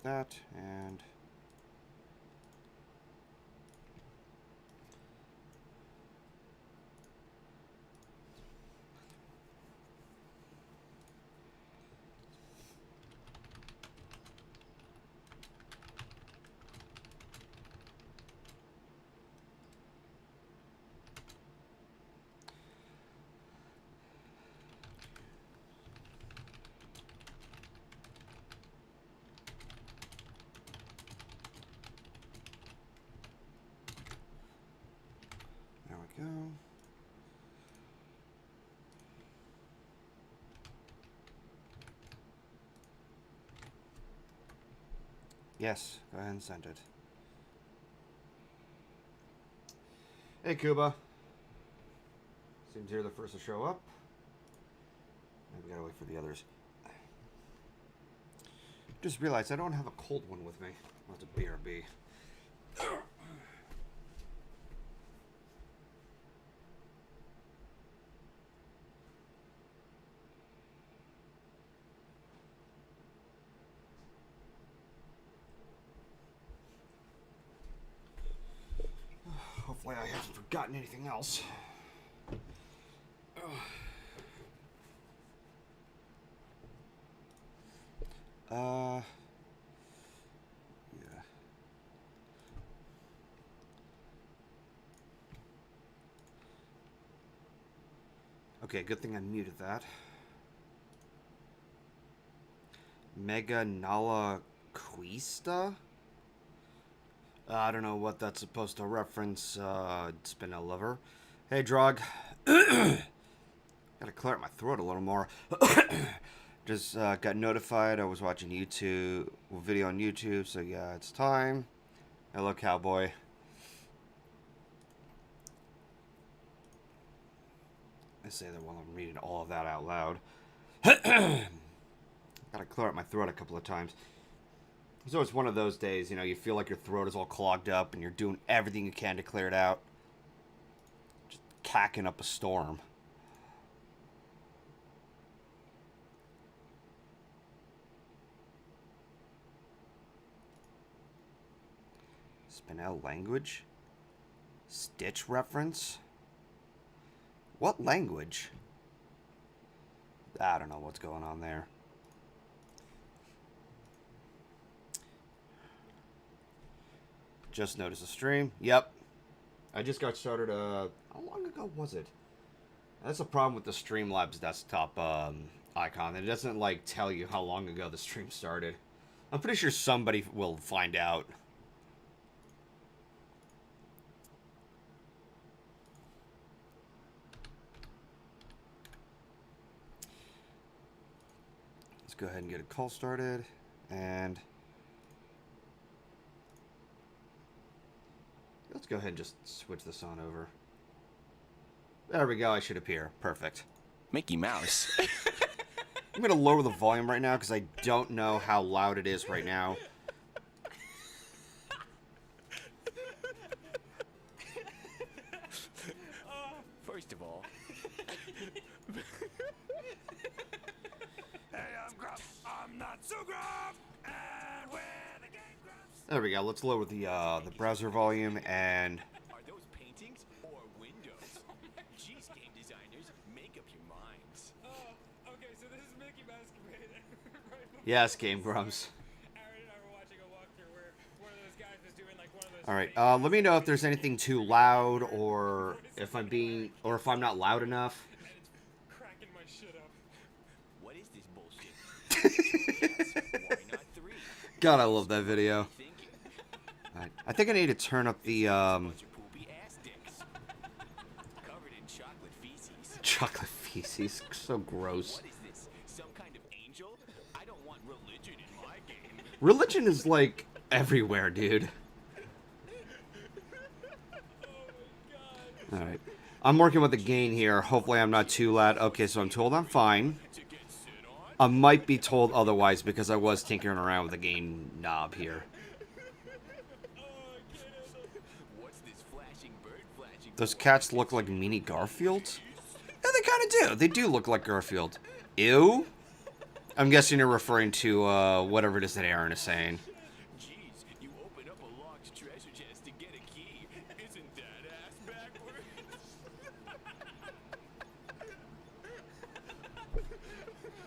that, and... There we go. Yes, go ahead and send it. Hey, Cuba. Seems you're the first to show up. We gotta wait for the others. Just realized I don't have a cold one with me. Well, it's a BRB. Hopefully I haven't forgotten anything else. Yeah. Okay, good thing I muted that. Mega Nala Quista? I don't know what that's supposed to reference. It's been a lover. Hey, Drog. Gotta clear up my throat a little more. Just got notified. I was watching YouTube, video on YouTube, so yeah, it's time. Hello, cowboy. I say that while I'm reading all of that out loud. Gotta clear up my throat a couple of times. So it's one of those days, you know, you feel like your throat is all clogged up and you're doing everything you can to clear it out. Just cacking up a storm. Spinel language? Stitch reference? What language? I don't know what's going on there. Just noticed a stream. Yep. I just got started, how long ago was it? That's the problem with the Streamlabs desktop icon. It doesn't, like, tell you how long ago the stream started. I'm pretty sure somebody will find out. Let's go ahead and get a call started. And... let's go ahead and just switch this on over. There we go, I should appear. Perfect. Mickey Mouse. I'm going to lower the volume right now because I don't know how loud it is right now. First of all... Hey, I'm Gruff. I'm not so gruff. And we're the Game Gruffs. There we go. Let's lower the browser volume and... Are those paintings or windows? Jeez, game designers, make up your minds. Oh, okay, so this is Mickey Mousecade. Right before yes, Game Grumps. Aaron and I were watching a walkthrough where one of those guys was doing like one of those. All right. Let me know if there's anything too loud or if I'm being or if I'm not loud enough. And it's cracking my shit up. What is this bullshit? Yes, why not 3? God, I love that video. Right. I think I need to turn up the Bunch of poopy ass dicks. Covered in chocolate feces. chocolate feces. So gross. What is this? Some kind of angel? I don't want religion in my game. Religion is like everywhere, dude. All right. I'm working with the gain here. Hopefully I'm not too loud. Okay, so I'm told I'm fine. To get sit on? I might be told otherwise because I was tinkering around with the gain knob here. What's this flashing bird flashing? Those cats look like mini Garfields? Yeah, they kind of do. They do look like Garfield. Ew? I'm guessing you're referring to whatever it is that Aaron is saying.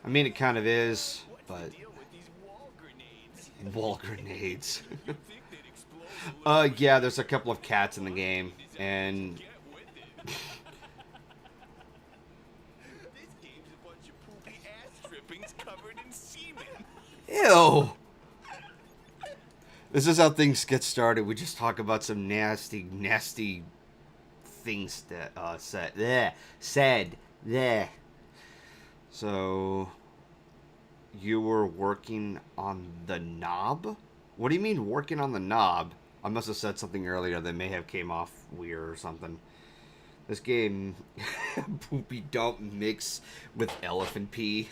I mean, it kind of is, What's but the deal with these wall grenades? wall grenades. You think they'd explode a little Yeah, there's a couple of cats in the game, and Get with it. This game's a bunch of poopy ass strippings covered in semen. ew. This is how things get started. We just talk about some nasty, nasty things that said. So, you were working on the knob? What do you mean working on the knob? I must have said something earlier that may have came off weird or something. This game, poopy don't mix with elephant pee.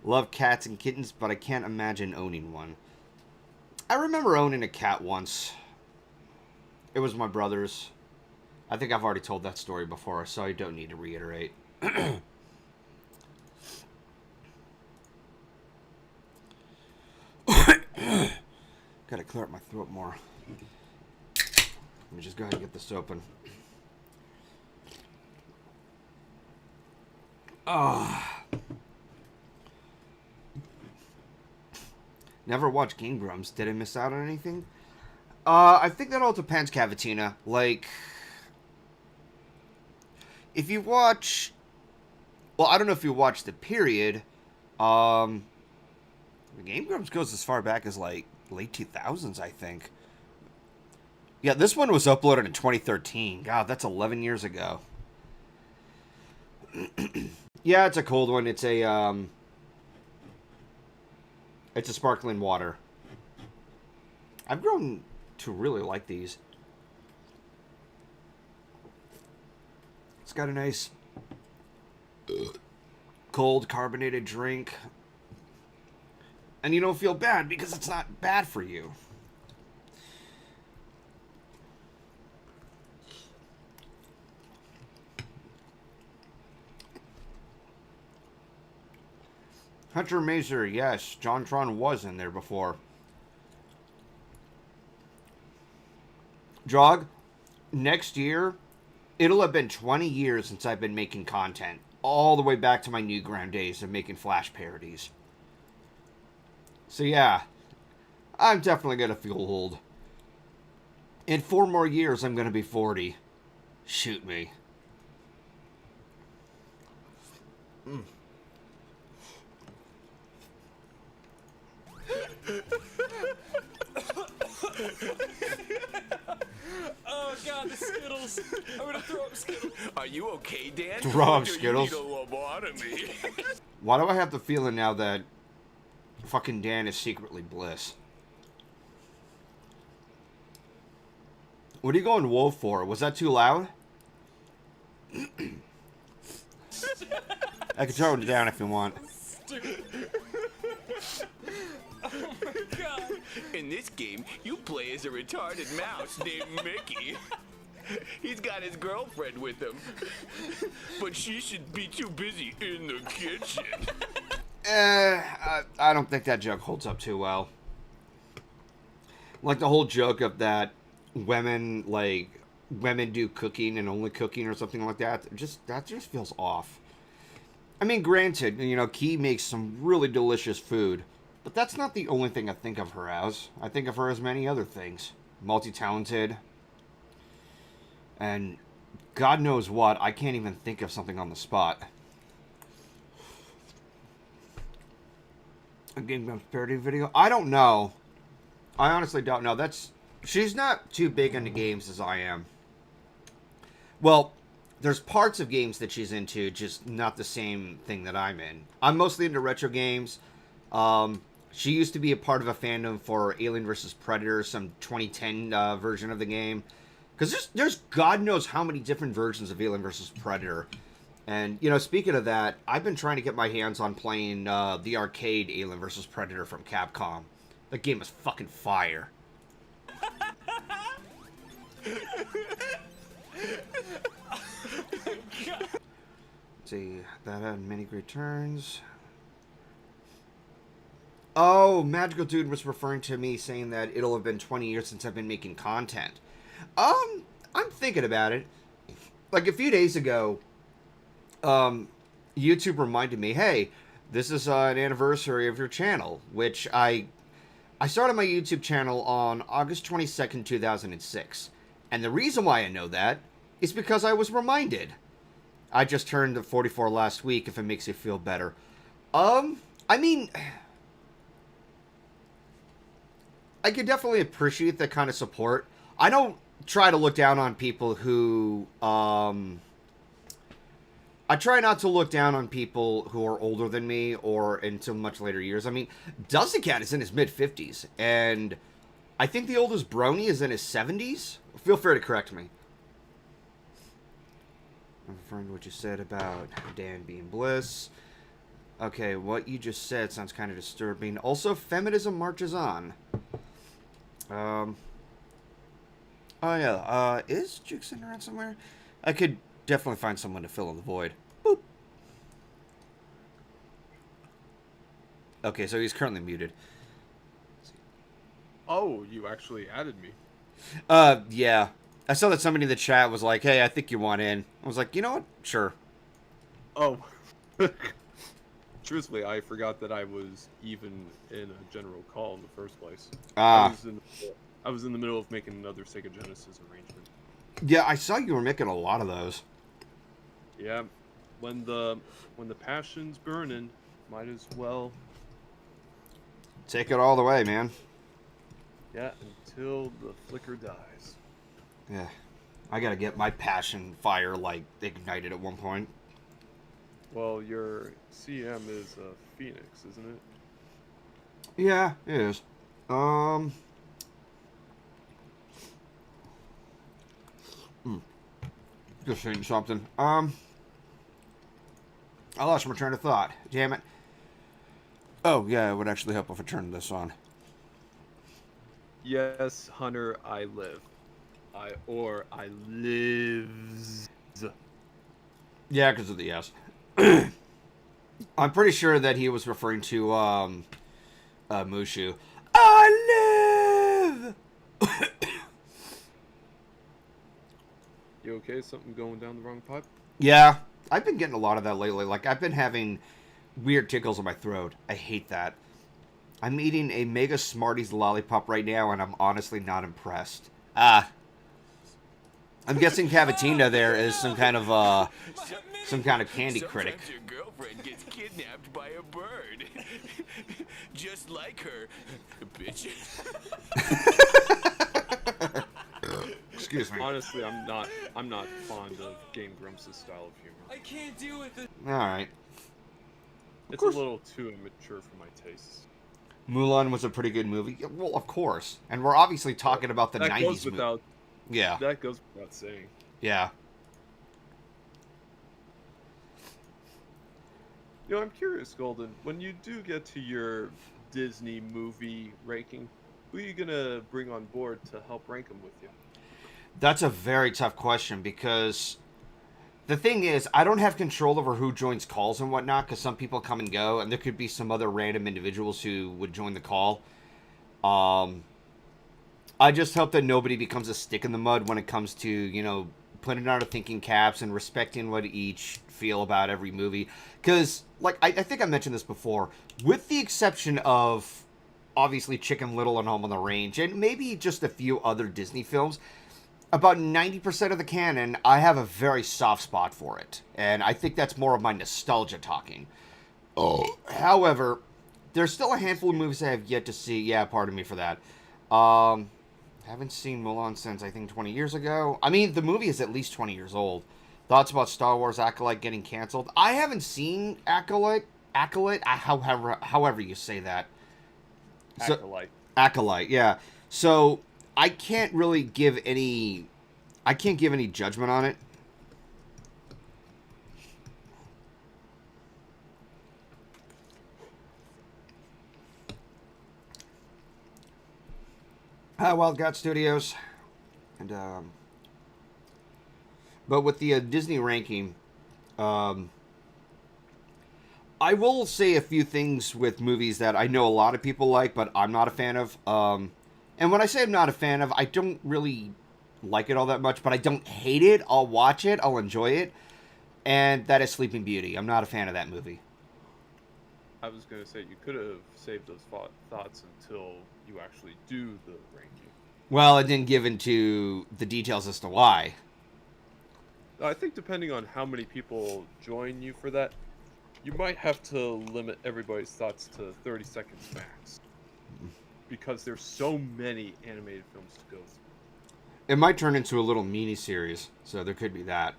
Love cats and kittens, but I can't imagine owning one. I remember owning a cat once. It was my brother's. I think I've already told that story before, so I don't need to reiterate. Gotta clear up my throat more. Let me just go ahead and get this open. Never watched Game Grumps. Did I miss out on anything? I think that all depends, Cavatina. Like, if you watch... Well, I don't know if you watch the period. The Game Grumps goes as far back as, like, late 2000s, I think. Yeah, this one was uploaded in 2013. God, that's 11 years ago. Yeah, it's a cold one. It's a sparkling water. I've grown to really like these. It's got a nice cold carbonated drink. And you don't feel bad because it's not bad for you. Hunter Mazer, yes, JonTron was in there before. Jog, next year, it'll have been 20 years since I've been making content. All the way back to my Newground days of making Flash parodies. So yeah, I'm definitely going to feel old. In 4 more years, I'm going to be 40. Shoot me. Oh god, the Skittles! I'm gonna throw up Skittles. Are you okay, Dan? Throw up Do Skittles? You need a lobotomy. Why do I have the feeling now that fucking Dan is secretly Bliss? What are you going woe for? Was that too loud? I can turn it down if you want. Oh my god! In this game, you play as a retarded mouse named Mickey. He's got his girlfriend with him. But she should be too busy in the kitchen. I don't think that joke holds up too well. Like the whole joke of that women do cooking and only cooking or something like that. That just feels off. I mean, granted, you know, Key makes some really delicious food, but that's not the only thing I think of her as. I think of her as many other things. Multi-talented. And God knows what, I can't even think of something on the spot. A Game Grumps parody video? I don't know. I honestly don't know. She's not too big into games as I am. Well, there's parts of games that she's into, just not the same thing that I'm in. I'm mostly into retro games. She used to be a part of a fandom for Alien vs. Predator, some 2010 version of the game. Because there's God knows how many different versions of Alien vs. Predator. And, you know, speaking of that, I've been trying to get my hands on playing the arcade Alien vs. Predator from Capcom. That game is fucking fire. Let's see, that had many great turns. Oh, Magical Dude was referring to me saying that it'll have been 20 years since I've been making content. I'm thinking about it. Like a few days ago, YouTube reminded me, hey, this is an anniversary of your channel, which I started my YouTube channel on August 22nd, 2006. And the reason why I know that is because I was reminded. I just turned 44 last week, if it makes you feel better. I mean, I could definitely appreciate that kind of support. I don't try to look down on people who, I try not to look down on people who are older than me or until much later years. I mean, Dusty Cat is in his mid-50s, and I think the oldest Brony is in his 70s. Feel free to correct me. I'm referring to what you said about Dan being bliss. Okay, what you just said sounds kind of disturbing. Also, feminism marches on. Oh yeah, is Juke sitting around somewhere? I could definitely find someone to fill in the void. Boop. Okay, so he's currently muted. Oh, you actually added me. Yeah. I saw that somebody in the chat was like, hey, I think you want in. I was like, you know what? Sure. Oh. Truthfully, I forgot that I was even in a general call in the first place. Ah. I was in the middle of making another Sega Genesis arrangement. Yeah, I saw you were making a lot of those. Yeah, when the passion's burning, might as well. Take it all the way, man. Yeah, until the flicker dies. Yeah. I gotta get my passion fire, like, ignited at one point. Well, your CM is a Phoenix, isn't it? Yeah, it is. Just saying something. I lost my train of thought. Damn it. Oh, yeah, it would actually help if I turned this on. Yes, Hunter, I live. I lives. Yeah, because of the S. I'm pretty sure that he was referring to, Mushu. I live! You okay? Something going down the wrong pipe? Yeah, I've been getting a lot of that lately. Like, I've been having weird tickles in my throat. I hate that. I'm eating a Mega Smarties lollipop right now, and I'm honestly not impressed. I'm guessing Cavatina there is some kind of candy critic. Sometimes your girlfriend gets kidnapped by a bird. Just like her, bitch. Excuse me. Honestly, I'm not fond of Game Grumps' style of humor. I can't deal with it. Alright. It's a little too immature for my tastes. Mulan was a pretty good movie. Yeah, well, of course. And we're obviously talking about the That 90s goes movie. without. Yeah. That goes without saying. Yeah. You know, I'm curious, Golden. When you do get to your Disney movie ranking, who are you gonna bring on board to help rank them with you? That's a very tough question because the thing is, I don't have control over who joins calls and whatnot because some people come and go, and there could be some other random individuals who would join the call. I just hope that nobody becomes a stick in the mud when it comes to, you know, putting out a thinking caps and respecting what each feel about every movie. Because, like, I think I mentioned this before, with the exception of, obviously, Chicken Little and Home on the Range, and maybe just a few other Disney films, about 90% of the canon, I have a very soft spot for it. And I think that's more of my nostalgia talking. Oh. However, there's still a handful of movies I have yet to see. Yeah, pardon me for that. Haven't seen Mulan since, I think, 20 years ago. I mean, the movie is at least 20 years old. Thoughts about Star Wars Acolyte getting canceled? I haven't seen Acolyte, however you say that. Acolyte. Acolyte, yeah. So, I can't really give any judgment on it. Wildcat Studios. And, but with the Disney ranking, I will say a few things with movies that I know a lot of people like, but I'm not a fan of. And when I say I'm not a fan of, I don't really like it all that much, but I don't hate it. I'll watch it. I'll enjoy it. and that is Sleeping Beauty. I'm not a fan of that movie. I was gonna say you could have saved those thoughts until you actually do the ranking. Well, I didn't give into the details as to why. I think depending on how many people join you for that, you might have to limit everybody's thoughts to 30 seconds max. Because there's so many animated films to go through. It might turn into a little mini-series, so there could be that.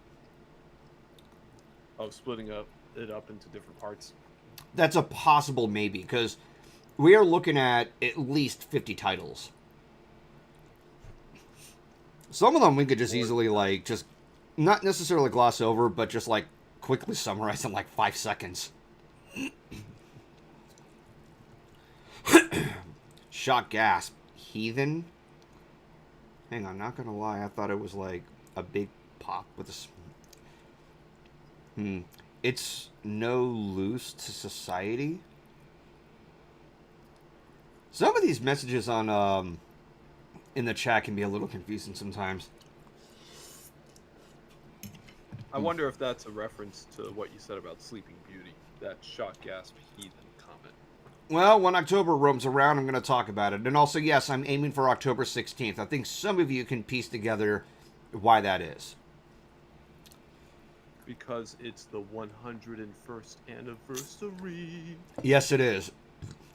Oh, splitting it up into different parts. That's a possible maybe, because we are looking at least 50 titles. Some of them we could just easily, like, just not necessarily gloss over, but just, like, quickly summarize in, like, 5 seconds. Shock gasp. Heathen? Hang on, not gonna lie, I thought it was, like, a big pop with a... It's no loose to society? Some of these messages on, in the chat can be a little confusing sometimes. I wonder if that's a reference to what you said about Sleeping Beauty, that shock gasp heathen comment. Well, when October roams around, I'm going to talk about it. And also, yes, I'm aiming for October 16th. I think some of you can piece together why that is. Because it's the 101st anniversary. Yes, it is.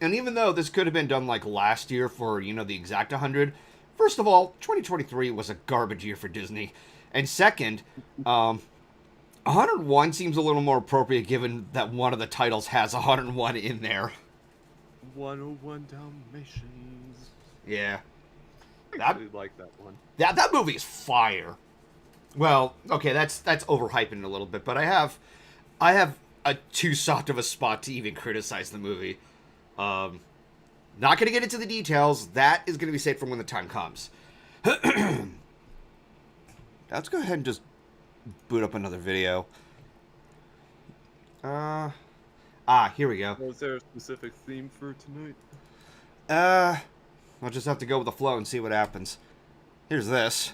And even though this could have been done like last year for, you know, the exact 100, first of all, 2023 was a garbage year for Disney. And second, 101 seems a little more appropriate given that one of the titles has 101 in there. 101 Dalmatians. Yeah. I actually like that one. That movie is fire. Well, okay, that's overhyping it a little bit, but I have a too soft of a spot to even criticize the movie. Not going to get into the details. That is going to be saved for when the time comes. Let's go ahead and just boot up another video. Here we go. Was there a specific theme for tonight? I'll just have to go with the flow and see what happens. Here's this.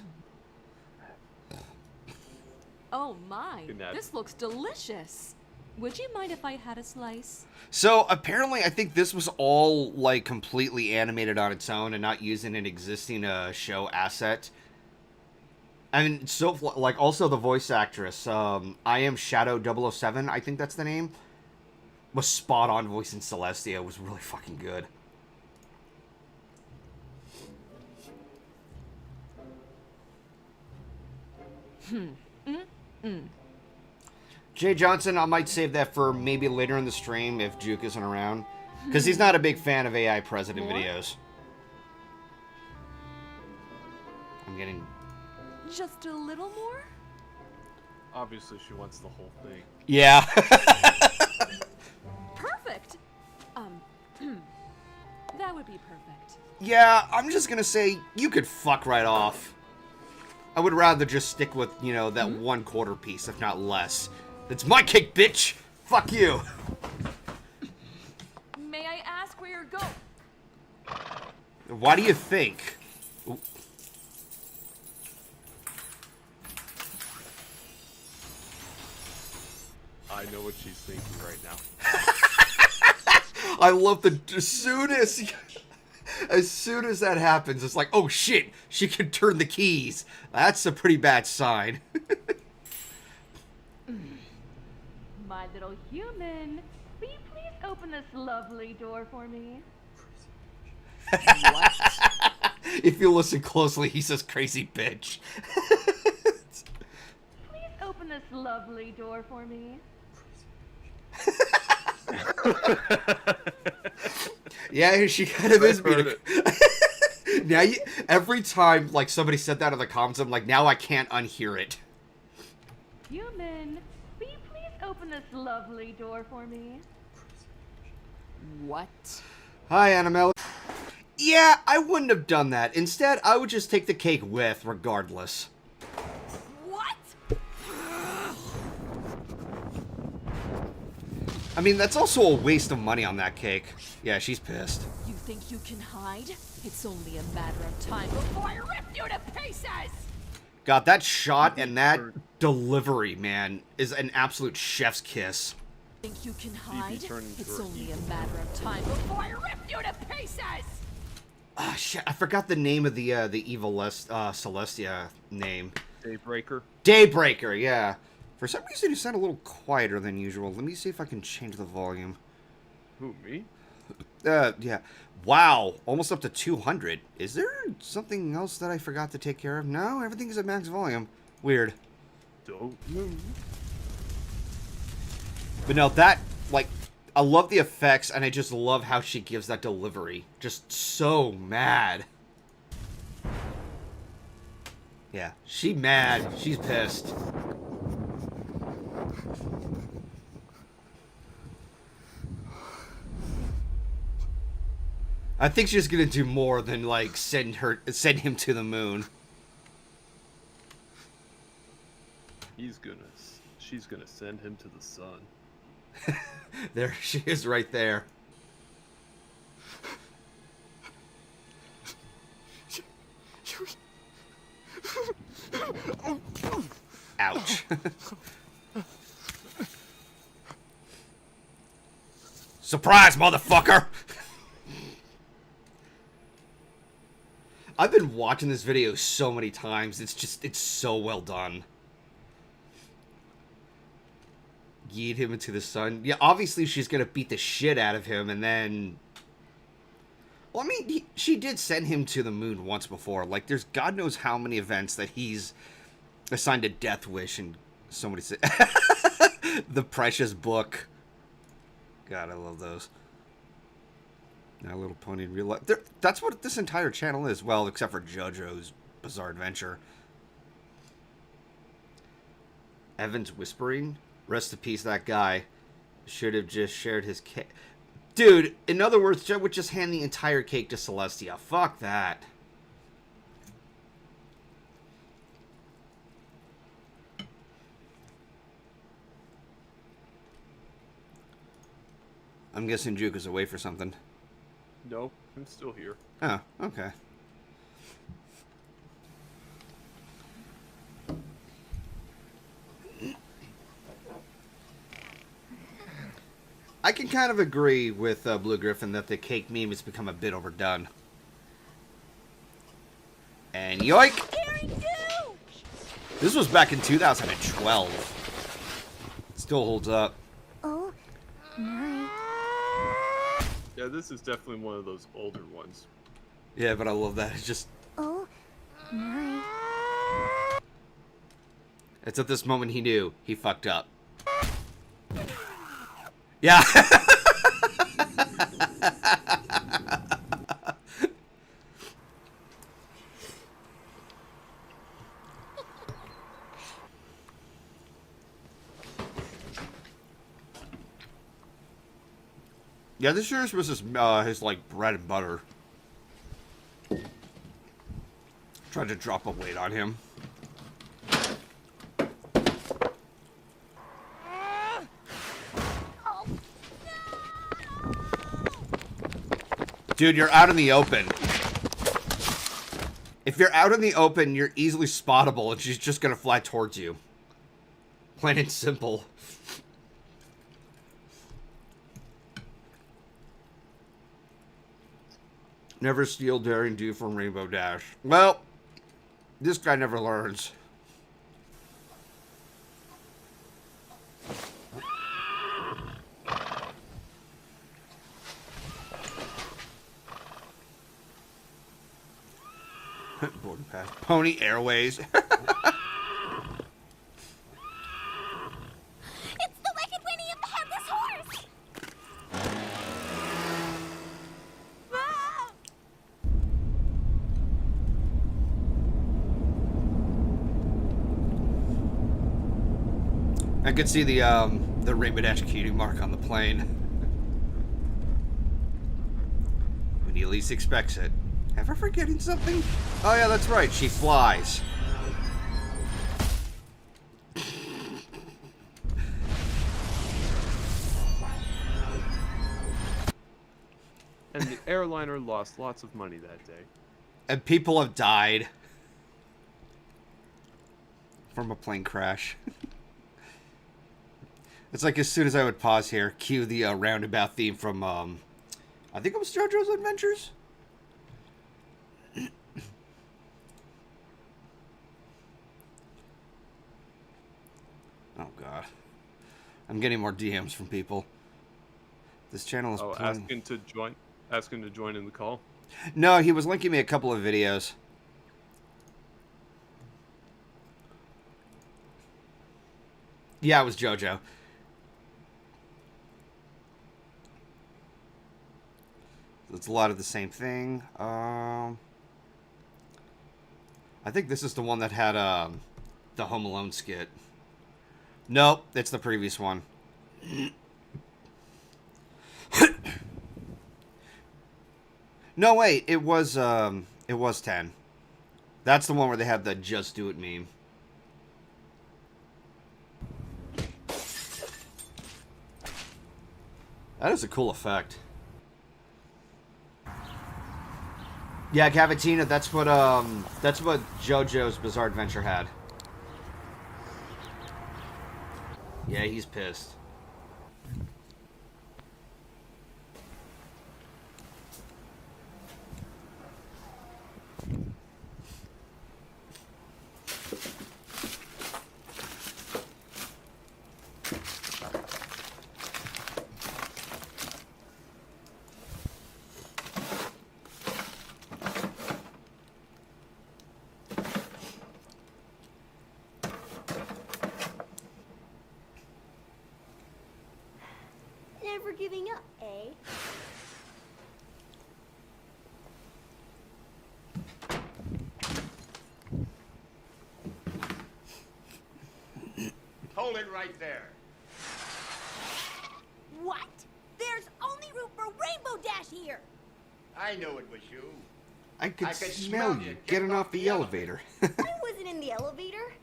Oh my, Good night. this looks delicious. Would you mind if I had a slice? So apparently, I think this was all like completely animated on its own and not using an existing show asset. I mean, so like also the voice actress, I Am Shadow 007, I think that's the name, was spot on voicing Celestia. It was really fucking good. Jay Johnson, I might save that for maybe later in the stream if Juke isn't around. Because he's not a big fan of AI President videos. I'm getting... Just a little more? Obviously, she wants the whole thing. Yeah. Perfect. That would be perfect. Yeah, I'm just going to say you could fuck right off. I would rather just stick with, you know, that 1/4 piece, if not less. That's my cake, bitch! Fuck you! May I ask where you're going? Why do you think? I know what she's thinking right now. I love the... As soon as that happens, it's like, oh shit, she can turn the keys. That's a pretty bad sign. My little human, will you please open this lovely door for me? What? If you listen closely, he says crazy bitch. Please open this lovely door for me. Yeah, she kind of is being now every time like somebody said that in the comments, I'm like, now I can't unhear it. Human, will you please open this lovely door for me? What? Hi, Annabelle. Yeah, I wouldn't have done that. Instead, I would just take the cake with, regardless. What? I mean, that's also a waste of money on that cake. Yeah, she's pissed. You think you can hide? It's only a matter of time before I rip you to pieces! God, that shot and that turned- delivery, man, is an absolute chef's kiss. Think you can hide? turned into It's her only a evil matter of time before I rip you to pieces! Ah, shit, I forgot the name of the evil Celestia name. Daybreaker. Daybreaker, yeah. For some reason, you sound a little quieter than usual. Let me see if I can change the volume. Who, me? Yeah. Wow, almost up to 200. Is there something else that I forgot to take care of? No, everything's at max volume. Weird. Don't move. But no, that, like, I love the effects, and I just love how she gives that delivery. Just so mad. Yeah, she mad. She's pissed. I think she's gonna do more than, like, send him to the moon. She's gonna send him to the sun. There she is right there. Ouch. Surprise, motherfucker! I've been watching this video so many times. It's so well done. Yeet him into the sun. Yeah, obviously she's gonna beat the shit out of him, and then... Well, I mean, she did send him to the moon once before. Like, there's God knows how many events that he's assigned a death wish, and somebody said... The Precious Book. God, I love those. Now, Little Pony in real life. That's what this entire channel is. Well, except for JoJo's Bizarre Adventure. Evan's whispering. Rest in peace, that guy. Should have just shared his cake. Dude, in other words, Joe would just hand the entire cake to Celestia. Fuck that. I'm guessing Juke is away for something. No, I'm still here. Oh, okay. I can kind of agree with Blue Griffin that the cake meme has become a bit overdone. And yoink! This was back in 2012. Still holds up. Oh, my. Yeah, this is definitely one of those older ones. Yeah, but I love that. It's just... Oh, my. It's at this moment he knew he fucked up. Yeah. Yeah, this sure was his like bread and butter. Tried to drop a weight on him. Dude, you're out in the open. If you're out in the open, you're easily spottable, and she's just gonna fly towards you. Plain and simple. Never steal Daring Do from Rainbow Dash. Well, this guy never learns. Boarding pass. Pony Airways. It's the Wicked Winnie of the Headless Horse! Ah! I could see the Rainbow Dash cutie mark on the plane. When he least expects it. Ever forgetting something? Oh yeah, that's right. She flies. And the airliner lost lots of money that day. And people have died. from a plane crash. It's like as soon as I would pause here, cue the roundabout theme from, I think it was JoJo's Adventures? Oh, God. I'm getting more DMs from people. This channel is playing... asking to join in the call? No, he was linking me a couple of videos. Yeah, it was JoJo. It's a lot of the same thing. I think this is the one that had the Home Alone skit. Nope, it's the previous one. No, wait, it was 10. That's the one where they had the "Just Do It" meme. That is a cool effect. Yeah, Cavatina, that's what JoJo's Bizarre Adventure had. Yeah, he's pissed. Never giving up, eh? Hold it right there. What? There's only room for Rainbow Dash here! I knew it was you. I could I could smell smell you you getting off the elevator. I wasn't in the elevator.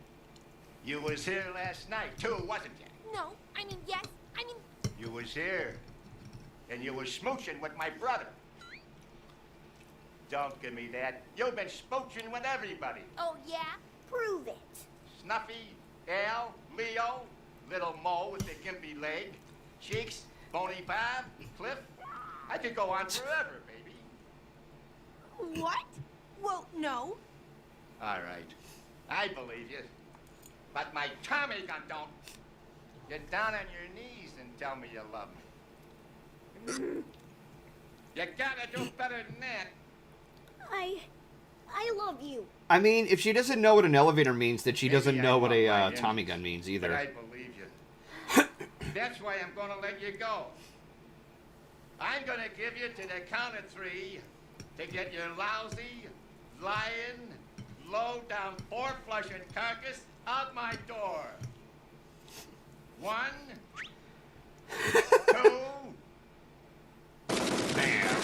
You was here last night, too, wasn't you? No, I mean, yes. I mean, You was here. And you was smooching with my brother. Don't give me that. You've been smooching with everybody. oh yeah? Prove it. Snuffy, Al, Leo, little Mo with the gimpy leg, Cheeks, Bony Bob, Cliff. I could go on forever, baby. What? Well, no. All right. I believe you. But my Tommy gun don't. Get down on your knees and tell me you love me. You gotta do better than that. I love you. I mean, if she doesn't know what an elevator means, then she doesn't Maybe know I what love a my Tommy enemies, gun means But either. I believe you. That's why I'm gonna let you go. I'm gonna give you to the count of 3 to get your lousy, lying, low-down, four-flushing carcass out my door. 1, 2, bam.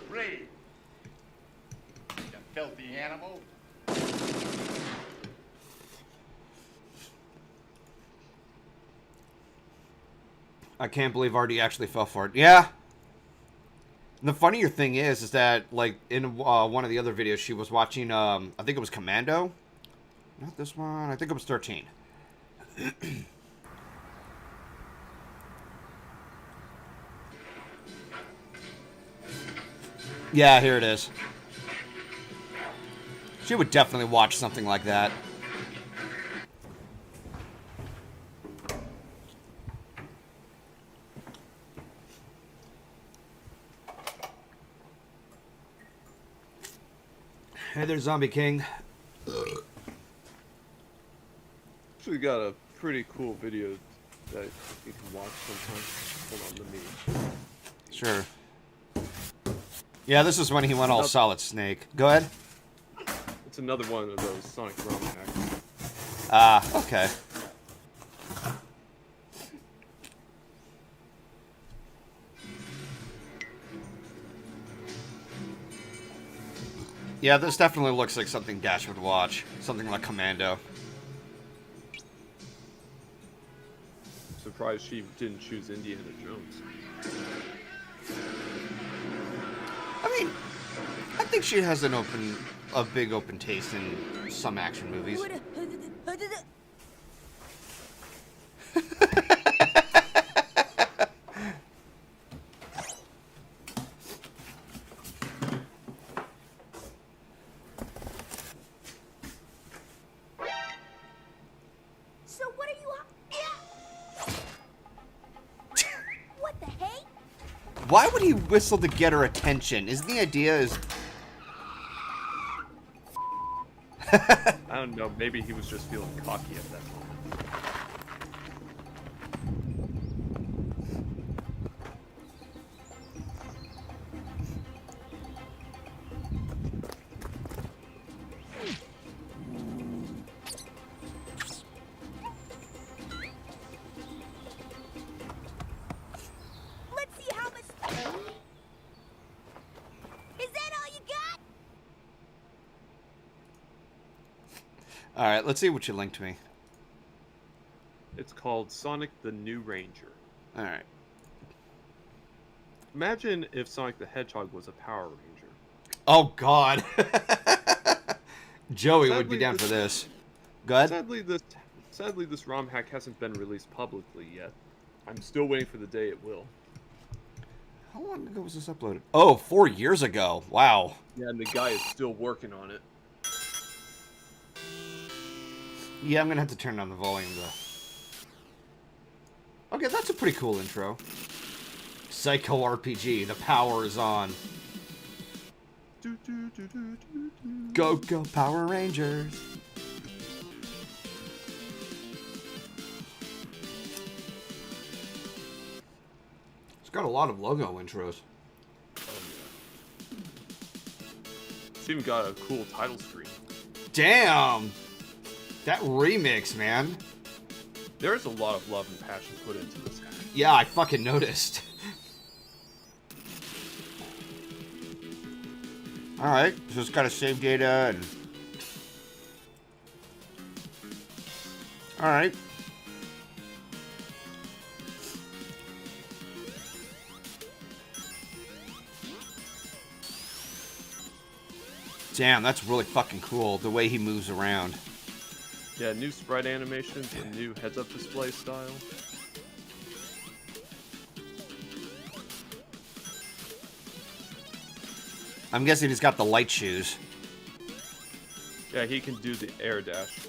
3. You filthy animal. I can't believe Artie actually fell for it. Yeah. And the funnier thing is that, like, in one of the other videos, she was watching, I think it was Commando. Not this one. I think it was 13. Yeah, here it is. She would definitely watch something like that. Hey there, Zombie King. Actually got a pretty cool video that you can watch sometime. Hold on, let me... Sure. Yeah, this is when he went all Solid Snake. Go ahead. It's another one of those Sonic ROM hacks. Ah, okay. Yeah, this definitely looks like something Dash would watch. Something like Commando. Surprised she didn't choose Indiana Jones. mean, I think she has a big open taste in some action movies. So what are you? What the heck? Why would he whistle to get her attention? Isn't the idea is... I don't know, maybe he was just feeling cocky at that moment. Let's see how much. Is that all you got? Alright, let's see what you linked to me. It's called Sonic the New Ranger. Alright. Imagine if Sonic the Hedgehog was a Power Ranger. Oh, God. Joey would be Sadly, down for this. Go ahead. Sadly, this ROM hack hasn't been released publicly yet. I'm still waiting for the day it will. How long ago was this uploaded? Oh, 4 years ago. Wow. Yeah, and the guy is still working on it. Yeah, I'm gonna have to turn down the volume, though. Okay, that's a pretty cool intro. Psycho RPG, the power is on. Go, go, Power Rangers. It's got a lot of logo intros. It's even got a cool title screen. Damn! That remix, man. There's a lot of love and passion put into this hack. Yeah, I fucking noticed. Alright, so it's got a save data and... Alright. Damn, that's really fucking cool, the way he moves around. Yeah, new sprite animations, a new heads-up display style. I'm guessing he's got the light shoes. Yeah, he can do the air dash.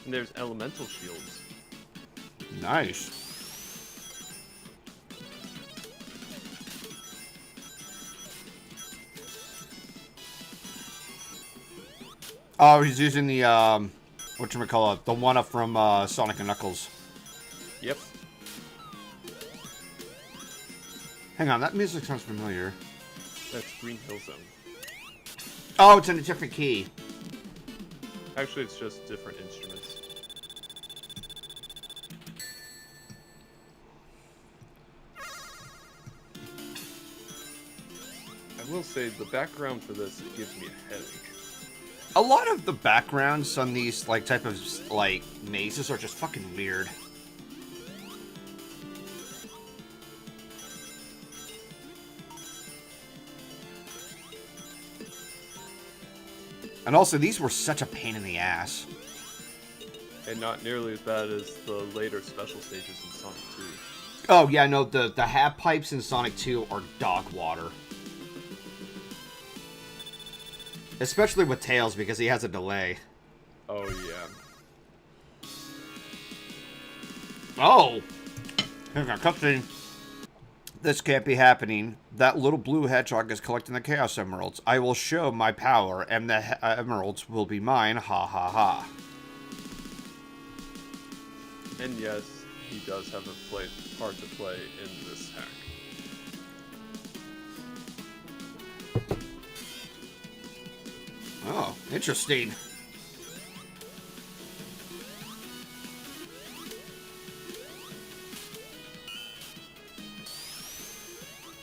And there's elemental shields. Nice. Oh, he's using the, whatchamacallit, the one-up from, Sonic and Knuckles. Yep. Hang on, that music sounds familiar. That's Green Hill Zone. Oh, it's in a different key. Actually, it's just different instruments. I will say, the background for this, it gives me a headache. A lot of the backgrounds on these, like, type of, like, mazes are just fucking weird. And also, these were such a pain in the ass. And not nearly as bad as the later special stages in Sonic 2. Oh, yeah, no, the half pipes in Sonic 2 are dog water. Especially with Tails, because he has a delay. Oh, yeah. Oh! Hang on, cutscene. This can't be happening. That little blue hedgehog is collecting the Chaos Emeralds. I will show my power, and the emeralds will be mine. Ha ha ha. And yes, he does have a part to play in this hack. Oh, interesting.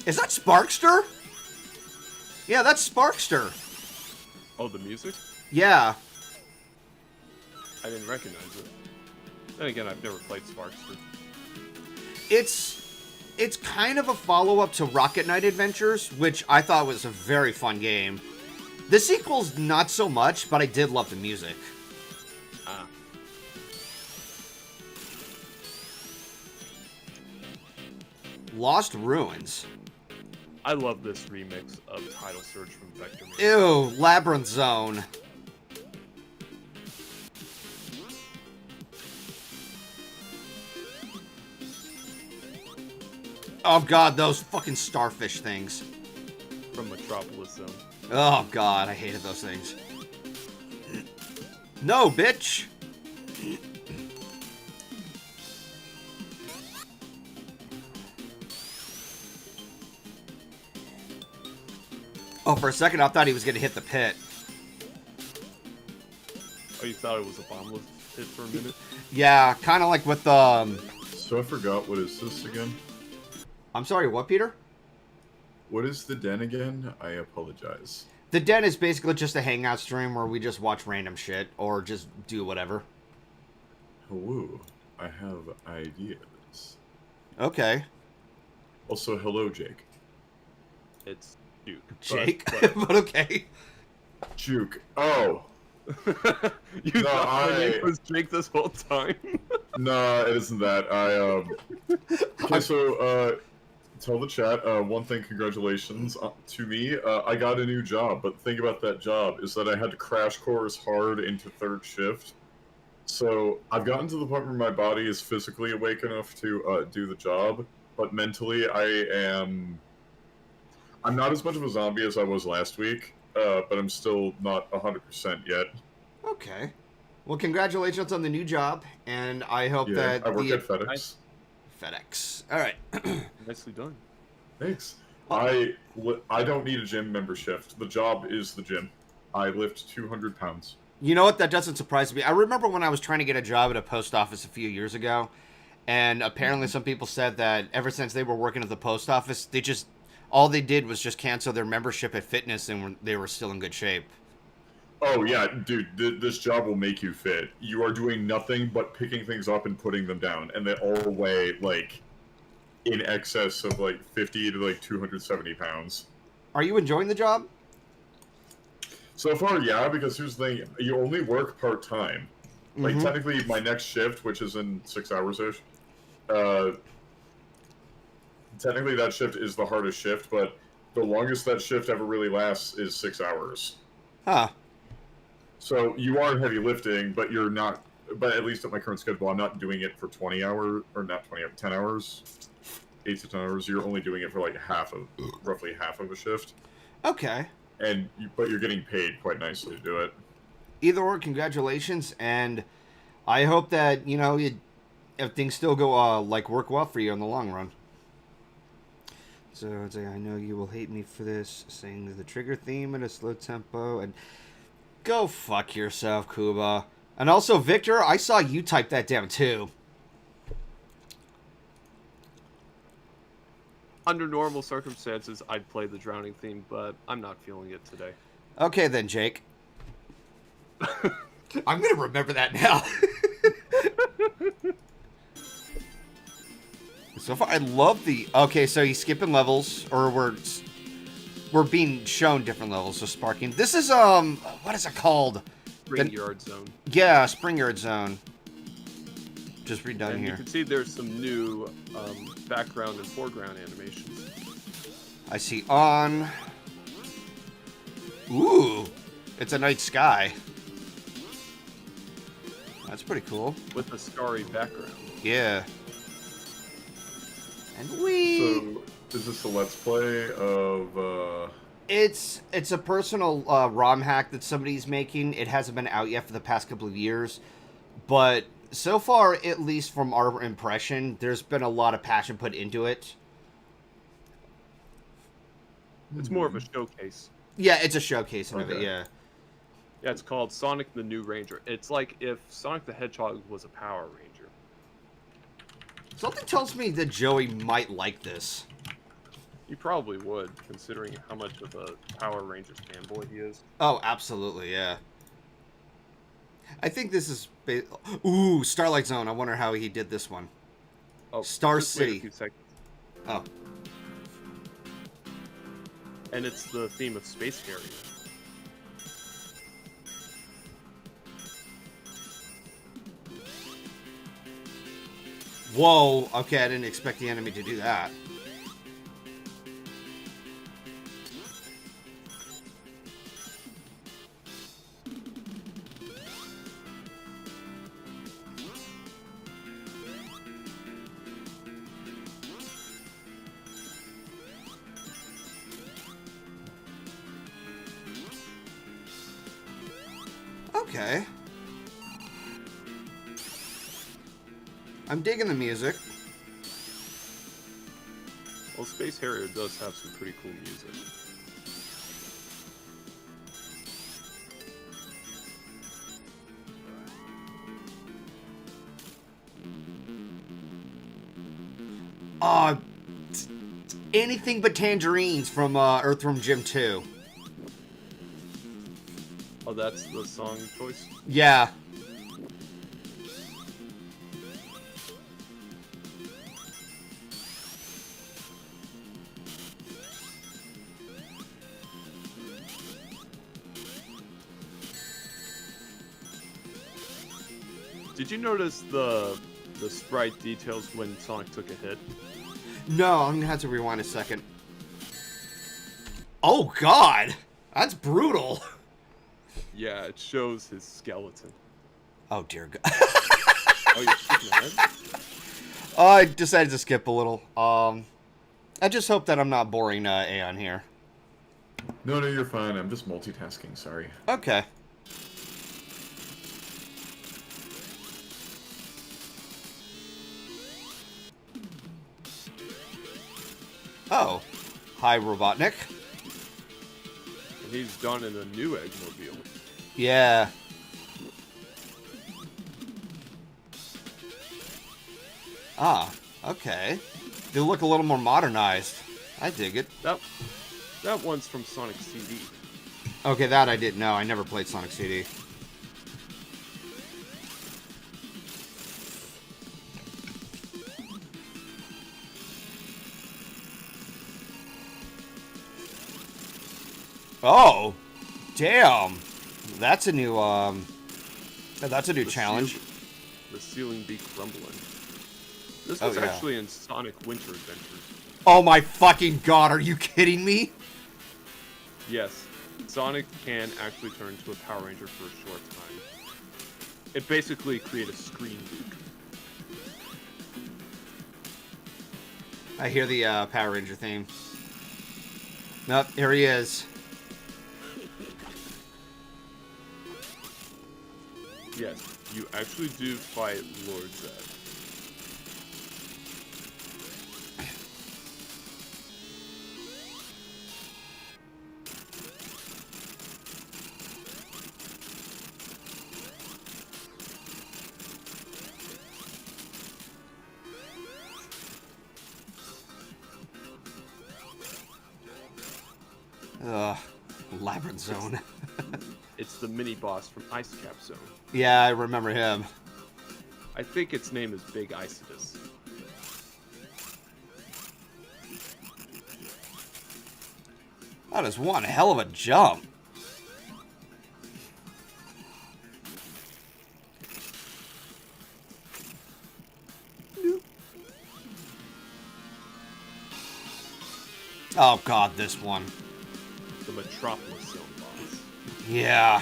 Is that Sparkster? Yeah, that's Sparkster. Oh, the music? Yeah. I didn't recognize it. Then again, I've never played Sparkster. It's kind of a follow-up to Rocket Knight Adventures, which I thought was a very fun game. The sequel's not so much, but I did love the music. Lost Ruins. I love this remix of Title Surge from Vector Man. Ew, Labyrinth Zone. Oh god, those fucking starfish things. From Metropolis Zone. Oh god, I hated those things. No, bitch! Oh, for a second I thought he was gonna hit the pit. Oh, you thought it was a bombless hit for a minute? Yeah, kind of like with So I forgot, what is this again? I'm sorry, what, Peter? What is the den again? I apologize. The Den is basically just a hangout stream where we just watch random shit or just do whatever. Woo, I have ideas. Okay. Also, hello, Jake. It's Duke. Jake? But But okay. Juke. Oh. you No, thought my name was Jake this whole time? No, it isn't that. Okay, so, tell the chat, one thing, congratulations to me. I got a new job, but the thing about that job is that I had to crash course hard into third shift. So, I've gotten to the point where my body is physically awake enough to do the job, but mentally I'm not as much of a zombie as I was last week, but I'm still not 100% yet. Okay. Well, congratulations on the new job, and I hope Yeah, that I work the at FedEx. FedEx. All right. Nicely done. Thanks. Oh. I don't need a gym membership. The job is the gym. I lift 200 pounds. You know what? That doesn't surprise me. I remember when I was trying to get a job at a post office a few years ago, and apparently some people said that ever since they were working at the post office, all they did was just cancel their membership at fitness, and they were still in good shape. Oh yeah, dude, this job will make you fit. You are doing nothing but picking things up and putting them down, and they all weigh like in excess of like 50 to like 270 pounds. Are you enjoying the job? So far, yeah, because here's the thing, you only work part-time. Like, technically, my next shift, which is in 6 hours-ish, technically that shift is the hardest shift, but the longest that shift ever really lasts is 6 hours. Huh. So you are heavy lifting, but you're not, but at least at my current schedule, I'm not doing it for 20 hours, or not 20 hours, 10 hours, 8 to 10 hours. You're only doing it for like roughly half of a shift. Okay. But you're getting paid quite nicely to do it. Either or, congratulations, and I hope that, if things still go, work well for you in the long run. So, it's like, I know you will hate me for this, saying the trigger theme at a slow tempo, and go fuck yourself, Kuba. And also, Victor, I saw you type that down, too. Under normal circumstances, I'd play the drowning theme, but I'm not feeling it today. Okay, then, Jake. I'm gonna remember that now. So far, I love the... Okay, so he's skipping levels, or we're being shown different levels, so sparking. This is, what is it called? Spring Yard Zone. Yeah, Spring Yard Zone. Just redone And here. you can see there's some new background and foreground animations. I see on. Ooh, it's a night sky. That's pretty cool. With a starry background. Yeah. And we. So, is this a let's play of, It's a personal ROM hack that somebody's making. It hasn't been out yet for the past couple of years, but so far, at least from our impression, there's been a lot of passion put into it. It's more of a showcase. Yeah, it's a showcase of it, yeah. Yeah, it's called Sonic the New Ranger. It's like if Sonic the Hedgehog was a Power Ranger. Something tells me that Joey might like this. You probably would, considering how much of a Power Rangers fanboy he is. Oh, absolutely, yeah. I think this is... Ooh, Starlight Zone. I wonder how he did this one. Oh, Star just wait a City. few seconds. Oh. And it's the theme of Space Harrier. Whoa. Okay, I didn't expect the enemy to do that. Okay. I'm digging the music. Well, Space Harrier does have some pretty cool music. Anything but tangerines from Earthworm Jim 2. Oh, that's the song choice? Yeah. Did you notice the sprite details when Sonic took a hit? No, I'm gonna have to rewind a second. Oh God, that's brutal. Yeah, it shows his skeleton. Oh dear God. Oh, you're skipping ahead? I decided to skip a little. I just hope that I'm not boring Aeon here. No, you're fine. I'm just multitasking. Sorry. Okay. Oh. Hi, Robotnik. And he's done in a new Eggmobile. Yeah. Ah, okay. They look a little more modernized. I dig it. That one's from Sonic CD. Okay, that I didn't know. I never played Sonic CD. Oh, damn! That's a new challenge. The ceiling be crumbling. This Oh, was yeah. actually in Sonic Winter Adventures. Oh my fucking God! Are you kidding me? Yes, Sonic can actually turn into a Power Ranger for a short time. It basically creates a screen leak. I hear the Power Ranger theme. Nope, here he is. Yes, you actually do fight Lord Zed. Ugh, Labyrinth Zone. It's the mini-boss from Ice Cap Zone. Yeah, I remember him. I think its name is Big Icidus. That is one hell of a jump. Oh God, this one. The Metropolis Zone boss. Yeah.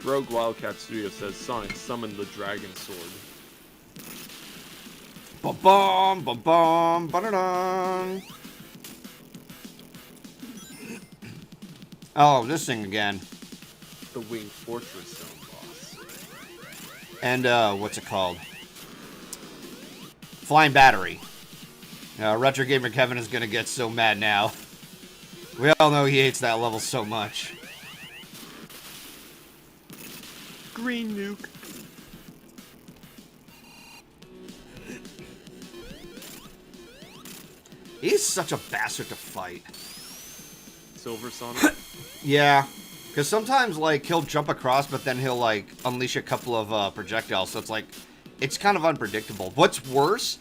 Rogue Wildcat Studio says Sonic summoned the Dragon Sword. Ba-bum, ba-bum, ba-da-dum. Oh, this thing again. The Winged Fortress Zone boss. And, what's it called? Flying battery. Retro Gamer Kevin is gonna get so mad now. We all know he hates that level so much. Green nuke. He's such a bastard to fight. Silver Sonic. Yeah, because sometimes, like, he'll jump across, but then he'll, like, unleash a couple of projectiles, so it's like, it's kind of unpredictable. What's worse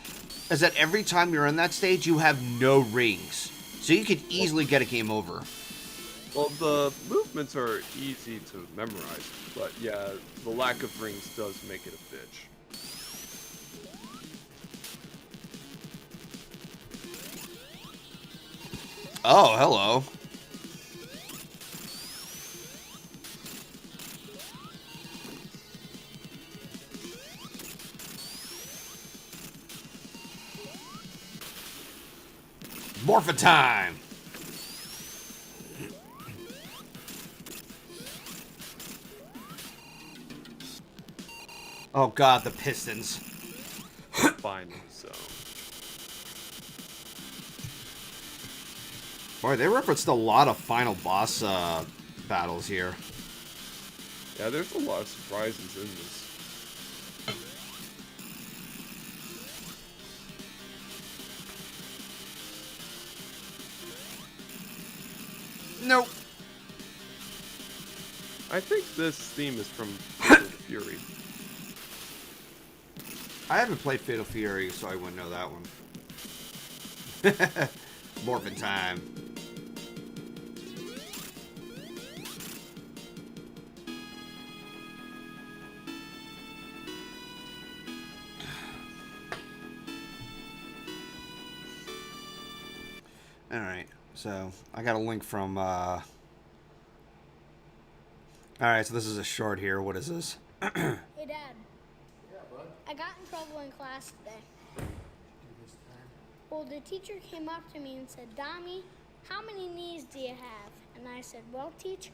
is that every time you're in that stage, you have no rings. So you could easily get a game over. Well, the movements are easy to memorize, but yeah, the lack of rings does make it a bitch. Oh, hello. Morphin' time! Oh god, the pistons. Finally, so. Boy, they referenced a lot of final boss battles here. Yeah, there's a lot of surprises in this. Nope. I think this theme is from Fatal Fury. I haven't played Fatal Fury, so I wouldn't know that one. Morphin' time. Alright, so I got a link from, Alright, so this is a short here. What is this? Hey, Dad. Yeah, bud? I got in trouble in class today. Well, the teacher came up to me and said, Dommy, how many knees do you have? And I said, well, teach,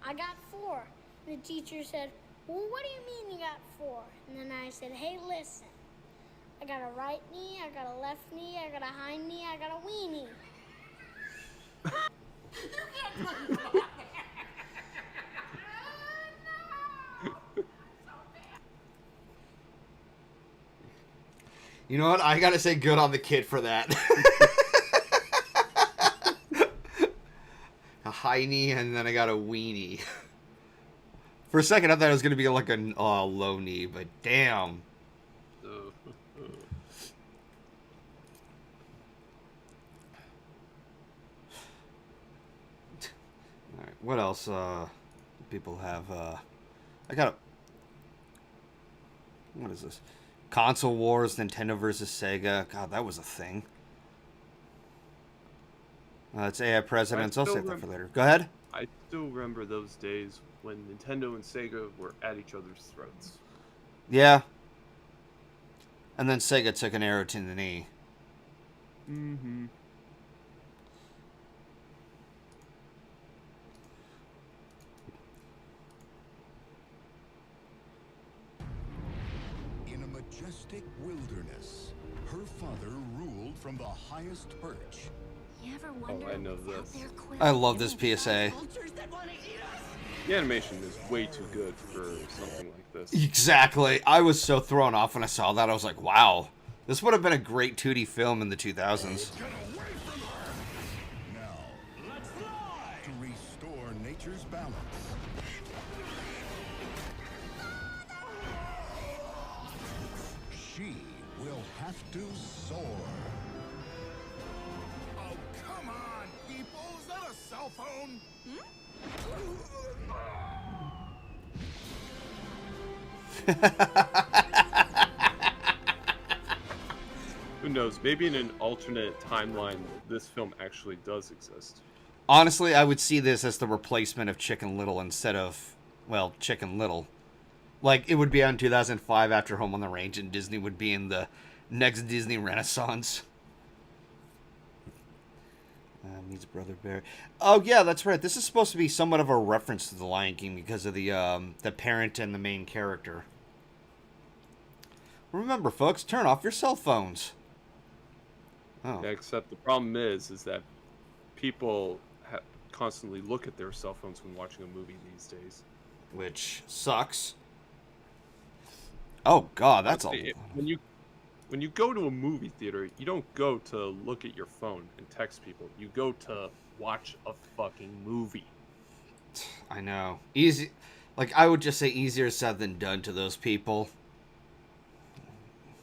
I got 4. And the teacher said, well, what do you mean you got 4? And then I said, hey, listen. I got a right knee, I got a left knee, I got a hind knee, I got a weenie. You know what? I gotta say good on the kid for that. A high knee, and then I got a weenie. For a second, I thought it was gonna be like a low knee, but damn. Alright, what else people have? I got a... What is this? Console Wars, Nintendo versus Sega. God, that was a thing. It's AI Presidents. I'll save that for later. Go ahead. I still remember those days when Nintendo and Sega were at each other's throats. Yeah. And then Sega took an arrow to the knee. Mm-hmm. In a majestic wilderness, her father ruled from the highest perch. You ever Oh, wonder I know what's this. out there, Quill? I love this PSA. The animation is way too good for something like this. Exactly. I was so thrown off when I saw that. I was like, wow. This would have been a great 2D film in the 2000s. Now, let's fly! To restore nature's balance. She will have to soar. Oh, come on, people! Is that a cell phone? Who knows? Maybe in an alternate timeline, this film actually does exist. Honestly, I would see this as the replacement of Chicken Little instead of, well, Chicken Little. Like, it would be out in 2005 after Home on the Range, and Disney would be in the next Disney Renaissance. Meets Brother Bear. Oh, yeah, that's right. This is supposed to be somewhat of a reference to The Lion King because of the parent and the main character. Remember, folks, turn off your cell phones. Oh. Yeah, except the problem is that people constantly look at their cell phones when watching a movie these days. Which sucks. Oh god, that's Honestly, a... when you go to a movie theater, you don't go to look at your phone and text people. You go to watch a fucking movie. I know. Easy. Like, I would just say easier said than done to those people.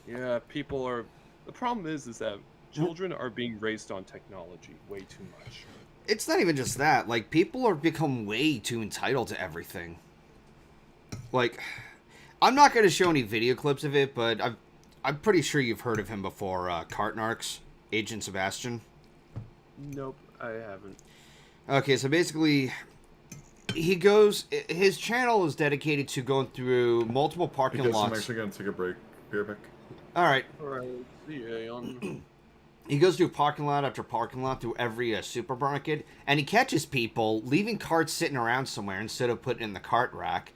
Yeah, people are... The problem is that children are being raised on technology way too much. It's not even just that. Like, people are become way too entitled to everything. Like, I'm not going to show any video clips of it, but I'm pretty sure you've heard of him before. Cartnarks, Agent Sebastian. Nope, I haven't. Okay, so basically, his channel is dedicated to going through multiple parking Because lots. I'm actually going to take a break. Be right back. Alright. Alright, see ya. He goes through parking lot after parking lot through every supermarket, and he catches people leaving carts sitting around somewhere instead of putting in the cart rack.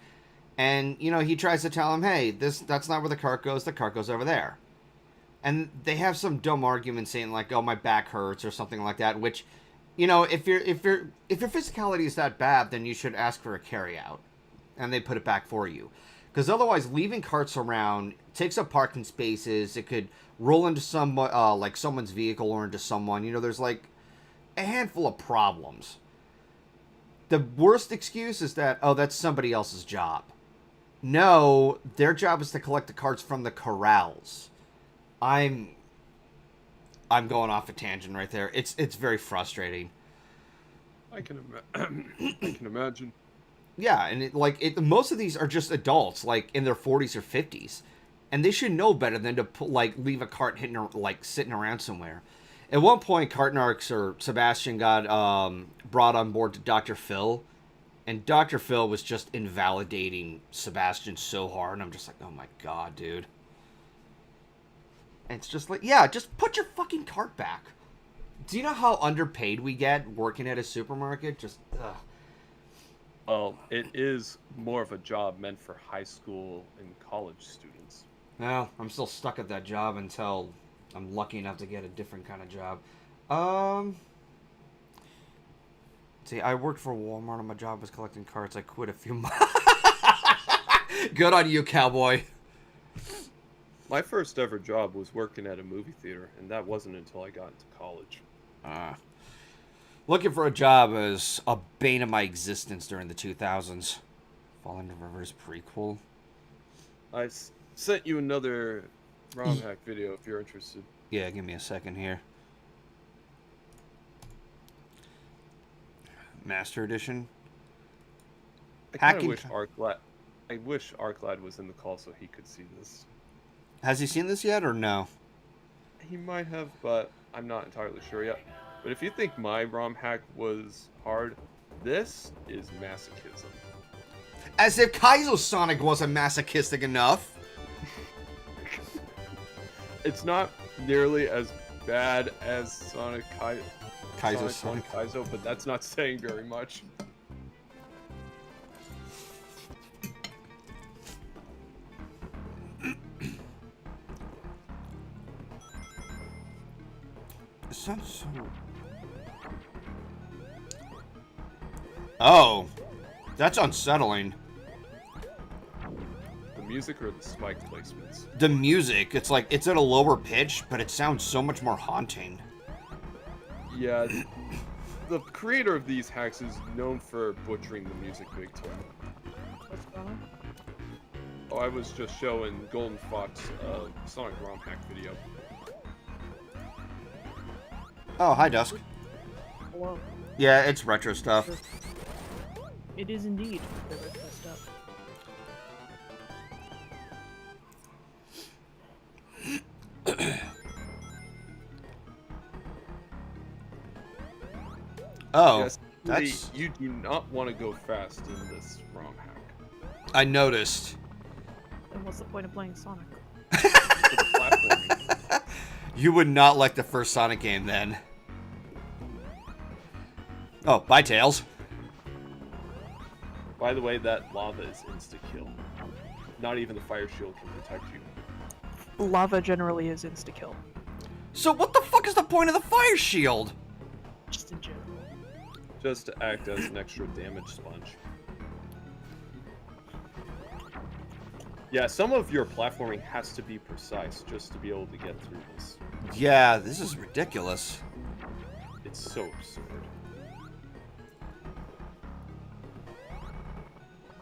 And, you know, he tries to tell them, hey, that's not where the cart goes over there. And they have some dumb argument saying, like, oh, my back hurts or something like that, which, you know, if your physicality is that bad, then you should ask for a carryout. And they put it back for you. Because otherwise, leaving carts around takes up parking spaces. It could roll into like someone's vehicle or into someone. You know, there's like a handful of problems. The worst excuse is that, oh, that's somebody else's job. No, their job is to collect the carts from the corrals. I'm going off a tangent right there. It's very frustrating. I can imagine. Yeah, and most of these are just adults, like in their 40s or 50s, and they should know better than to leave a cart sitting around somewhere. At one point, Cartnarks or Sebastian got brought on board to Dr. Phil, and Dr. Phil was just invalidating Sebastian so hard, and I'm just like, oh my god, dude. And it's just like, yeah, just put your fucking cart back. Do you know how underpaid we get working at a supermarket? Just, ugh. Well, it is more of a job meant for high school and college students. No, I'm still stuck at that job until I'm lucky enough to get a different kind of job. See, I worked for Walmart and my job was collecting carts. I quit a few months. Good on you, cowboy. My first ever job was working at a movie theater, and that wasn't until I got into college. Looking for a job is a bane of my existence during the 2000s. Falling Rivers prequel. I sent you another ROM hack video if you're interested. Yeah, give me a second here. Master Edition. I wish Arclad was in the call so he could see this. Has he seen this yet or no? He might have, but I'm not entirely sure yet. But if you think my ROM hack was hard, this is masochism. As if Kaizo Sonic wasn't masochistic enough. It's not nearly as bad as Sonic Kaizo, but that's not saying very much. Oh, that's unsettling. The music or the spike placements? The music, it's like it's at a lower pitch, but it sounds so much more haunting. Yeah, the creator of these hacks is known for butchering the music big time. What's going on? Oh, I was just showing Golden Fox Sonic ROM hack video. Oh, hi, Dusk. Hello. Yeah, it's retro stuff. It is indeed the retro stuff. Oh, yes, that's... You do not want to go fast in this ROM hack. I noticed. Then what's the point of playing Sonic? You would not like the first Sonic game then. Oh, bye, Tails. By the way, that lava is insta-kill. Not even the fire shield can protect you. Lava generally is insta-kill. So what the fuck is the point of the fire shield? Just in general. Just to act as an extra damage sponge. Yeah, some of your platforming has to be precise just to be able to get through this. Yeah, this is ridiculous. It's so absurd.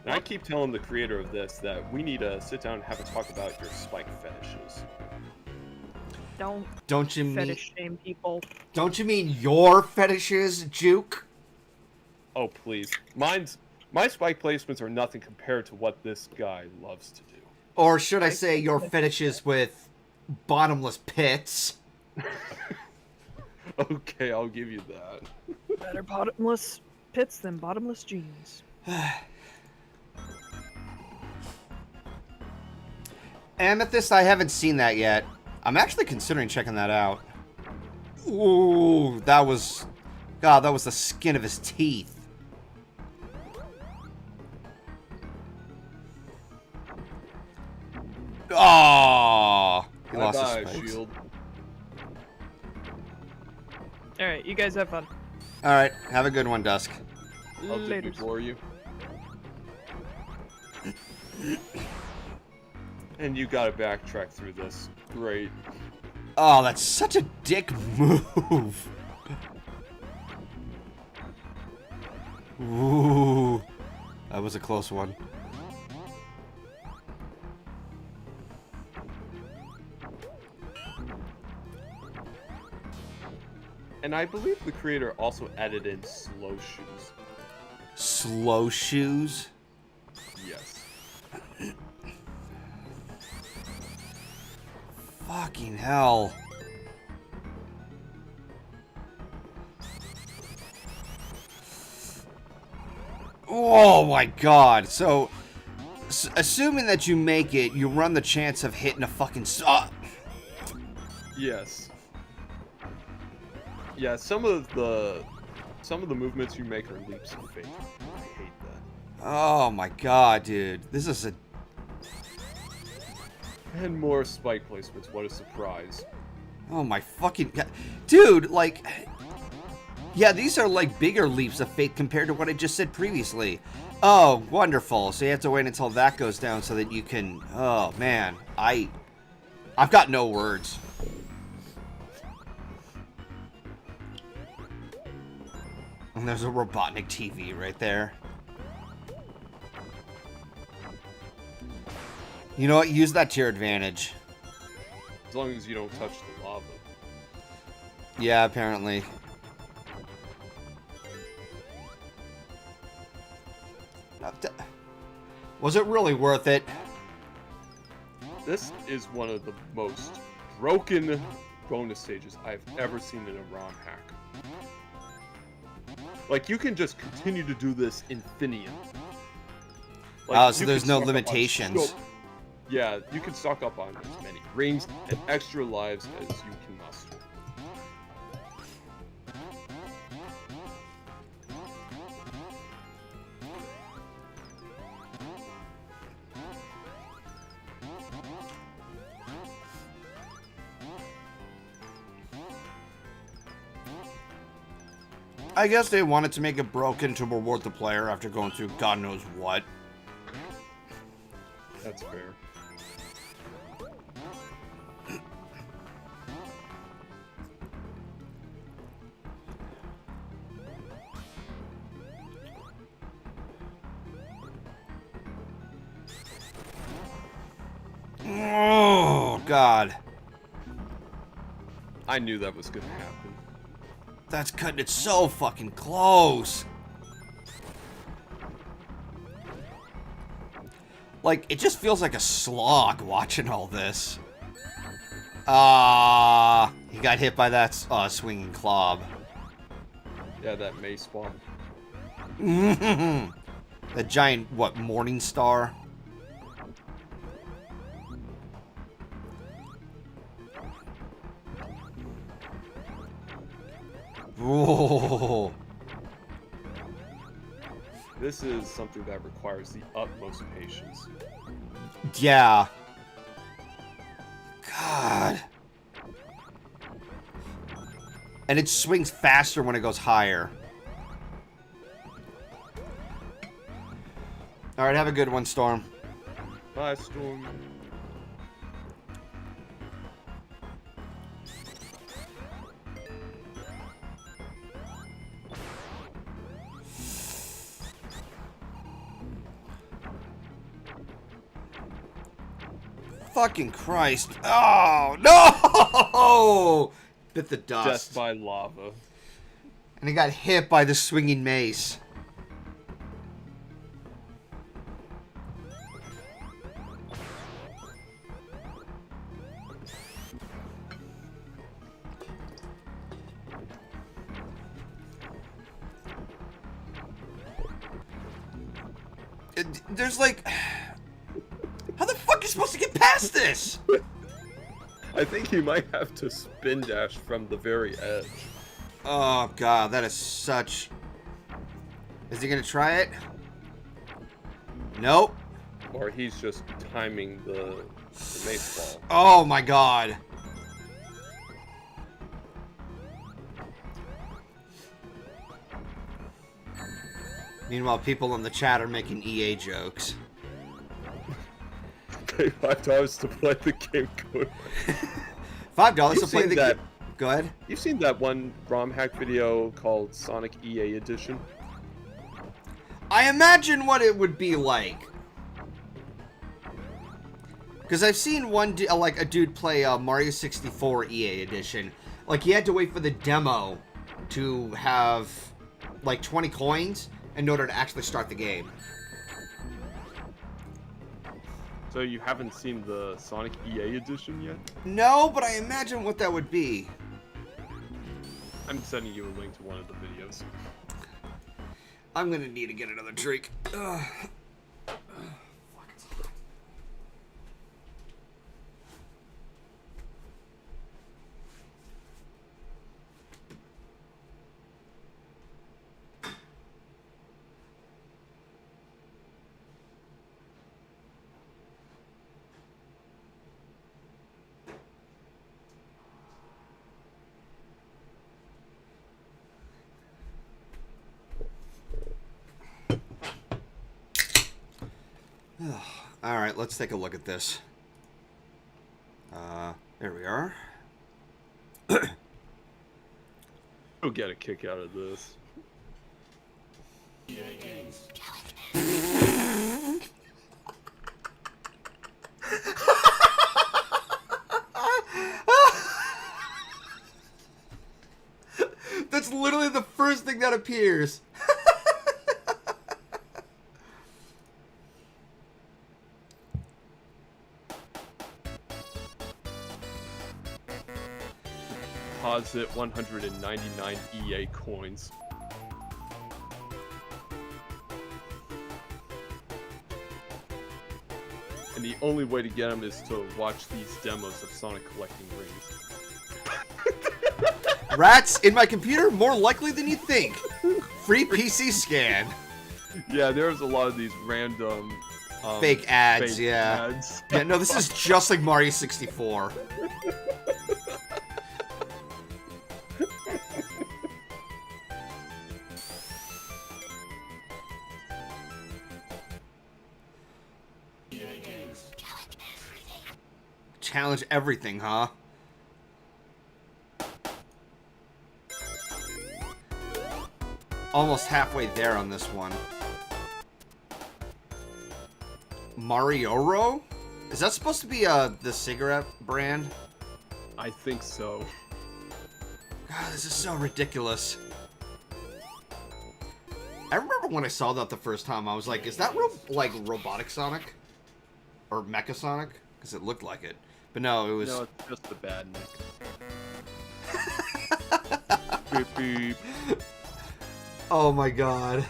And I keep telling the creator of this that we need to sit down and have a talk about your spike fetishes. Don't you mean fetish shame people? Don't you mean your fetishes, Juke? Oh please, my spike placements are nothing compared to what this guy loves to do. Or should I say your fetishes with bottomless pits? Okay, I'll give you that. Better bottomless pits than bottomless jeans. Amethyst, I haven't seen that yet. I'm actually considering checking that out. Ooh, that was... God, that was the skin of his teeth. Oh, he lost his Bye-bye, spikes. shield. Alright, you guys have fun. Alright, have a good one, Dusk. I'll do before you. And you gotta backtrack through this. Great. Oh, that's such a dick move. Ooh, that was a close one. And I believe the creator also added in slow shoes. Slow shoes? Yes. Fucking hell. Oh my god. So, assuming that you make it, you run the chance of hitting a fucking Yes. Yeah, some of the movements you make are leaps of faith. I hate that. Oh my god, dude. This is a... And more spike placements, what a surprise. Oh my fucking god. Dude, like... Yeah, these are like bigger leaps of faith compared to what I just said previously. Oh, wonderful. So you have to wait until that goes down so that you can... Oh, man. I've got no words. And there's a Robotnik TV right there. You know what? Use that to your advantage. As long as you don't touch the lava. Yeah, apparently. Was it really worth it? This is one of the most broken bonus stages I've ever seen in a ROM hack. Like, you can just continue to do this infinitum. Like, Oh, so you there's can no stock up on limitations. Yeah, you can stock up on as many rings and extra lives as you can muster. I guess they wanted to make it broken to reward the player after going through God knows what. That's fair. Oh, God. I knew that was gonna happen. That's cutting it so fucking close. Like, it just feels like a slog watching all this. He got hit by that swinging clob. Yeah, that may spawn. The giant, what, morning star? Whoa. This is something that requires the utmost patience. Yeah. God. And it swings faster when it goes higher. Alright, have a good one, Storm. Bye, Storm. Fucking Christ. Oh, no! Bit the dust. Death by lava. And he got hit by the swinging mace. There's like... How the fuck are you supposed to get past this? I think he might have to spin dash from the very edge. Oh god, that is such... Is he gonna try it? Nope. Or he's just timing the mace ball. Oh my god. Meanwhile, people in the chat are making EA jokes. Pay $5 to play the game code. $5 to play the game. Go ahead. You've seen that one ROM hack video called Sonic EA Edition? I imagine what it would be like. Because I've seen one, like a dude play Mario 64 EA Edition. Like, he had to wait for the demo to have, like, 20 coins in order to actually start the game. So you haven't seen the Sonic EA Edition yet? No, but I imagine what that would be. I'm sending you a link to one of the videos. I'm gonna need to get another drink. Ugh. Alright, let's take a look at this. There we are. You'll get a kick out of this. That's literally the first thing that appears. Deposit 199 EA coins. And the only way to get them is to watch these demos of Sonic collecting rings. Rats in my computer? More likely than you think. Free PC scan. Yeah, there's a lot of these random... fake ads, fake yeah. ads. Yeah, no, this is just like Mario 64. Challenge everything, huh? Almost halfway there on this one. Marioro? Is that supposed to be the cigarette brand? I think so. God, this is so ridiculous. I remember when I saw that the first time, I was like, is that like Robotic Sonic? Or Mecha Sonic? Because it looked like it. But no, it was... No, it's just the bad Nick. Beep, beep. Oh my god.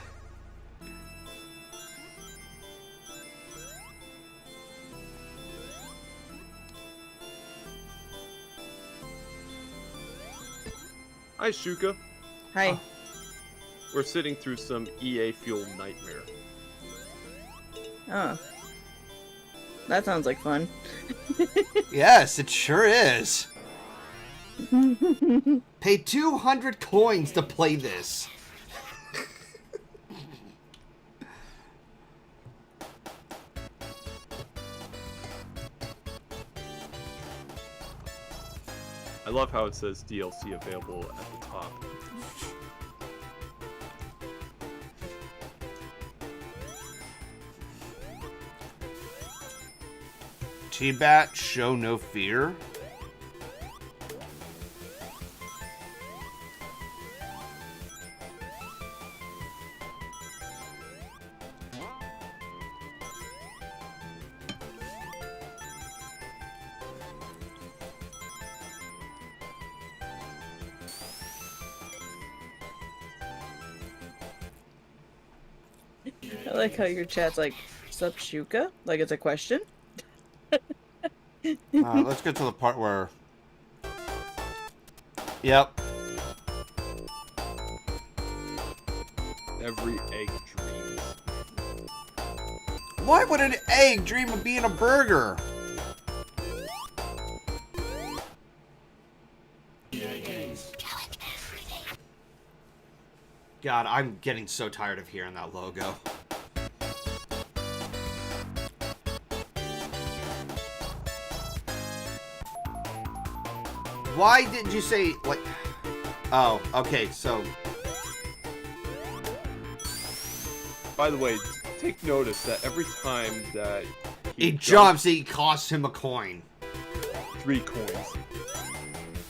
Hi, Shuka. Hi. We're sitting through some EA Fuel Nightmare. Oh. That sounds like fun. Yes, it sure is. Pay 200 coins to play this. I love how it says DLC available at the top. T-Bat, show no fear. I like how your chat's like, sup Shuka? Like it's a question? Let's get to the part where... Yep. Every egg dreams. Why would an egg dream of being a burger? God, I'm getting so tired of hearing that logo. Why did you say, like... Oh, okay, so... By the way, take notice that every time that he jumps, it costs him a coin. 3 coins.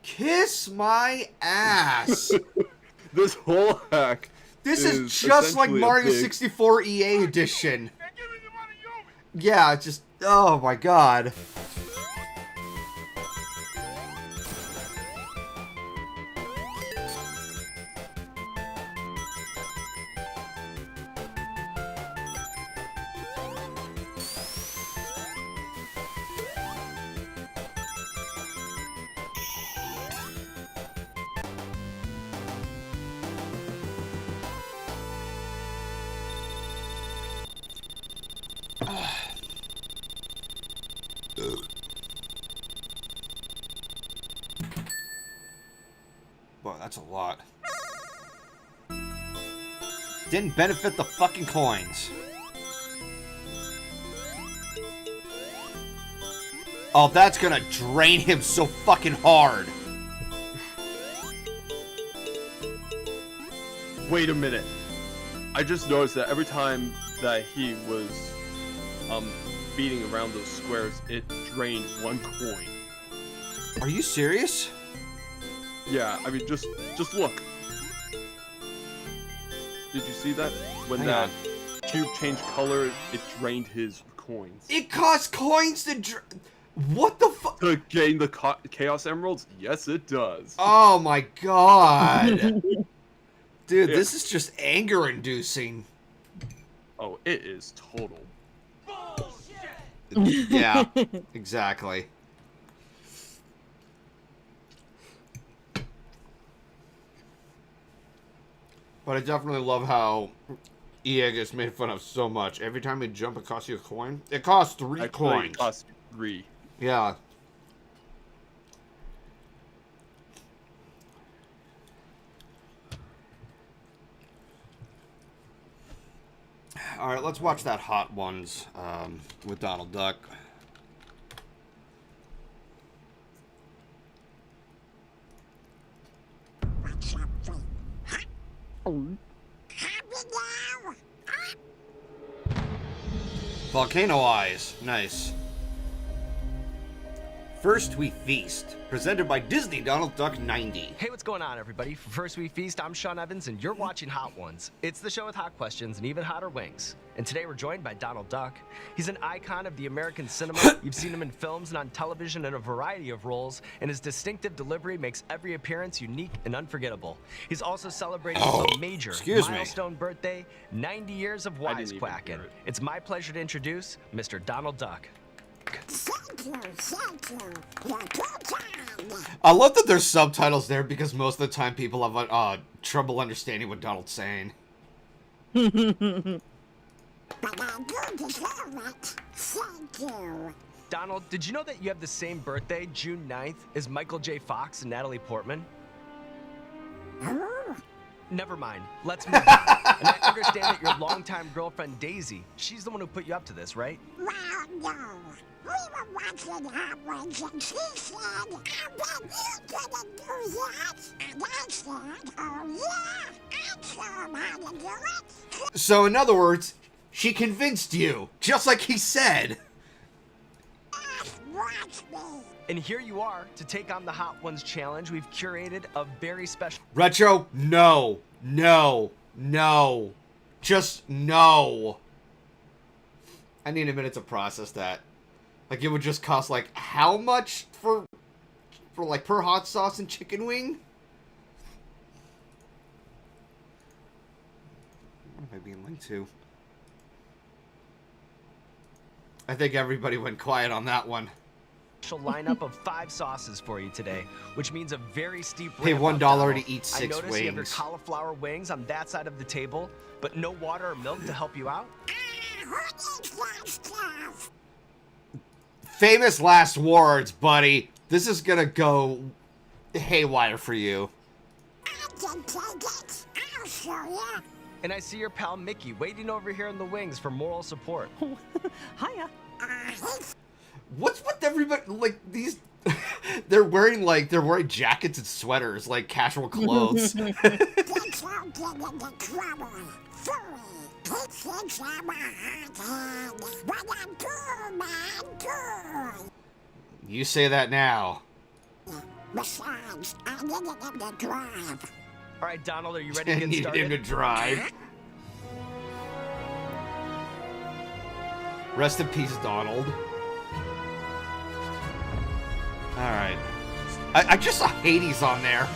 Kiss my ass! This whole hack This is just like Mario 64 EA edition. Yeah, just... Oh my god. Boy, that's a lot. Didn't benefit the fucking coins. Oh, that's gonna drain him so fucking hard. Wait a minute. I just noticed that every time that he was beating around those squares, it drained 1 coin. Are you serious? Yeah, I mean, just look. Did you see that? When Hang that on. cube changed color, it drained his coins. It costs coins to what the fuck? To gain the Chaos Emeralds? Yes, it does. Oh my god. Dude, Yeah. this is just anger-inducing. Oh, it is total. Yeah, exactly. But I definitely love how EA gets made fun of so much. Every time you jump, it costs you a coin. It costs 3 Actually, coins. It costs 3. Yeah. Alright, let's watch that Hot Ones with Donald Duck. Volcano Eyes. Nice. First We Feast. Presented by Disney Donald Duck 90. Hey, what's going on, everybody? For First We Feast, I'm Sean Evans, and you're watching Hot Ones. It's the show with hot questions and even hotter wings. And today we're joined by Donald Duck. He's an icon of the American cinema. You've seen him in films and on television in a variety of roles, and his distinctive delivery makes every appearance unique and unforgettable. He's also celebrating a major milestone birthday, 90 years of wisecracking. It's my pleasure to introduce Mr. Donald Duck. I love that there's subtitles there because most of the time people have trouble understanding what Donald's saying. Donald, did you know that you have the same birthday, June 9th, as Michael J. Fox and Natalie Portman? Never mind. Let's move on. And I understand that your longtime girlfriend, Daisy, she's the one who put you up to this, right? Well, no. We were watching Hot Ones and she said, I bet you couldn't do that. And I said, oh yeah, I'd show him how to do it. So in other words, she convinced you, just like he said. Watch me. And here you are to take on the Hot Ones challenge. We've curated a very special... Retro, no, no, no. Just no. I need a minute to process that. Like, it would just cost, like, how much for like, per hot sauce and chicken wing? What am I being linked to? I think everybody went quiet on that one. lineup of 5 sauces for you today, which means a very steep Pay ramp up, $1 Donald. to eat 6 I notice you have your wings. cauliflower wings on that side of the table, but no water or milk to help you out? Famous last words, buddy. This is gonna go haywire for you. And I see your pal Mickey waiting over here in the wings for moral support. Hiya. What's with everybody, like, these... they're wearing jackets and sweaters, like casual clothes. You say that now. Besides, I needed him to drive. All right, Donald, are you ready to I get needed started? him to drive. Rest in peace, Donald. Alright. I just saw Hades on there.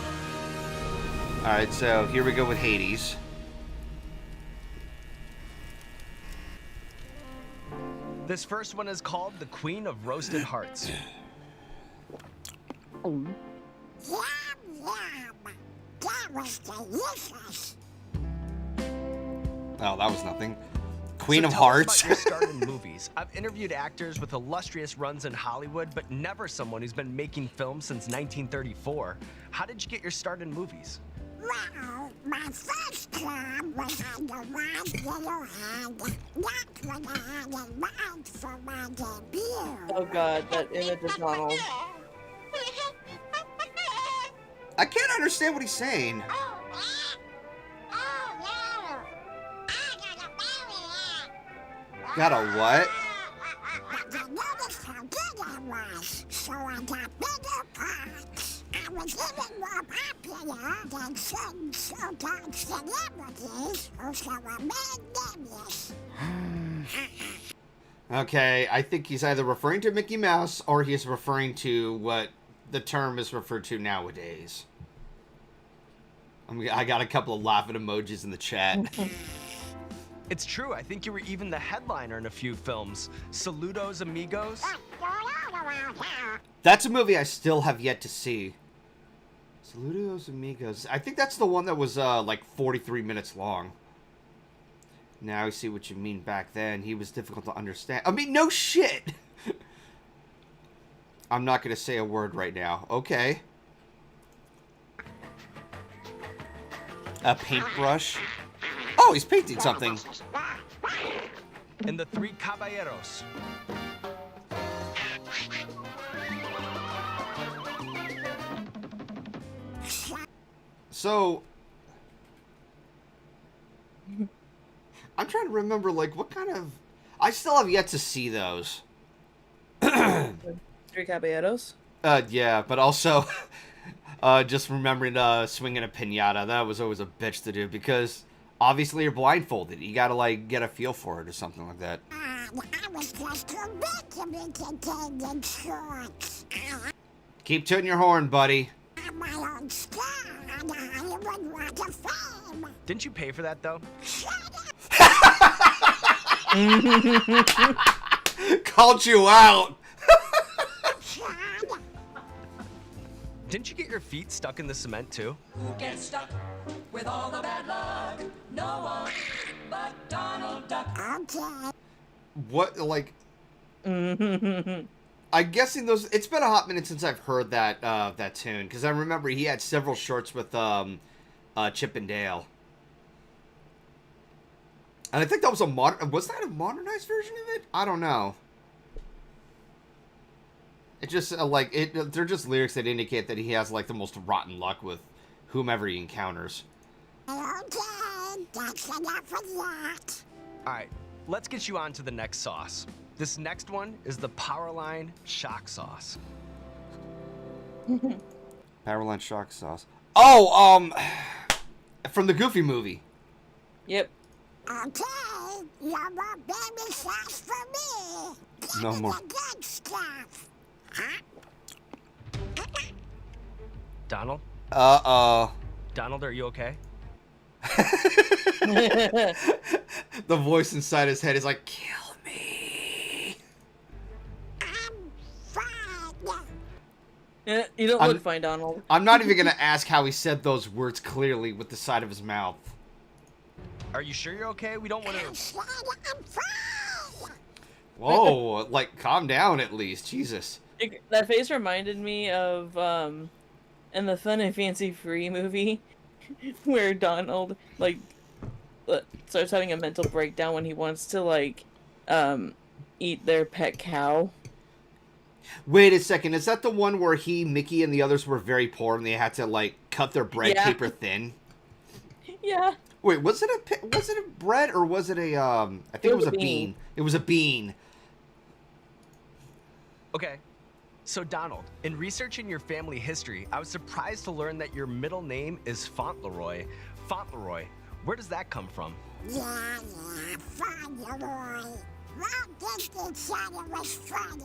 Alright, so here we go with Hades. This first one is called the Queen of Roasted Hearts. Yum, yum. That was delicious. Oh, that was nothing. Queen So of tell us Hearts. about your start in movies. I've interviewed actors with illustrious runs in Hollywood, but never someone who's been making films since 1934. How did you get your start in movies? Well, my first job was on the Wild Yellow Hand. That's when I had in mind for my debut. Oh god, that image of Donald. I can't understand what he's saying. Got a what? But I noticed how good I was, so I got bigger parts. I was even more popular than certain so-called celebrities who so magnanimous. Okay, I think he's either referring to Mickey Mouse or he's referring to what the term is referred to nowadays. I got a couple of laughing emojis in the chat. It's true. I think you were even the headliner in a few films. Saludos, amigos. That's a movie I still have yet to see. Saludos Amigos. I think that's the one that was like 43 minutes long. Now I see what you mean back then. He was difficult to understand. I mean, no shit! I'm not going to say a word right now. Okay. A paintbrush. Oh, he's painting something. And the Three Caballeros. So, I'm trying to remember, like, what kind of... I still have yet to see those. Three Caballeros? Yeah, but also, just remembering swinging a piñata. That was always a bitch to do, because obviously you're blindfolded. You gotta, like, get a feel for it or something like that. I was just too big to be contained in shorts. Keep tooting your horn, buddy. I'm my own star on the Hollywood Walk of Fame. Didn't you pay for that, though? Called you out. Didn't you get your feet stuck in the cement, too? Who gets stuck with all the bad luck? No one but Donald Duck. Okay. What, like... I'm guessing those. It's been a hot minute since I've heard that tune because I remember he had several shorts with Chip and Dale, and I think that was was that a modernized version of it? I don't know. It just they're just lyrics that indicate that he has like the most rotten luck with whomever he encounters. Okay, that's enough for that. Alright, let's get you on to the next sauce. This next one is the Powerline Shock Sauce. Powerline Shock Sauce. Oh, from the Goofy movie. Yep. Okay, no more baby sauce for me. Give No me more. the good stuff. Huh? Donald? Uh-oh. Donald, are you okay? The voice inside his head is like, kill me. You don't look fine, Donald. I'm not even going to ask how he said those words clearly with the side of his mouth. Are you sure you're okay? We don't want to... Whoa, like, calm down at least. Jesus. That face reminded me of, in the Fun and Fancy Free movie, where Donald, like, starts having a mental breakdown when he wants to, like, eat their pet cow. Wait a second. Is that the one where Mickey, and the others were very poor and they had to, like, cut their bread paper thin? Yeah. Wait, was it a bread or was it a, I think it was a bean. It was a bean. Okay. So, Donald, in researching your family history, I was surprised to learn that your middle name is Fauntleroy. Fauntleroy, where does that come from? Yeah, Fauntleroy. Walt Disney said it was funny.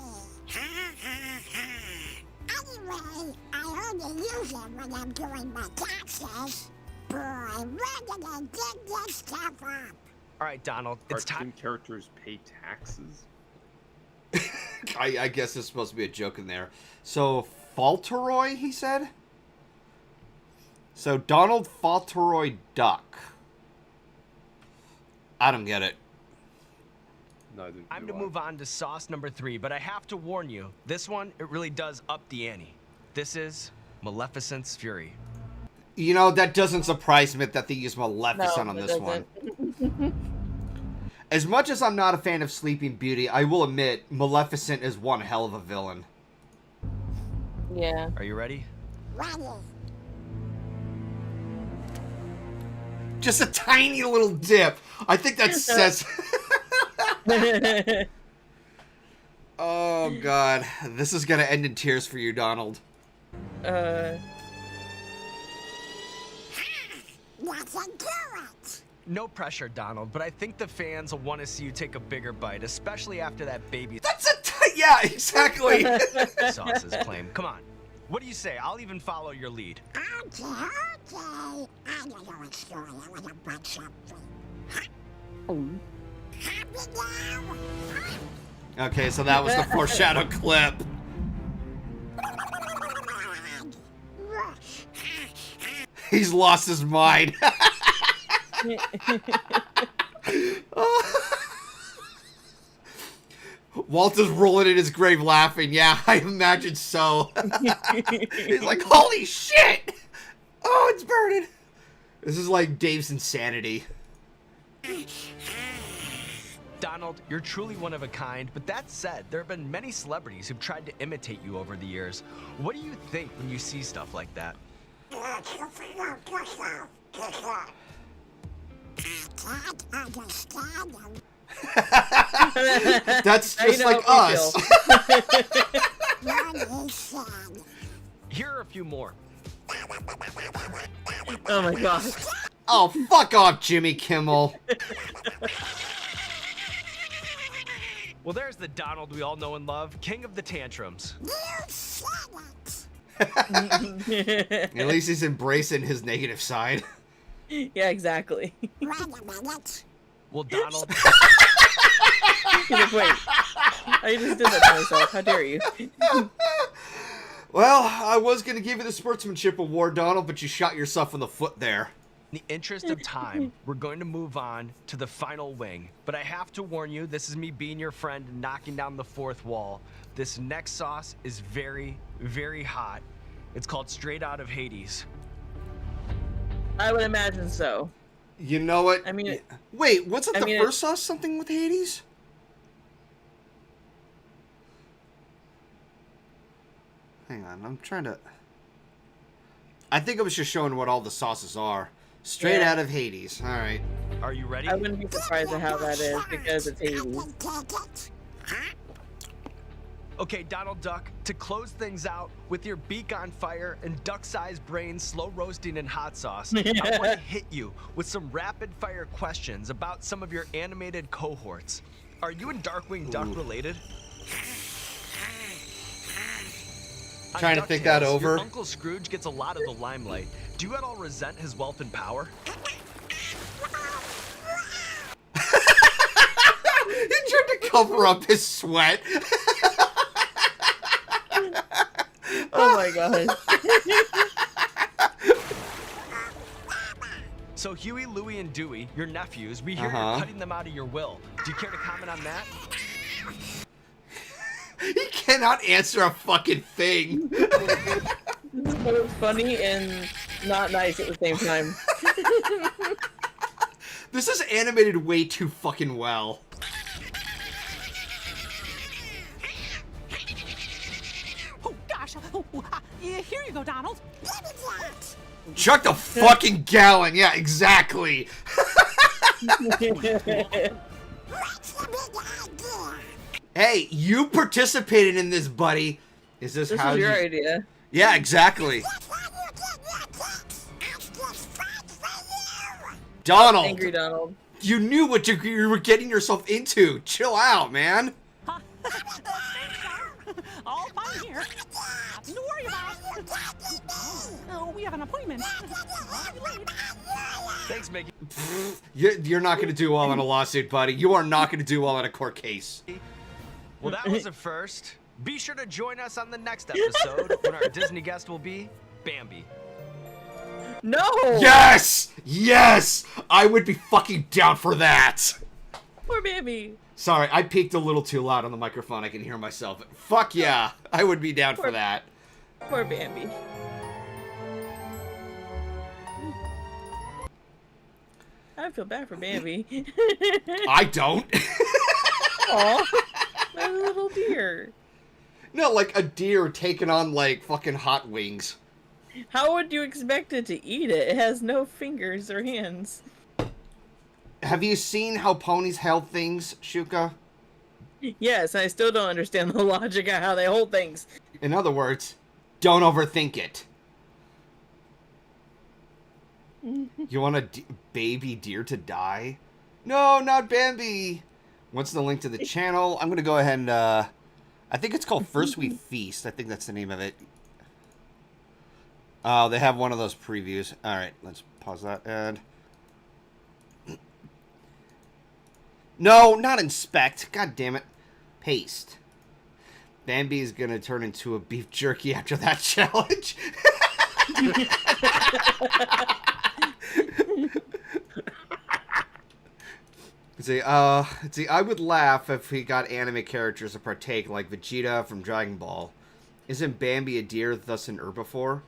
Ha, ha, ha. Anyway, I only use it when I'm doing my taxes. Boy, where did I dig this stuff up? All right, Donald, it's time. Cartoon characters pay taxes? I guess there's supposed to be a joke in there. So, Fauntleroy, he said? So, Donald Fauntleroy Duck. I don't get it. Time to move on to sauce number 3, but I have to warn you, this one, it really does up the ante. This is Maleficent's Fury. You know, that doesn't surprise me that they use Maleficent on this one. As much as I'm not a fan of Sleeping Beauty, I will admit Maleficent is one hell of a villain. Yeah. Are you ready? Ready. Just a tiny little dip. I think that says... Oh, God. This is going to end in tears for you, Donald. Let's do it. No pressure, Donald, but I think the fans will want to see you take a bigger bite, especially after that baby... That's yeah, exactly. Sauce's claim. Come on. What do you say? I'll even follow your lead. Okay. I'm gonna enjoy it with a bunch of Happy now? Okay, so that was the foreshadow clip. He's lost his mind. Walter's rolling in his grave laughing. Yeah, I imagine so. He's like, holy shit! Oh, it's burning. This is like Dave's insanity. Donald, you're truly one of a kind, but that said, there have been many celebrities who've tried to imitate you over the years. What do you think when you see stuff like that? I can't understand them. That's just like us. Here are a few more. Oh my god. Oh, fuck off, Jimmy Kimmel. Well, there's the Donald we all know and love, king of the tantrums. You said At least he's embracing his negative side. Yeah, exactly. Wait a minute. Well, Donald... He's like, wait, I just did that to myself. How dare you? Well, I was going to give you the sportsmanship award, Donald, but you shot yourself in the foot there. In the interest of time, we're going to move on to the final wing. But I have to warn you, this is me being your friend and knocking down the fourth wall. This next sauce is very, very hot. It's called Straight Out of Hades. I would imagine so. You know what? I mean, wait, wasn't the first sauce something with Hades? Hang on, I'm trying to... I think it was just showing what all the sauces are. Straight out of Hades. All right. Are you ready? I wouldn't be surprised at how that is because it's Hades. Okay, Donald Duck, to close things out with your beak on fire and duck-sized brain slow roasting in hot sauce, I want to hit you with some rapid-fire questions about some of your animated cohorts. Are you and Darkwing Duck related? Trying to think that over. Your Uncle Scrooge gets a lot of the limelight. Do you at all resent his wealth and power? He tried to cover up his sweat. Oh my god. So Huey, Louie, and Dewey, your nephews, we hear you're cutting them out of your will. Do you care to comment on that? He cannot answer a fucking thing. It's both funny and not nice at the same time. This is animated way too fucking well. Oh gosh! Oh, yeah, here you go, Donald. Chuck the fucking gallon. Yeah, exactly. Hey, you participated in this, buddy. Is this how is you... your idea. Yeah, exactly. Donald. Angry Donald. You knew what you were getting yourself into. Chill out, man. All fine here. Nothing to worry about. Oh, we have an appointment. Thanks, Mickey. You're not going to do well in a lawsuit, buddy. You are not going to do well in a court case. Well, that was a first. Be sure to join us on the next episode when our Disney guest will be Bambi. No! Yes! Yes! I would be fucking down for that. Poor Bambi. Sorry, I peaked a little too loud on the microphone. I can hear myself. Fuck yeah. I would be down for that. Poor Bambi. I feel bad for Bambi. I don't. Aw, my little deer. No, like a deer taking on, like, fucking hot wings. How would you expect it to eat it? It has no fingers or hands. Have you seen how ponies held things, Shuka? Yes, I still don't understand the logic of how they hold things. In other words, don't overthink it. You want a baby deer to die? No, not Bambi. What's the link to the channel? I'm going to go ahead and, I think it's called First We Feast. I think that's the name of it. Oh, they have one of those previews. All right, let's pause that. And no, not inspect. God damn it. Paste. Bambi is going to turn into a beef jerky after that challenge. See, I would laugh if we got anime characters to partake, like Vegeta from Dragon Ball. Isn't Bambi a deer, thus an herbivore?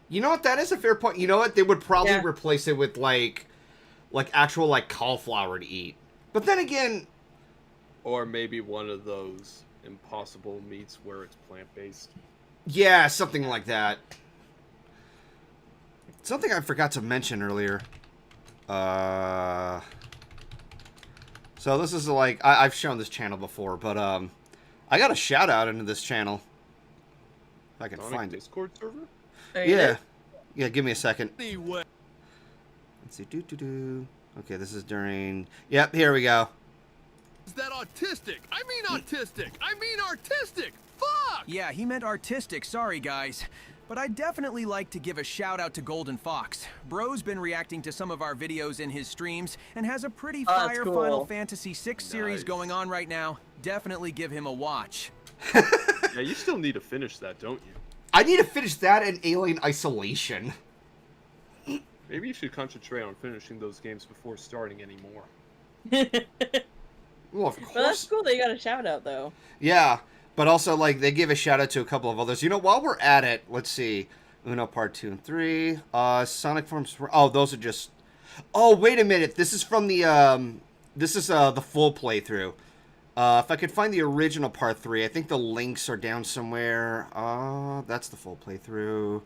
You know what? That is a fair point. You know what? They would probably replace it with, like actual, like, cauliflower to eat. But then again... Or maybe one of those impossible meats where it's plant-based. Yeah, something like that. Something I forgot to mention earlier. So this is like, I've shown this channel before, but I got a shout out into this channel. If I can find it. Discord server? Yeah. Yeah, give me a second. Let's see. Okay, this is during... Yep, here we go. Is that autistic? I mean autistic! I mean artistic! Fuck! Yeah, he meant artistic. Sorry, guys. But I'd definitely like to give a shout out to Golden Fox. Bro's been reacting to some of our videos in his streams and has a pretty fire cool. Final Fantasy VI series going on right now. Definitely give him a watch. Yeah, you still need to finish that, don't you? I need to finish that and Alien Isolation. Maybe you should concentrate on finishing those games before starting anymore. Well, of course. Well, that's cool. They got a shout out though. Yeah, but also like they give a shout out to a couple of others. You know, while we're at it, let's see. Uno Part 2 and 3. Sonic Forms. Oh, those are just. Oh, wait a minute. This is from the This is the full playthrough. If I could find the original Part 3, I think the links are down somewhere. That's the full playthrough.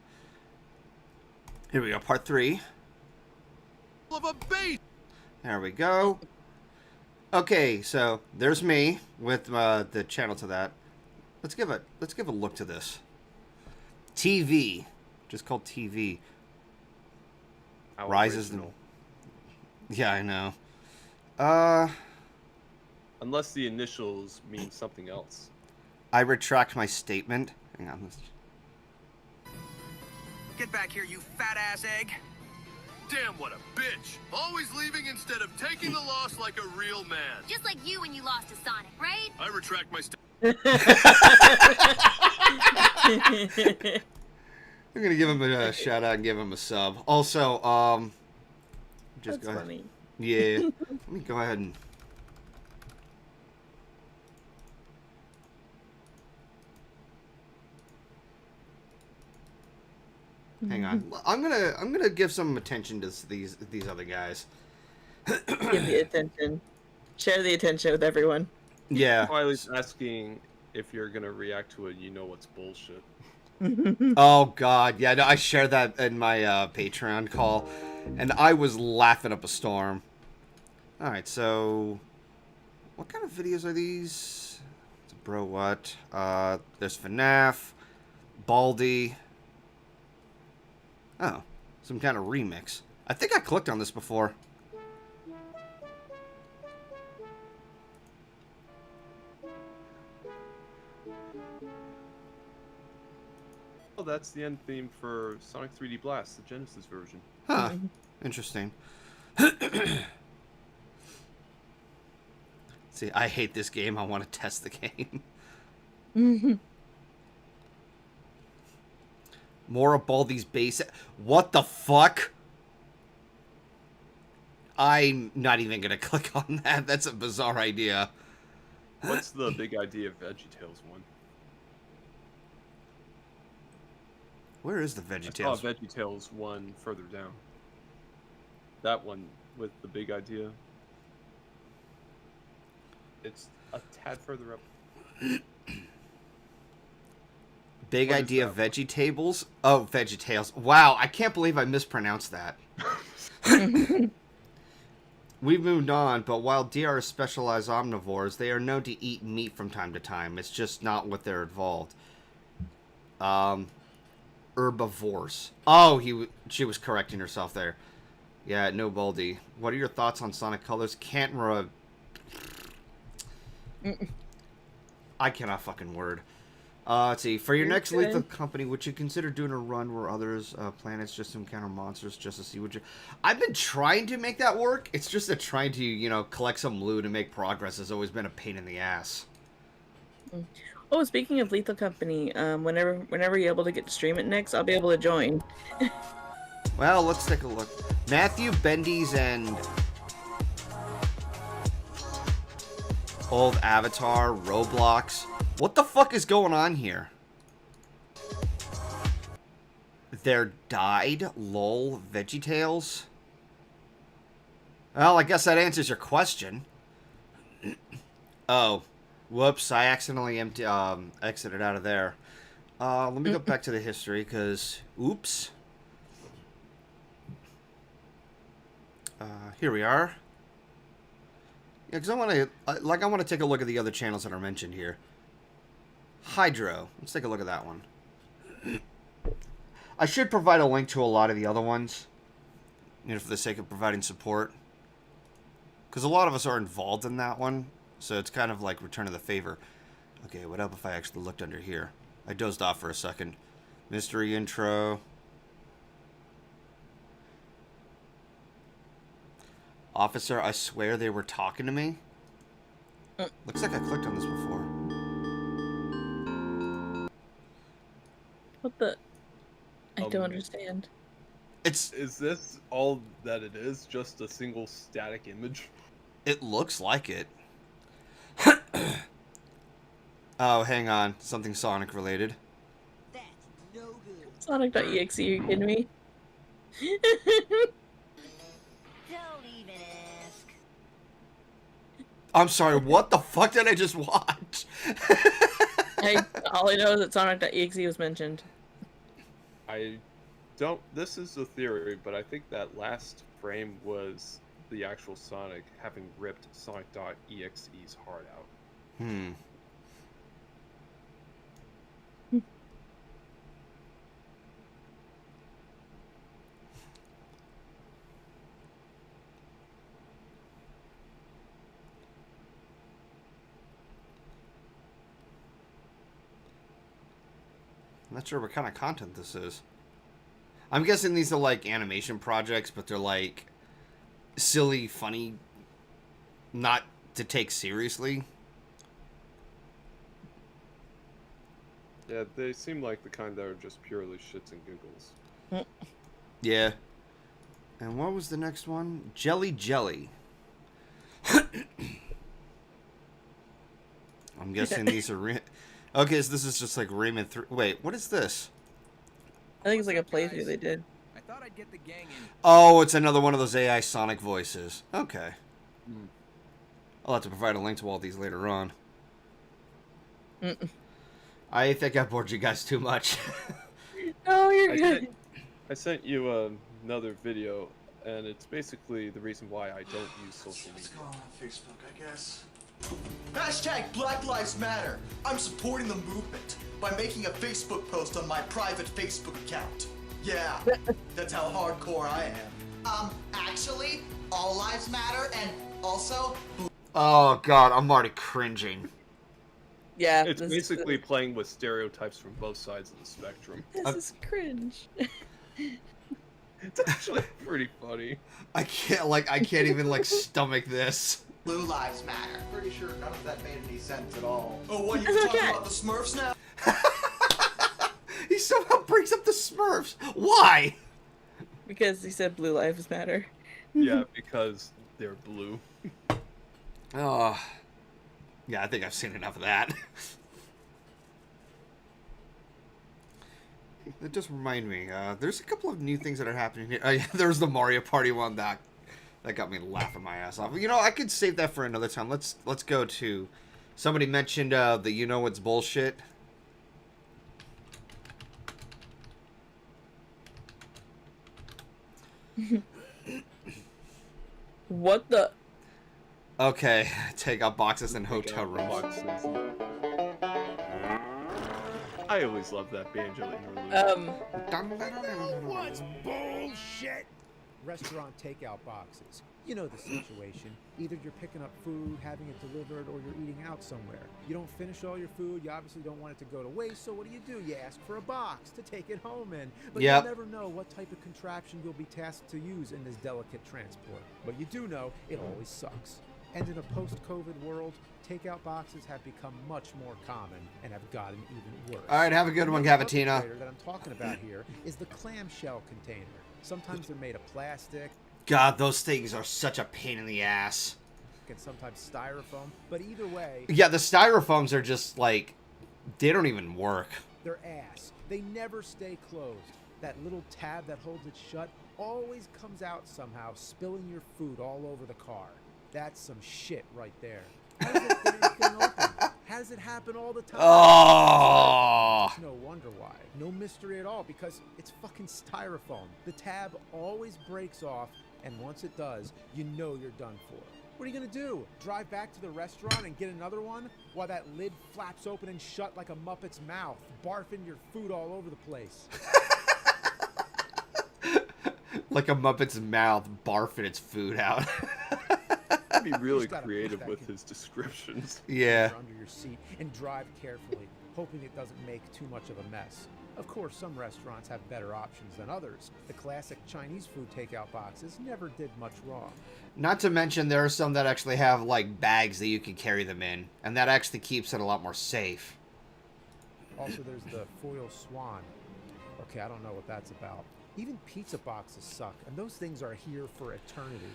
Here we go, Part 3. Of a base. There we go. Okay, so there's me with the channel to that. Let's give a look to this. TV, just called TV. How Rises. original. Yeah, I know. Unless the initials mean something else. I retract my statement. Hang on. Get back here, you fat ass egg. Damn, what a bitch. Always leaving instead of taking the loss like a real man. Just like you when you lost to Sonic, right? I retract my I'm gonna give him a shout out and give him a sub. Also, just That's go ahead. funny. Yeah. Let me go ahead and. Hang on. I'm gonna give some attention to these other guys. Give the attention. Share the attention with everyone. Yeah. Wiley's asking if you're gonna react to it. You know what's bullshit. Oh God, yeah. No, I shared that in my Patreon call, and I was laughing up a storm. All right, so what kind of videos are these? Bro, what? There's FNAF, Baldy. Oh, some kind of remix. I think I clicked on this before. Oh, that's the end theme for Sonic 3D Blast, the Genesis version. Huh. Interesting. See, I hate this game. I want to test the game. More of Baldi's base. What the fuck? I'm not even going to click on that. That's a bizarre idea. What's the big idea of VeggieTales one? Where is the VeggieTales? I saw VeggieTales one further down. That one with the big idea. It's a tad further up. Big idea of VeggieTables? Oh, VeggieTales. Wow, I can't believe I mispronounced that. We've moved on, but while deer are specialized omnivores, they are known to eat meat from time to time. It's just not what they're involved. Herbivores. Oh, she was correcting herself there. Yeah, no Baldy. What are your thoughts on Sonic Colors? I cannot fucking word. Let's see. For your next Lethal Company, would you consider doing a run where others planets just encounter monsters just to see what you... I've been trying to make that work. It's just that trying to, you know, collect some loot and make progress has always been a pain in the ass. Oh, speaking of Lethal Company, whenever you're able to get to stream it next, I'll be able to join. Well, let's take a look. Matthew Bendy's and old Avatar, Roblox. What the fuck is going on here? They're died? Lol, VeggieTales? Well, I guess that answers your question. Oh. Whoops, I accidentally exited out of there. Let me go back to the history, because... Oops. Here we are. Yeah, because I want to take a look at the other channels that are mentioned here. Hydro. Let's take a look at that one. I should provide a link to a lot of the other ones, you know, for the sake of providing support. Because a lot of us are involved in that one, so it's kind of like return of the favor. Okay, what up if I actually looked under here? I dozed off for a second. Mystery intro. Officer, I swear they were talking to me. Looks like I clicked on this before. What the? I don't understand. Is this all that it is? Just a single static image? It looks like it. Oh, hang on. Something Sonic related. Sonic.exe, are you kidding me? Don't even ask. I'm sorry, what the fuck did I just watch? All I know is that Sonic.exe was mentioned. I don't. This is a theory, but I think that last frame was the actual Sonic having ripped Sonic.exe's heart out. I'm not sure what kind of content this is. I'm guessing these are like animation projects, but they're like silly, funny, not to take seriously. Yeah, they seem like the kind that are just purely shits and giggles. Yeah. And what was the next one? Jelly Jelly. I'm guessing these are... Okay, so this is just like Rayman 3... Wait, what is this? I think it's like a playthrough they did. I thought I'd get the gang in. Oh, it's another one of those AI Sonic voices. Okay. I'll have to provide a link to all these later on. I think I bored you guys too much. No, you're good. I sent you another video, and it's basically the reason why I don't use social media. Let's go on Facebook, I guess. Hashtag Black Lives Matter. I'm supporting the movement by making a Facebook post on my private Facebook account. Yeah, that's how hardcore I am. Actually, all lives matter, and also... Oh, God, I'm already cringing. Yeah. It's basically playing with stereotypes from both sides of the spectrum. This is cringe. It's actually pretty funny. I can't even, like, stomach this. Blue Lives Matter. Pretty sure none of that made any sense at all. Oh, what, It's you're talking okay. about the Smurfs now? He somehow brings up the Smurfs. Why? Because he said Blue Lives Matter. Yeah, because they're blue. Oh. Yeah, I think I've seen enough of that. That just reminded me, there's a couple of new things that are happening here. Yeah, there's the Mario Party one that got me laughing my ass off. You know, I could save that for another time. Let's go to... Somebody mentioned the You Know It's Bullshit. What the... Okay, take out boxes in hotel rooms. I always love that banjo interlude. What's bullshit? Restaurant takeout boxes. You know the situation. Either you're picking up food, having it delivered, or you're eating out somewhere. You don't finish all your food, you obviously don't want it to go to waste, so what do? You ask for a box to take it home in. But Yep. you never know what type of contraption you'll be tasked to use in this delicate transport. But you do know it always sucks. And in a post-COVID world, takeout boxes have become much more common and have gotten even worse. All right, have a good one, The Gavatina. perpetrator that I'm talking about here is the clamshell container. Sometimes they're made of plastic, God, those things are such a pain in the ass. and sometimes styrofoam, but either way, Yeah, the styrofoams are just like, they don't even work. they're ass. They never stay closed. That little tab that holds it shut always comes out somehow, spilling your food all over the car. That's some shit right there. How does it get anything open? How does it happen all the time? Oh. It's no wonder why. No mystery at all, because it's fucking styrofoam. The tab always breaks off, and once it does, you know you're done for. What are you gonna do? Drive back to the restaurant and get another one while that lid flaps open and shut like a Muppet's mouth, barfing your food all over the place? Like a Muppet's mouth barfing its food out. He'd be really creative with his descriptions. Yeah. Under your seat and drive carefully, hoping it doesn't make too much of a mess. Of course, some restaurants have better options than others. The classic Chinese food takeout boxes never did much wrong. Not to mention there are some that actually have like bags that you can carry them in, and that actually keeps it a lot more safe. Also, there's the foil swan. Okay, I don't know what that's about. Even pizza boxes suck, and those things are here for eternity.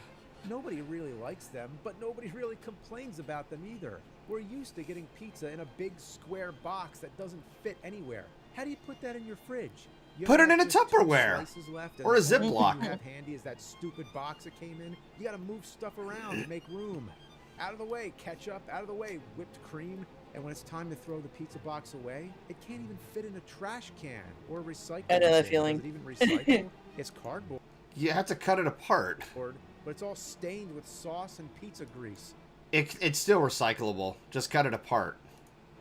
Nobody really likes them, but nobody really complains about them either. We're used to getting pizza in a big square box that doesn't fit anywhere. How do you put that in your fridge? You Put ever it in have a just two Tupperware. slices left, and Or a the only thing Ziploc. you have handy is that stupid box that came in. You gotta move stuff around to make room. Out of the way, ketchup, out of the way, whipped cream. And when it's time to throw the pizza box away, it can't even fit in a trash can or a recycling I know that bin. feeling. Does it even recycle? It's cardboard. You have to cut it apart. But it's all stained with sauce and pizza grease. It's still recyclable. Just cut it apart.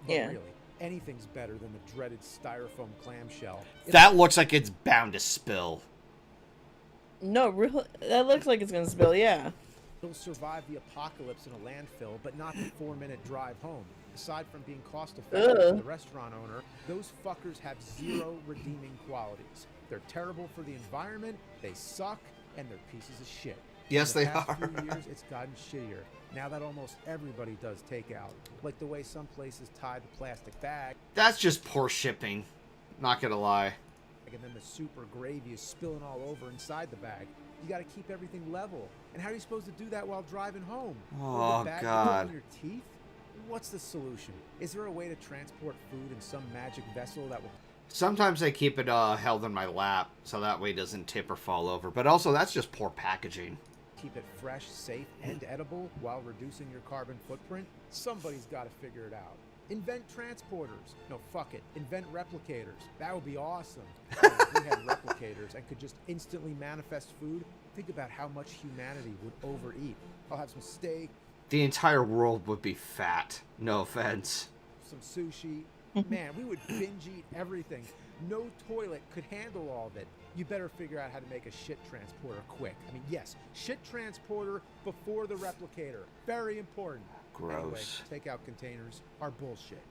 But Yeah. really, anything's better than the dreaded styrofoam clamshell. That looks like it's bound to spill. No, really, that looks like it's gonna spill. Yeah. It'll survive the apocalypse in a landfill, but not the 4-minute drive home. Aside from being cost-effective for the restaurant owner, those fuckers have zero redeeming qualities. They're terrible for the environment, they suck, and they're pieces of shit. Yes, In the they past are. few years, it's gotten shittier. Now that almost everybody does takeout. Like the way some places tie the plastic bag. That's just poor shipping. Not gonna lie. And then the soup or gravy is spilling all over inside the bag. You got to keep everything level. And how are you supposed to do that while driving home? Oh, With the bag God. in your teeth? What's the solution? Is there a way to transport food in some magic vessel that will... Sometimes I keep it held in my lap so that way it doesn't tip or fall over. But also, that's just poor packaging. keep it fresh, safe, and edible while reducing your carbon footprint? Somebody's got to figure it out. Invent transporters. No, fuck it. Invent replicators. That would be awesome. If we had replicators and could just instantly manifest food, think about how much humanity would overeat. I'll have some steak, The entire world would be fat. No offense. some sushi. Man, we would binge eat everything. No toilet could handle all of it. You better figure out how to make a shit transporter quick. I mean, yes, shit transporter before the replicator. Very important. Gross. Anyway, takeout containers are bullshit.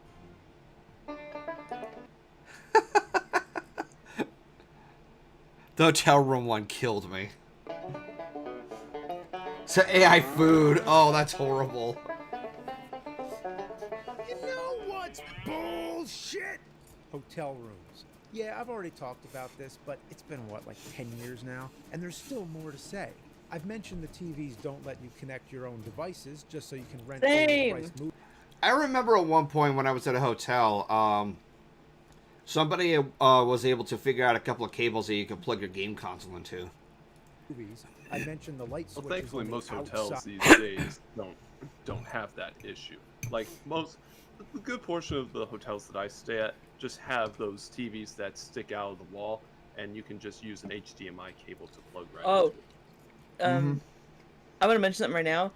The hotel room one killed me. So AI food. Oh, that's horrible. You know what's bullshit? Hotel rooms. Yeah, I've already talked about this, but it's been, what, like 10 years now? And there's still more to say. I've mentioned the TVs don't let you connect your own devices just so you can rent overpriced movies. I remember at one point when I was at a hotel, somebody was able to figure out a couple of cables that you could plug your game console into. I mentioned the light switches. Well, thankfully, on the most hotels outside. these days don't have that issue. Like a good portion of the hotels that I stay at just have those TVs that stick out of the wall, and you can just use an HDMI cable to plug right into it. I'm gonna mention something right now.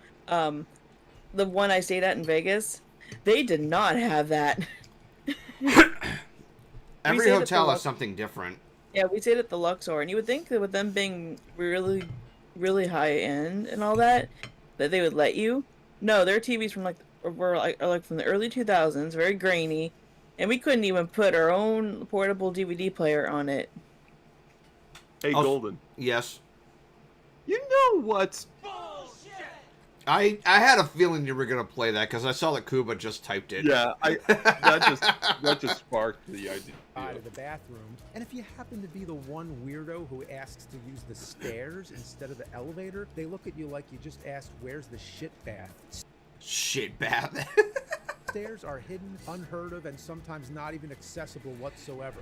The one I stayed at in Vegas, they did not have that. Every stayed at hotel the has something different. Yeah, we stayed at the Luxor, and you would think that with them being really, really high end and all that, that they would let you. No, their TVs from were like from the early 2000s, very grainy, and we couldn't even put our own portable DVD player on it. Hey, Golden. Yes. You know what's I had a feeling you were gonna play that because I saw that Kuba just typed it. Yeah, that just sparked the idea. Out of the bathroom, and if you happen to be the one weirdo who asks to use the stairs instead of the elevator, they look at you like you just asked, "Where's the shit bath?" Shit bath. Stairs are hidden, unheard of, and sometimes not even accessible whatsoever.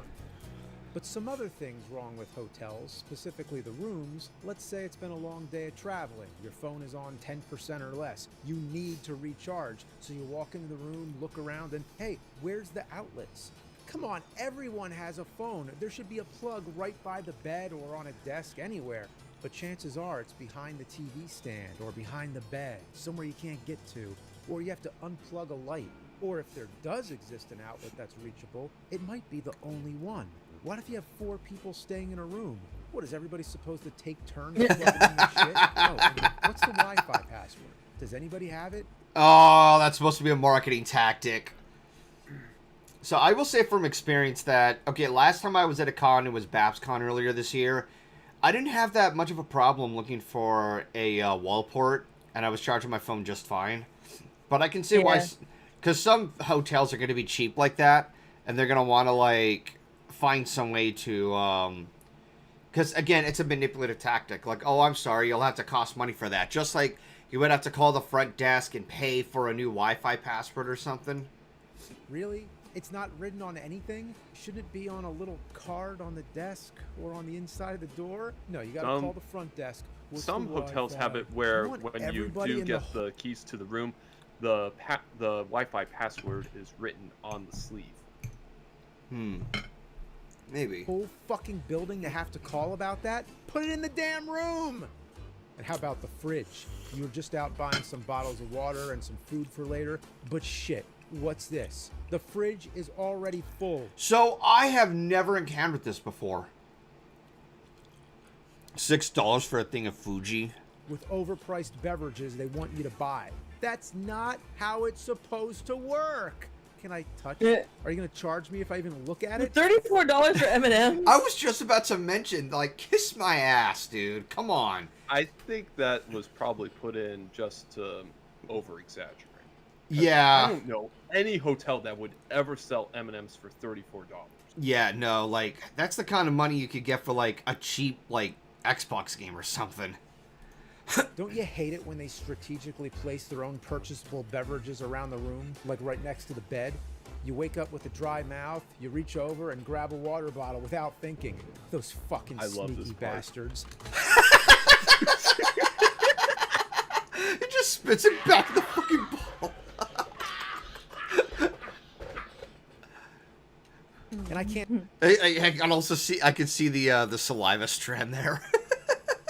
But some other things wrong with hotels, specifically the rooms. Let's say it's been a long day of traveling. Your phone is on 10% or less. You need to recharge. So you walk into the room, look around, and hey, where's the outlets? Come on, everyone has a phone. There should be a plug right by the bed or on a desk anywhere. But chances are it's behind the TV stand or behind the bed, somewhere you can't get to, or you have to unplug a light. Or if there does exist an outlet that's reachable, it might be the only one. What if you have 4 people staying in a room? What, is everybody supposed to take turns plugging in their shit? Oh, and what's the Wi-Fi password? Does anybody have it? Oh, that's supposed to be a marketing tactic. So I will say from experience that, okay, last time I was at a con, it was BabsCon earlier this year. I didn't have that much of a problem looking for a wall port, and I was charging my phone just fine. But I can see why, because some hotels are going to be cheap like that, and they're going to want to, like, find some way to, Because, again, it's a manipulative tactic. Like, oh, I'm sorry, you'll have to cost money for that. Just like you would have to call the front desk and pay for a new Wi-Fi password or something. Really? It's not written on anything? Shouldn't it be on a little card on the desk or on the inside of the door? No, you gotta call the front desk. Some hotels have it where when you do get the keys to the room, the Wi-Fi password is written on the sleeve. Maybe. Whole fucking building to have to call about that? Put it in the damn room! And how about the fridge? You were just out buying some bottles of water and some food for later, but shit, what's this? The fridge is already full. So, I have never encountered this before. $6 for a thing of Fuji. With overpriced beverages they want you to buy. That's not how it's supposed to work. Can I touch it? Are you going to charge me if I even look at it? $34 for M&M's? I was just about to mention, like, kiss my ass, dude. Come on. I think that was probably put in just to over-exaggerate. Yeah. I don't know any hotel that would ever sell M&M's for $34. Yeah, no, like, that's the kind of money you could get for, like, a cheap, like, Xbox game or something. Don't you hate it when they strategically place their own purchasable beverages around the room, like right next to the bed? You wake up with a dry mouth, you reach over and grab a water bottle without thinking. Those fucking sneaky bastards. It just spits it back in the fucking bottle. And I can't. I can also see. I can see the saliva strand there.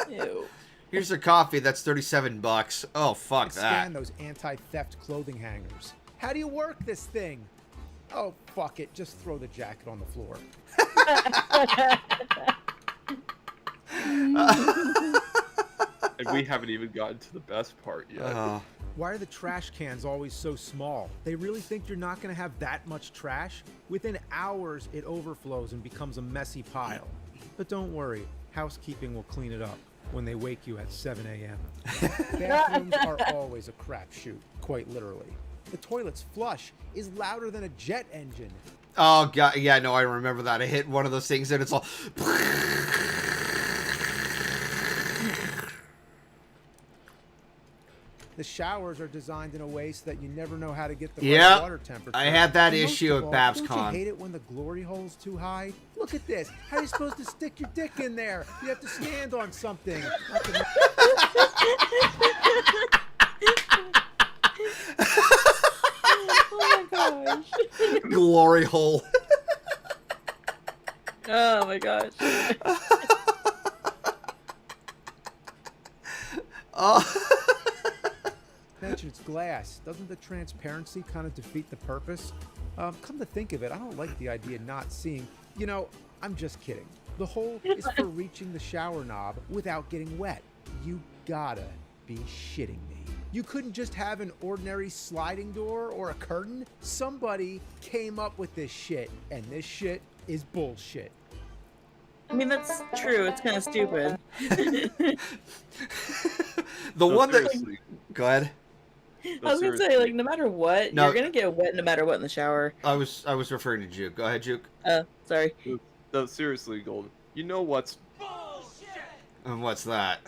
Ew. Here's a coffee. That's $37. Oh fuck that. Scan those anti-theft clothing hangers. How do you work this thing? Oh fuck it. Just throw the jacket on the floor. And we haven't even gotten to the best part yet. Why are the trash cans always so small? They really think you're not going to have that much trash? Within hours, it overflows and becomes a messy pile. But don't worry, housekeeping will clean it up when they wake you at 7 a.m. Bathrooms are always a crapshoot, quite literally. The toilet's flush is louder than a jet engine. Oh god, yeah, no, I remember that. I hit one of those things and it's all. The showers are designed in a way so that you never know how to get the right water temperature. I had that And most issue of at all, BabsCon. Don't you hate it when the glory hole's too high? Look at this. How are you supposed to stick your dick in there? You have to stand on something. Oh my gosh. Glory hole. Oh my gosh. Mention it's glass. Doesn't the transparency kind of defeat the purpose? Come to think of it, I don't like the idea of not seeing. You know, I'm just kidding. The hole is for reaching the shower knob without getting wet. You gotta be shitting me. You couldn't just have an ordinary sliding door or a curtain? Somebody came up with this shit, and this shit is bullshit. I mean, that's true. It's kind of stupid. The one that. Go ahead. I was gonna say, like, no matter what, No. you're gonna get wet no matter what in the shower. I was referring to Juke. Go ahead, Juke. Sorry. No, seriously, Golden. You know what's And what's that?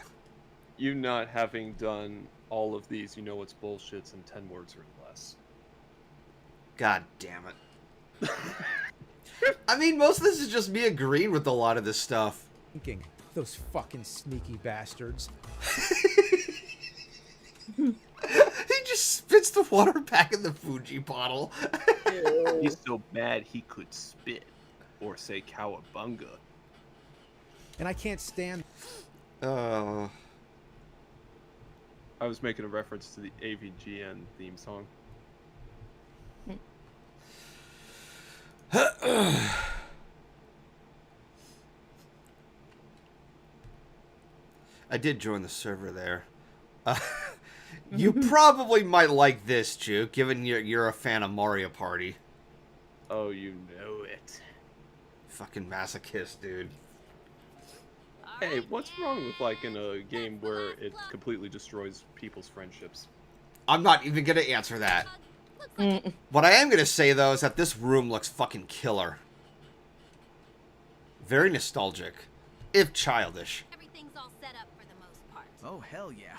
you not having done all of these, you know what's bullshits in 10 words or less. God damn it. I mean, most of this is just me agreeing with a lot of this stuff. Thinking, those fucking sneaky bastards. He just spits the water back in the Fuji bottle. He's so bad he could spit or say cowabunga. And I can't stand. I was making a reference to the AVGN theme song. I did join the server there. You probably might like this, Juke, given you're a fan of Mario Party. Oh, you know it. Fucking masochist, dude. Hey, what's wrong with, like, in a game where it completely destroys people's friendships? I'm not even gonna answer that. What I am gonna say, though, is that this room looks fucking killer. Very nostalgic. if childish. Everything's all set up for the most part. Oh, hell yeah.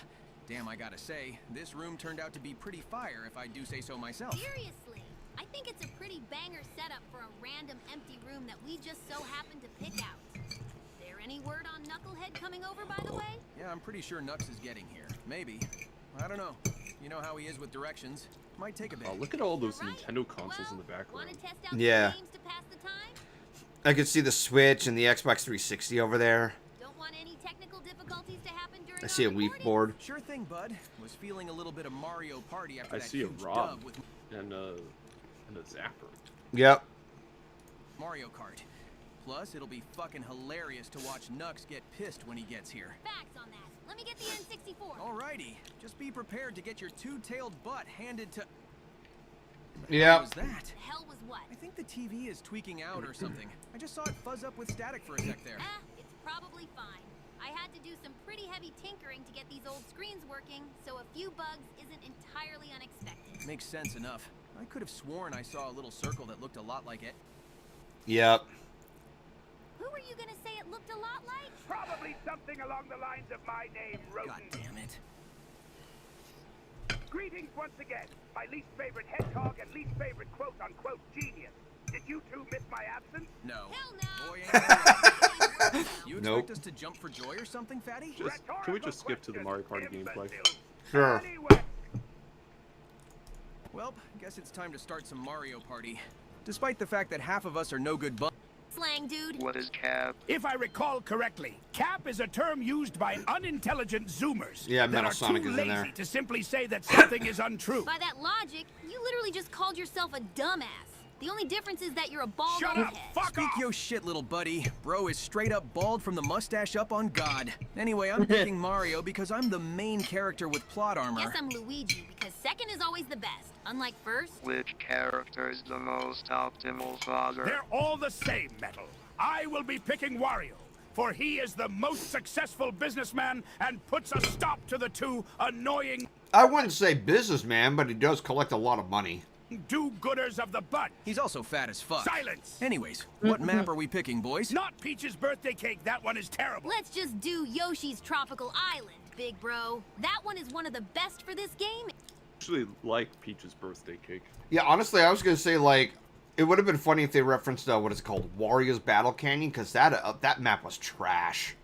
Damn, I gotta say, this room turned out to be pretty fire if I do say so myself. Seriously, I think it's a pretty banger setup for a random empty room that we just so happened to pick out. There any word on Knucklehead coming over, by the way? Yeah, I'm pretty sure Nux is getting here. Maybe. I don't know. You know how he is with directions. Might take a bit. Oh, look at all those Nintendo consoles in the background. Yeah. I could see the Switch and the Xbox 360 over there. Don't want any technical difficulties to happen during I see a Wii board. Sure thing, bud. Was feeling a little bit of Mario Party after I that see a huge Rob dub with and a Zapper. Yep. Mario Kart. Plus, it'll be fucking hilarious to watch Nux get pissed when he gets here. Facts on that. Let me get the N64. Alrighty. Just be prepared to get your two-tailed butt handed to... Yeah. What was that? The hell was what? I think the TV is tweaking out or something. I just saw it fuzz up with static for a sec there. It's probably fine. I had to do some pretty heavy tinkering to get these old screens working, so a few bugs isn't entirely unexpected. Makes sense enough. I could have sworn I saw a little circle that looked a lot like it. Yep. Who were you gonna say it looked a lot like? Probably something along the lines of my name, Rodent. God damn it. Greetings once again, my least favorite hedgehog and least favorite quote-unquote genius. Did you two miss my absence? No. Hell no. Boy, ain't you expect Nope. us to jump for joy or something, Fatty? Can we just skip to the Mario Party gameplay? Sure. Well, guess it's time to start some Mario Party. Despite the fact that half of us are no good bugs. Slang, dude. What is cap? If I recall correctly, cap is a term used by unintelligent Zoomers Yeah, that Metal are Sonic too is in lazy there. to simply say that something is untrue. By that logic, you literally just called yourself a dumbass. The only difference is that you're a bald Shut old up! head. Fuck Speak off! your shit, little buddy. Bro is straight up bald from the mustache up on God. Anyway, I'm picking Mario because I'm the main character with plot armor. Guess I'm Luigi, because second is always the best. Unlike first. Which character is the most optimal father? They're all the same, Metal. I will be picking Wario, for he is the most successful businessman and puts a stop to the two annoying I wouldn't say businessman, but he does collect a lot of money. do-gooders of the butt. He's also fat as fuck. Silence! Anyways, what map are we picking, boys? Not Peach's birthday cake, that one is terrible. Let's just do Yoshi's Tropical Island, big bro. That one is one of the best for this game. Actually, like Peach's birthday cake. Yeah, honestly, I was gonna say like it would have been funny if they referenced what is it called, Wario's Battle Canyon, because that map was trash.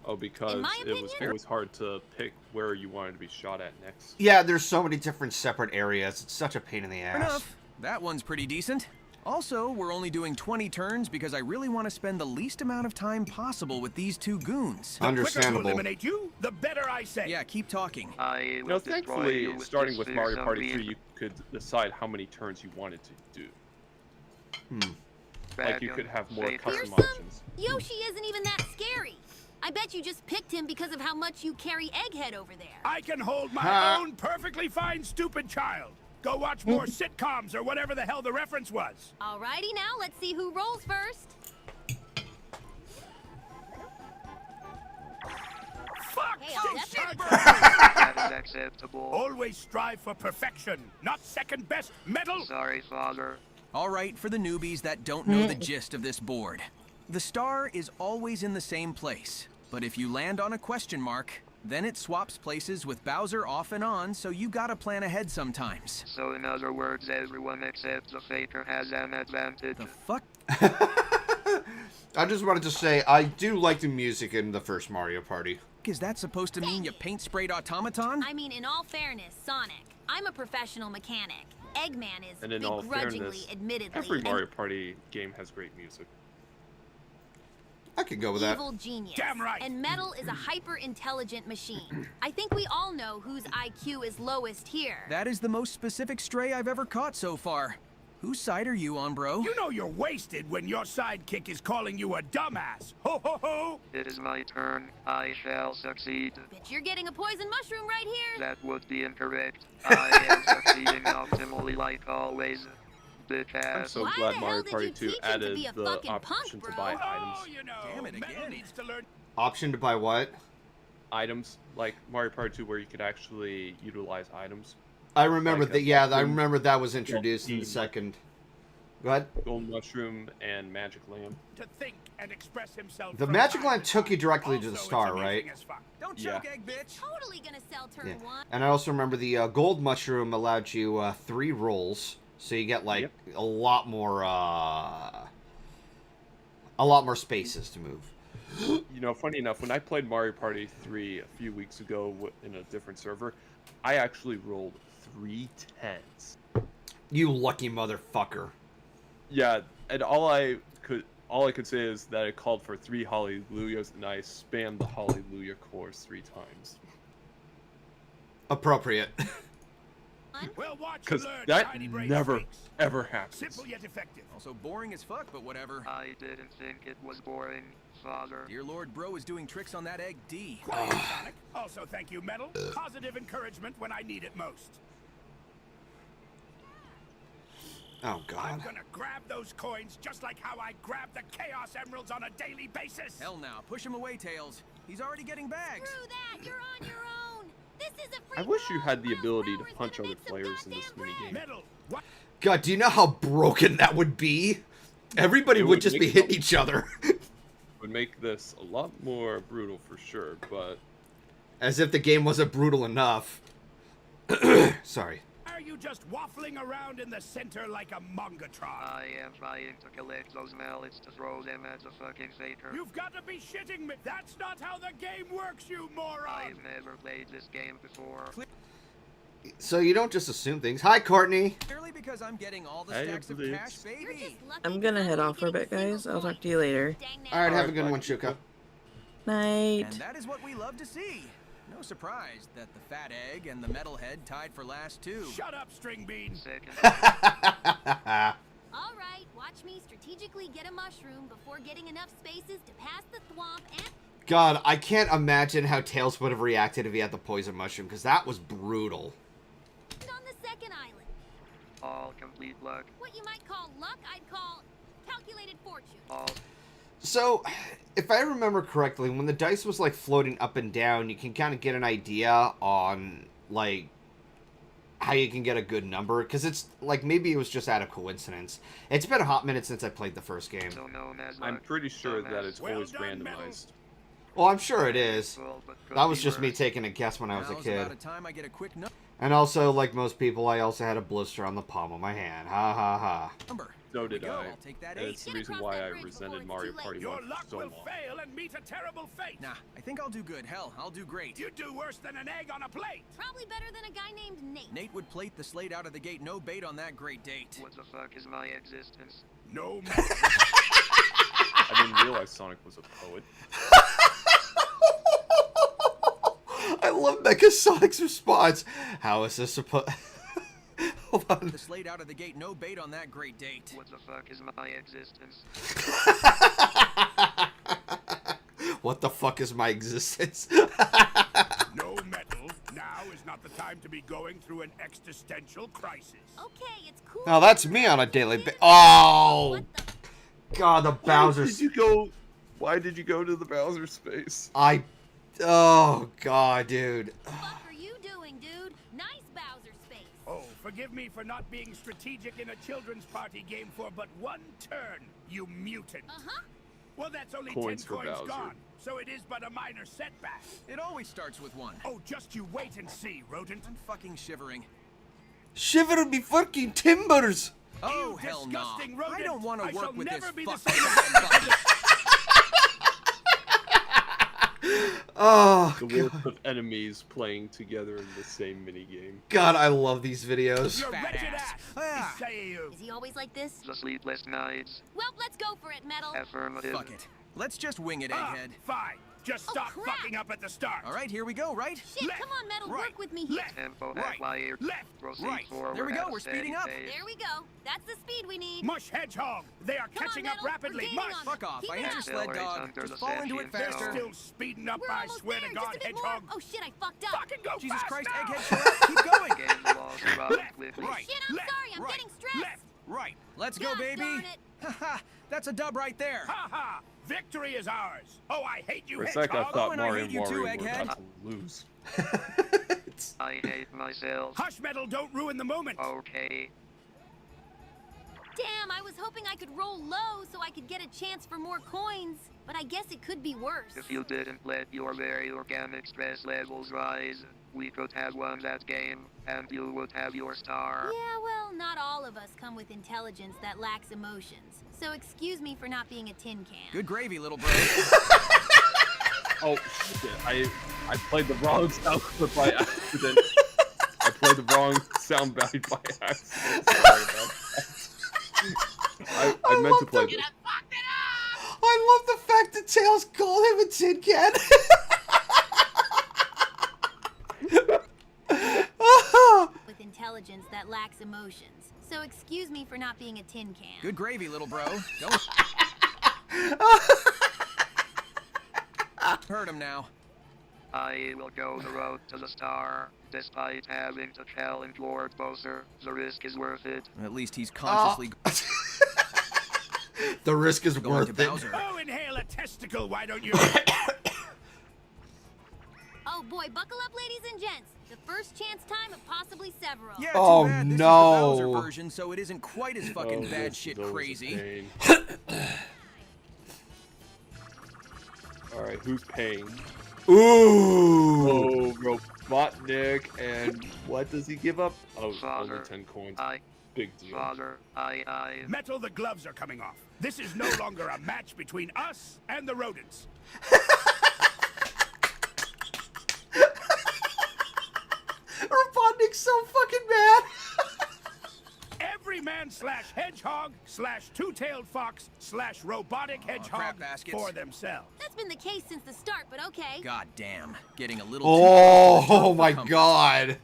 Oh, because it was always hard to pick where you wanted to be shot at next. Yeah, there's so many different separate areas. It's such a pain in the ass. Enough. That one's pretty decent. Also, we're only doing 20 turns because I really want to spend the least amount of time possible with these two goons. Understandable. The quicker to eliminate you, the better I say. Yeah, keep talking. You know, thankfully, starting with Mario Party 3, you could decide how many turns you wanted to do. Like, you could have more custom options. Yoshi isn't even that scary. I bet you just picked him because of how much you carry Egghead over there. I can hold my own perfectly fine stupid child. Go watch more sitcoms or whatever the hell the reference was. Alrighty now, let's see who rolls first. Fuck! Hey, I'll definitely... That is acceptable. Always strive for perfection, not second best. Metal. Sorry, father. All right, for the newbies that don't know the gist of this board. The star is always in the same place, but if you land on a question mark, then it swaps places with Bowser off and on, so you gotta plan ahead sometimes. So in other words, everyone except the faker has an advantage. The fuck? I just wanted to say, I do like the music in the first Mario Party. Is that supposed to mean you paint-sprayed automaton? I mean, in all fairness, Sonic, I'm a professional mechanic. Eggman is And in all begrudgingly, fairness, admittedly, every an Mario Party game has great music. I could go with that. evil genius. Damn right. And Metal is a hyper-intelligent machine. I think we all know whose IQ is lowest here. That is the most specific stray I've ever caught so far. Whose side are you on, bro? You know you're wasted when your sidekick is calling you a dumbass. Ho ho ho! It is my turn. I shall succeed. Bet you're getting a poison mushroom right here. That would be incorrect. I am succeeding optimally like always. Bitch ass. I'm so glad Mario Party 2 added the option to buy items. You know, Damn it Metal again. needs to learn. Option to buy what? Items, like Mario Party 2 where you could actually utilize items. I remember Like that. Yeah, I room. remember that was introduced in the second Go ahead. Gold mushroom and magic lamp. To think and express himself. The from magic time lamp to took you time. directly to the Also, star, it's right? amusing as fuck. Don't Yeah. choke, egg bitch. Totally gonna sell turn Yeah. one. And I also remember the gold mushroom allowed you 3 rolls, so you get like a lot more spaces to move. You know, funny enough, when I played Mario Party 3 a few weeks ago in a different server, I actually rolled 3 10s. You lucky motherfucker. Yeah, and all I could say is that it called for 3 hallelujahs, and I spammed the hallelujah chorus 3 times. Appropriate. Well, watch and Because learn, that tiny brain never, freaks. ever happens. Simple yet effective. Also boring as fuck, but whatever. I didn't think it was boring, Father. Dear Lord, bro is doing tricks on that egg D. Quiet, Sonic. Also, thank you, Metal. Positive encouragement when I need it most. Oh, I'm God. gonna grab those coins just like how I grab the Chaos Emeralds on a daily basis. Hell now, push him away, Tails. He's already getting bags. Screw that! You're on your own. This is a free I wish you had the ability to punch other players in this minigame. Metal. What? God, do you know how broken that would be? Everybody It would would just make be hitting each other. Would make this a lot more brutal for sure, but As if the game wasn't brutal enough. Sorry. Are you just waffling around in the center like a Mongatron? I am trying to collect those mallets to throw them at the fucking faker. You've got to be shitting me! That's not how the game works, you moron! I've never played this game before. So you don't just assume things. Hi, Courtney. Purely because I'm getting all the Hey, stacks of please. cash, baby. I'm gonna head off for a bit, guys. I'll talk to you later. All right, have a Alright, good bye. one, Shuka. Night. And that is what we love to see. No surprise that the fat egg and the metalhead tied for last too. Shut up, string bean! All right, watch me strategically get a mushroom before getting enough spaces to pass the thwomp and... God, I can't imagine how Tails would have reacted if he had the poison mushroom, because that was brutal. on the second island. All complete luck. What you might call luck, I'd call calculated fortune. All So, if I remember correctly, when the dice was, like, floating up and down, you can kind of get an idea on, like, how you can get a good number. Because it's, like, maybe it was just out of coincidence. It's been a hot minute since I played the first game. so known as I'm luck. pretty sure Known that as- it's Well always done, Metal. randomized. Well, I'm sure it is. Well, but could That was be just me worse. taking a guess when I was a Now's kid. about a time I get a quick And also, like most people, I also had a blister on the palm of my hand. Ha ha ha. number. So did Here we go, I. I'll take that And eight. it's the Get reason across why that I bridge before resented it's Mario too late. Party Your 1 luck for so will long. fail and meet a terrible fate. Nah, I think I'll do good. Hell, I'll do great. You do worse than an egg on a plate. Probably better than a guy named Nate. Nate would plate the slate out of the gate, no bait on that great date. What the fuck is my existence? No matter. I didn't realize Sonic was a poet. I love Mecha Sonic's response. How is this supposed... Hold on. The slate out of the gate, no bait on that great date. What the fuck is my existence? What the fuck is my existence? No metal. Now is not the time to be going through an existential crisis. Okay, it's cool. Now that's me on a daily basis. Oh! God, the Bowser... Why did you go to the Bowser space? Oh, God, dude. What are you doing, dude? Nice Bowser space. Oh, forgive me for not being strategic in a children's party game for but one turn, you mutant. Uh-huh. Well, that's only Coins 10 for coins Bowser. gone, so it is but a minor setback. It always starts with one. Oh, just you wait and see, rodent. I'm fucking shivering. Shiver me fucking timbers! Oh, You hell no. disgusting rodent. I don't want I to work shall with never this be the fucking same bucket. Oh, The worst of enemies playing together in the same minigame. God, I love these videos. You wretched ass. Ah. Say you. Is he always like this? The sleepless nights. Well, let's go for it, Metal. Affirmative. Fuck it. Let's just wing it, Ah, egghead. fine. Just Oh, stop crap. fucking up at the start. All right, here we go, right? Shit, Left, come on, Metal, right, work with me here. left, Tempo right, acquired. left, Proceed right. forward. There we go, at a we're steady speeding up. pace. There we go. That's the speed we need. Mush Hedgehog. They are Come on, catching up Metal. We're rapidly. gaining Mush. on Fuck off. Keep I it hate your up. sled Accelerate dog. under Just the fall into it sentient They're faster. still speeding up, We're I almost swear there. to God, Just a bit Hedgehog. more. Oh shit, I fucked up. Fucking go Jesus fast Christ, now. egghead, shut up. Keep going. Gain velocity rather Left, quickly. Right. Shit, I'm Left, sorry. I'm right, getting stressed. Left. Right. Let's go, Gosh baby. darn it. Haha, that's a dub right there. Ha ha! Victory is ours. Oh, I hate you, For a Hedgehog. sec, I thought and I Mario hate and you too, Wario were egghead. about to lose. I hate myself. Hush, Metal, don't ruin the moment. Okay. Damn, I was hoping I could roll low so I could get a chance for more coins. But I guess it could be worse. If you didn't let your very organic stress levels rise, we could have won that game, and you would have your star. Yeah, well, not all of us come with intelligence that lacks emotions. So excuse me for not being a tin can. Good gravy, little bro. Oh shit! I played the wrong sound clip by accident. I played the wrong sound bite by accident. Sorry about that. I meant to play this. I love the fact that Tails called him a tin can. With intelligence that lacks emotions. So excuse me for not being a tin can. Good gravy, little bro. Don't hurt him now. I will go the road to the star. Despite having to challenge Lord Bowser, the risk is worth it. At least he's consciously The risk is going worth to it. Bowser. Oh, inhale a testicle, why don't you? Oh boy, buckle up, ladies and gents. The first chance time of possibly several. Yeah, Oh, too bad. This no. is the Bowser version, so it isn't quite as fucking bad shit crazy. Alright, who's paying? Ooh! Oh, Robotnik, and what does he give up? Oh, Father, only 10 coins. Big deal. Father, Metal, the gloves are coming off. This is no longer a match between us and the rodents. Robotnik's so fucking mad. Every man / hedgehog / two-tailed fox / robotic hedgehog crap baskets. for themselves. That's been the case since the start, but okay. God damn. Getting a little Oh my god.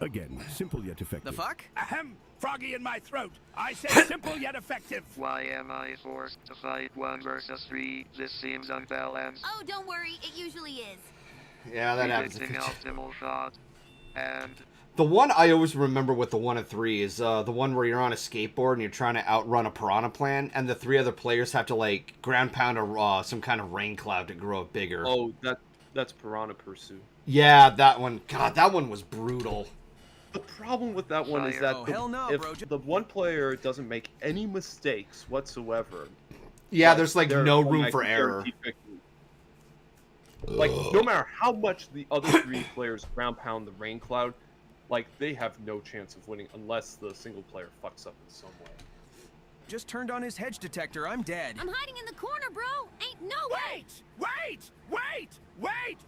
Again, simple yet effective. The fuck? Ahem, froggy in my throat. I say simple yet effective. why am I forced to fight 1 versus 3? This seems unbalanced. Oh, don't worry, it usually is. Yeah, that happens. Predicting optimal shot. And The one I always remember with the 1 and 3 is the one where you're on a skateboard and you're trying to outrun a piranha plant, and the 3 other players have to like ground pound some kind of rain cloud to grow it bigger. Oh, that's Piranha Pursuit. Yeah, that one. God, that one was brutal. The problem with that one is that if the one player doesn't make any mistakes whatsoever, Yeah, there's like they're no automatically room for error. guaranteed victory. Like, no matter how much the other 3 players ground pound the rain cloud, like, they have no chance of winning unless the single player fucks up in some way. Just turned on his hedge detector. I'm dead. I'm hiding in the corner, bro. Ain't no way. Wait!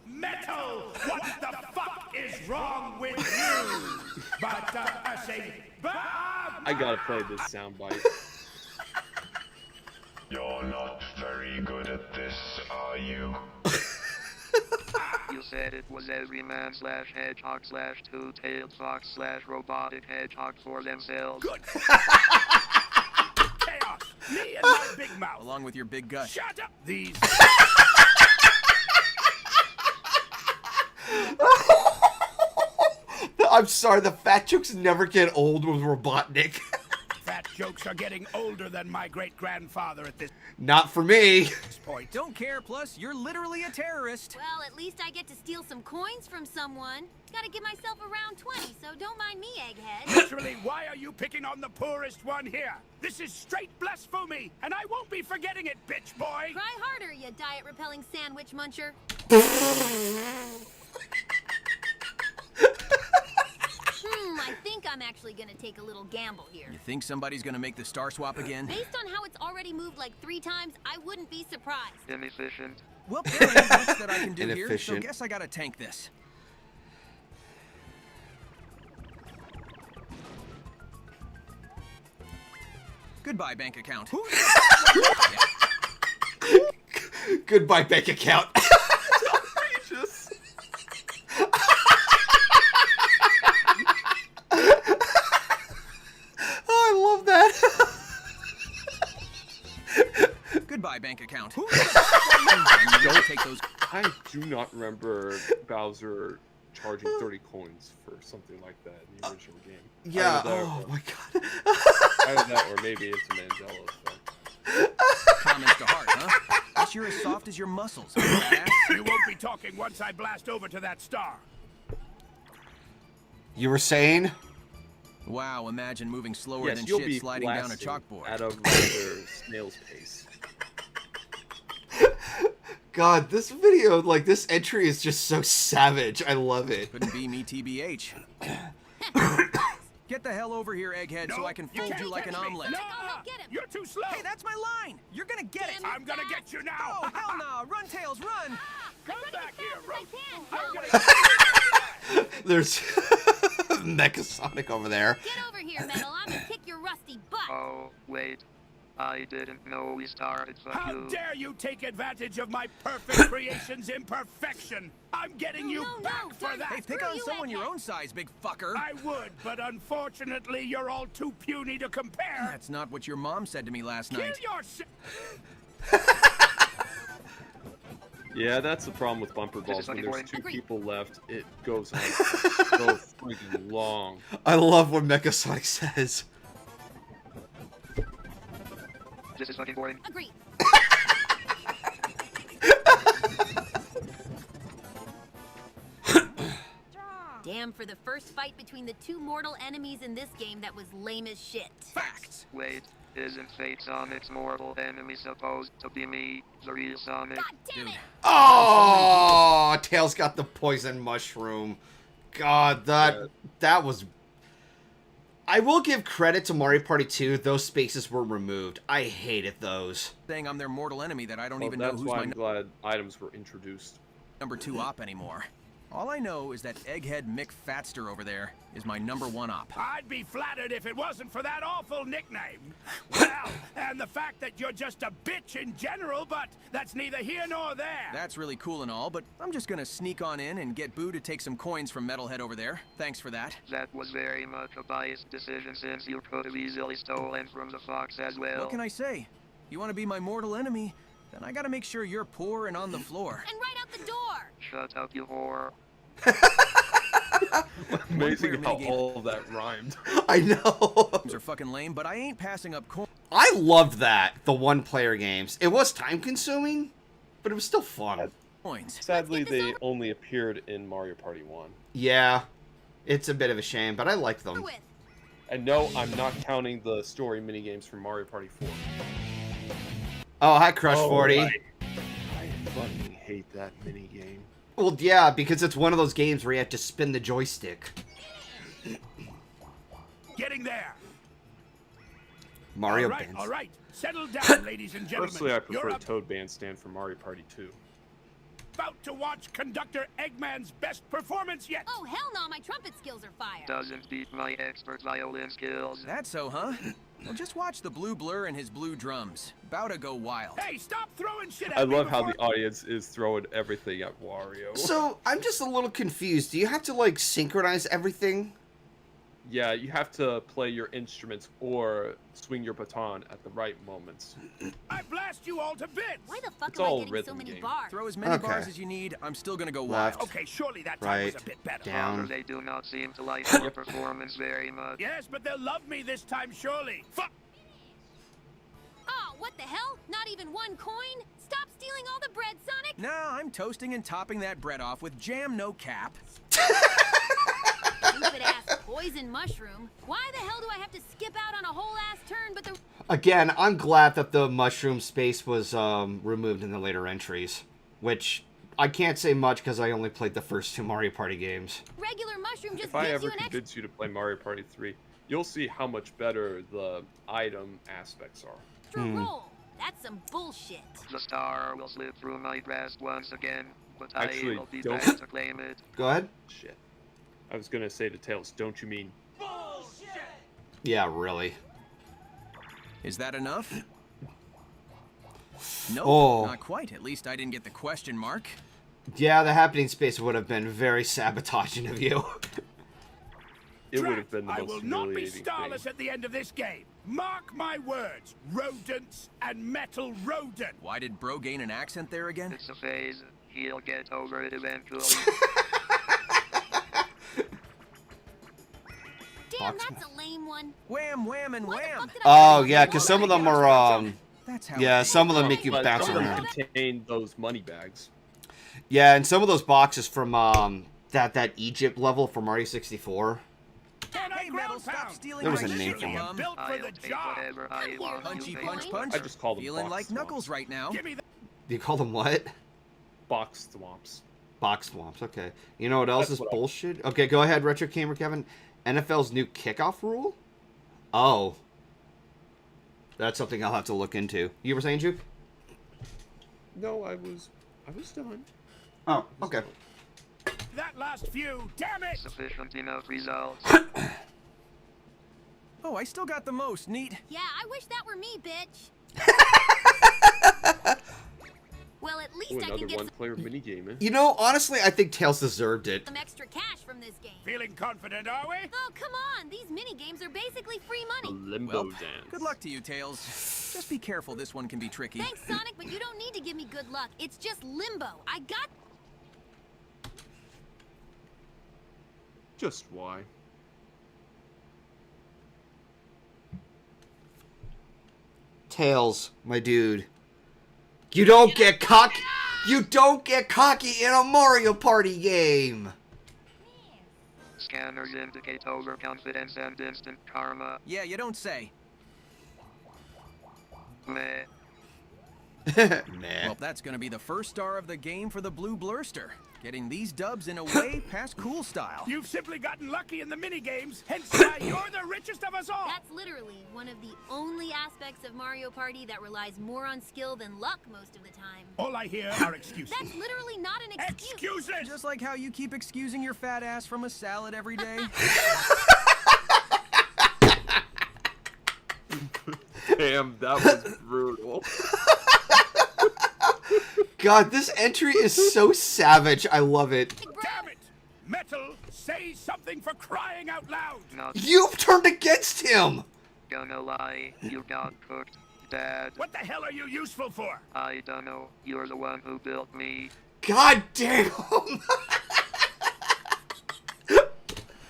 Metal! What the fuck is wrong with you? But, I gotta play this soundbite. You're not very good at this, are you? you said it was every man / hedgehog / two-tailed fox / robotic hedgehog for themselves. Good. Chaos! Me and my big mouth! Along with your big gut. Shut up! These... I'm sorry, the fat jokes never get old with Robotnik. Fat jokes are getting older than my great-grandfather at this Not for me. point. Don't care, plus you're literally a terrorist. Well, at least I get to steal some coins from someone. Gotta give myself around 20, so don't mind me, Egghead. Literally, why are you picking on the poorest one here? This is straight blasphemy, and I won't be forgetting it, bitch boy! Try harder, you diet-repelling sandwich muncher. I think I'm actually gonna take a little gamble here. You think somebody's gonna make the star swap again? Based on how it's already moved like 3 times, I wouldn't be surprised. Inefficient. Well, there ain't much that I can do here, so Inefficient. guess I gotta tank this. Goodbye, bank account. Goodbye, bank account. Outrageous. I love that. Goodbye, bank account. Don't take those. I do not remember Bowser charging 30 coins for something like that in the original game. Yeah. Either that Oh or- my god. Either that or maybe it's a Mandela effect. Comments to heart, huh? Guess you're as soft as your muscles. Badass. You won't be talking once I blast over to that star. You were saying? Wow, imagine moving slower Yes, than you'll shit be sliding down a blasting chalkboard. at a rather snail's pace. God, this video, like, this entry is just so savage. I love it. Couldn't be me, TBH. Get the hell over here, Egghead, so I can fold you like an omelet. No, you're too slow. Hey, that's my line. You're gonna get it. I'm gonna get you now. Oh, hell no. Run, Tails, run. Come back here, Roach. There's Mechasonic over there. Get over here, Metal. I'm gonna kick your rusty butt. Oh, wait. I didn't know we started for How you. dare you take advantage of my perfect creation's imperfection? I'm getting you back for that. Hey, pick on someone your own size, big fucker. I would, but unfortunately, you're all too puny to compare. That's not what your mom said to me last Kill night. your Yeah, that's the problem with bumper balls. When there's two people left, it goes on so freaking long. I love what Mechasonic says. This is fucking boring. Agreed. Damn for the first fight between the two mortal enemies in this game that was lame as shit. Facts. Wait, isn't Fate Sonic's mortal enemy supposed to be me, the real Sonic? God damn it! Oh, Tails got the poison mushroom. God, that was... I will give credit to Mario Party 2. Those spaces were removed. I hated those. Saying I'm their mortal enemy that I don't even know That's who's why my I'm glad items were introduced. number 2 op anymore. All I know is that Egghead Mick Fatster over there is my number 1 op. I'd be flattered if it wasn't for that awful nickname. Well, and the fact that you're just a bitch in general, but that's neither here nor there. That's really cool and all, but I'm just gonna sneak on in and get Boo to take some coins from Metalhead over there. Thanks for that. That was very much a biased decision since you could have easily stolen from the fox as well. What can I say? You want to be my mortal enemy? Then I gotta make sure you're poor and on the floor. And right out the door! Shut up, you whore. Amazing how all of that rhymed. I know. Games are fucking lame, but I ain't passing up coins. I loved that, the one-player games. It was time-consuming, but it was still fun. Sadly, they only appeared in Mario Party 1. Yeah, it's a bit of a shame, but I like them. And no, I'm not counting the story minigames from Mario Party 4. Oh, hi, Crush 40. I fucking hate that minigame. Well, yeah, because it's one of those games where you have to spin the joystick. Getting there. Mario all right, Bands. all right. Settle down, ladies and gentlemen. Personally, I prefer You're Toad Bandstand from Mario Party 2. about to watch conductor Eggman's best performance yet. Oh, hell no, my trumpet skills are fire. Doesn't beat my expert violin skills. That's so, huh? Well, just watch the blue blur and his blue drums. Bout to go wild. Hey, stop throwing shit at I me love how before- the audience is throwing everything at Wario. So, I'm just a little confused. Do you have to, like, synchronize everything? Yeah, you have to play your instruments or swing your baton at the right moments. I blast you all to bits. Why the fuck It's am I all getting so rhythm many game. bars? Throw as many Okay. bars as you need. I'm still gonna go Left. wild. Okay, surely that time was Right. a bit better. Down. They do not seem to like your performance very much. Yes, but they'll love me this time, surely. Fuck. Oh, what the hell? Not even one coin? Stop stealing all the bread, Sonic! No, I'm toasting and topping that bread off with jam no cap. Stupid ass poison mushroom. Why the hell do I have to skip out on a whole ass turn but the Again, I'm glad that the mushroom space was removed in the later entries. Which, I can't say much because I only played the first two Mario Party games. regular mushroom just If I gives ever you an extra convince you to play Mario Party 3, you'll see how much better the item aspects are. roll? That's some bullshit. The star will slip through my grasp once again, but Actually, I will be don't- back to claim it. Go ahead. Shit. I was gonna say to Tails, don't you mean... Yeah, really. Is that enough? Nope, Oh. not quite. At least I didn't get the question mark. Yeah, the happening space would have been very sabotaging of you. It would have been the I most will not be humiliating starless thing. at the end of this game. Mark my words, rodents and metal rodent. Why did Bro gain an accent there again? It's a phase. He'll get over it eventually. Damn, that's a lame one. Wham, wham, and wham. Oh, yeah, because some of them are, That's how yeah, some of them make you But bounce some of them around. contain those money bags. Yeah, and some of those boxes from, that Egypt level from Mario 64. Can I Hey, Metal, ground stop pound? stealing There was my a name shit, for you him. bum. Built for the job. Punchy punch punch. I just call them Feeling box like swamps. Knuckles right now. Give me that. You call them what? Box swamps. Box swamps. Okay. You know what else That's is what I- bullshit? Okay, go ahead, Retro Gamer Kevin. NFL's new kickoff rule? Oh. That's something I'll have to look into. You were saying, Juke? No, I was done. Oh, okay. That last few, damn it! Sufficient enough results. Oh, I still got the most. Neat. Yeah, I wish that were me, bitch. Well, at least Ooh, I can another get one-player minigame, eh? You know, honestly, I think Tails deserved it. some extra cash from this game. Feeling confident, are we? Oh, come on. These mini games are basically free money. Limbo Well, dance. good luck to you, Tails. Just be careful. This one can be tricky. Thanks, Sonic, but you don't need to give me good luck. It's just limbo. I got... Just why? Tails, my dude. You don't get cocky. You don't get cocky in a Mario Party game. Scanners indicate overconfidence and instant karma. Yeah, you don't say. Meh. Well, that's gonna be the first star of the game for the Blue Blurster. Getting these dubs in a way past cool style. You've simply gotten lucky in the mini games, hence why you're the richest of us all. That's literally one of the only aspects of Mario Party that relies more on skill than luck most of the time. All I hear are excuses. That's literally not an excuse. Excuses! Just like how you keep excusing your fat ass from a salad every day. Damn, that was brutal. God, this entry is so savage. I love it. Damn it! Metal, say something for crying out loud! You've turned against him. Gonna lie, you got cooked, Dad. What the hell are you useful for? I don't know. You're the one who built me. God damn.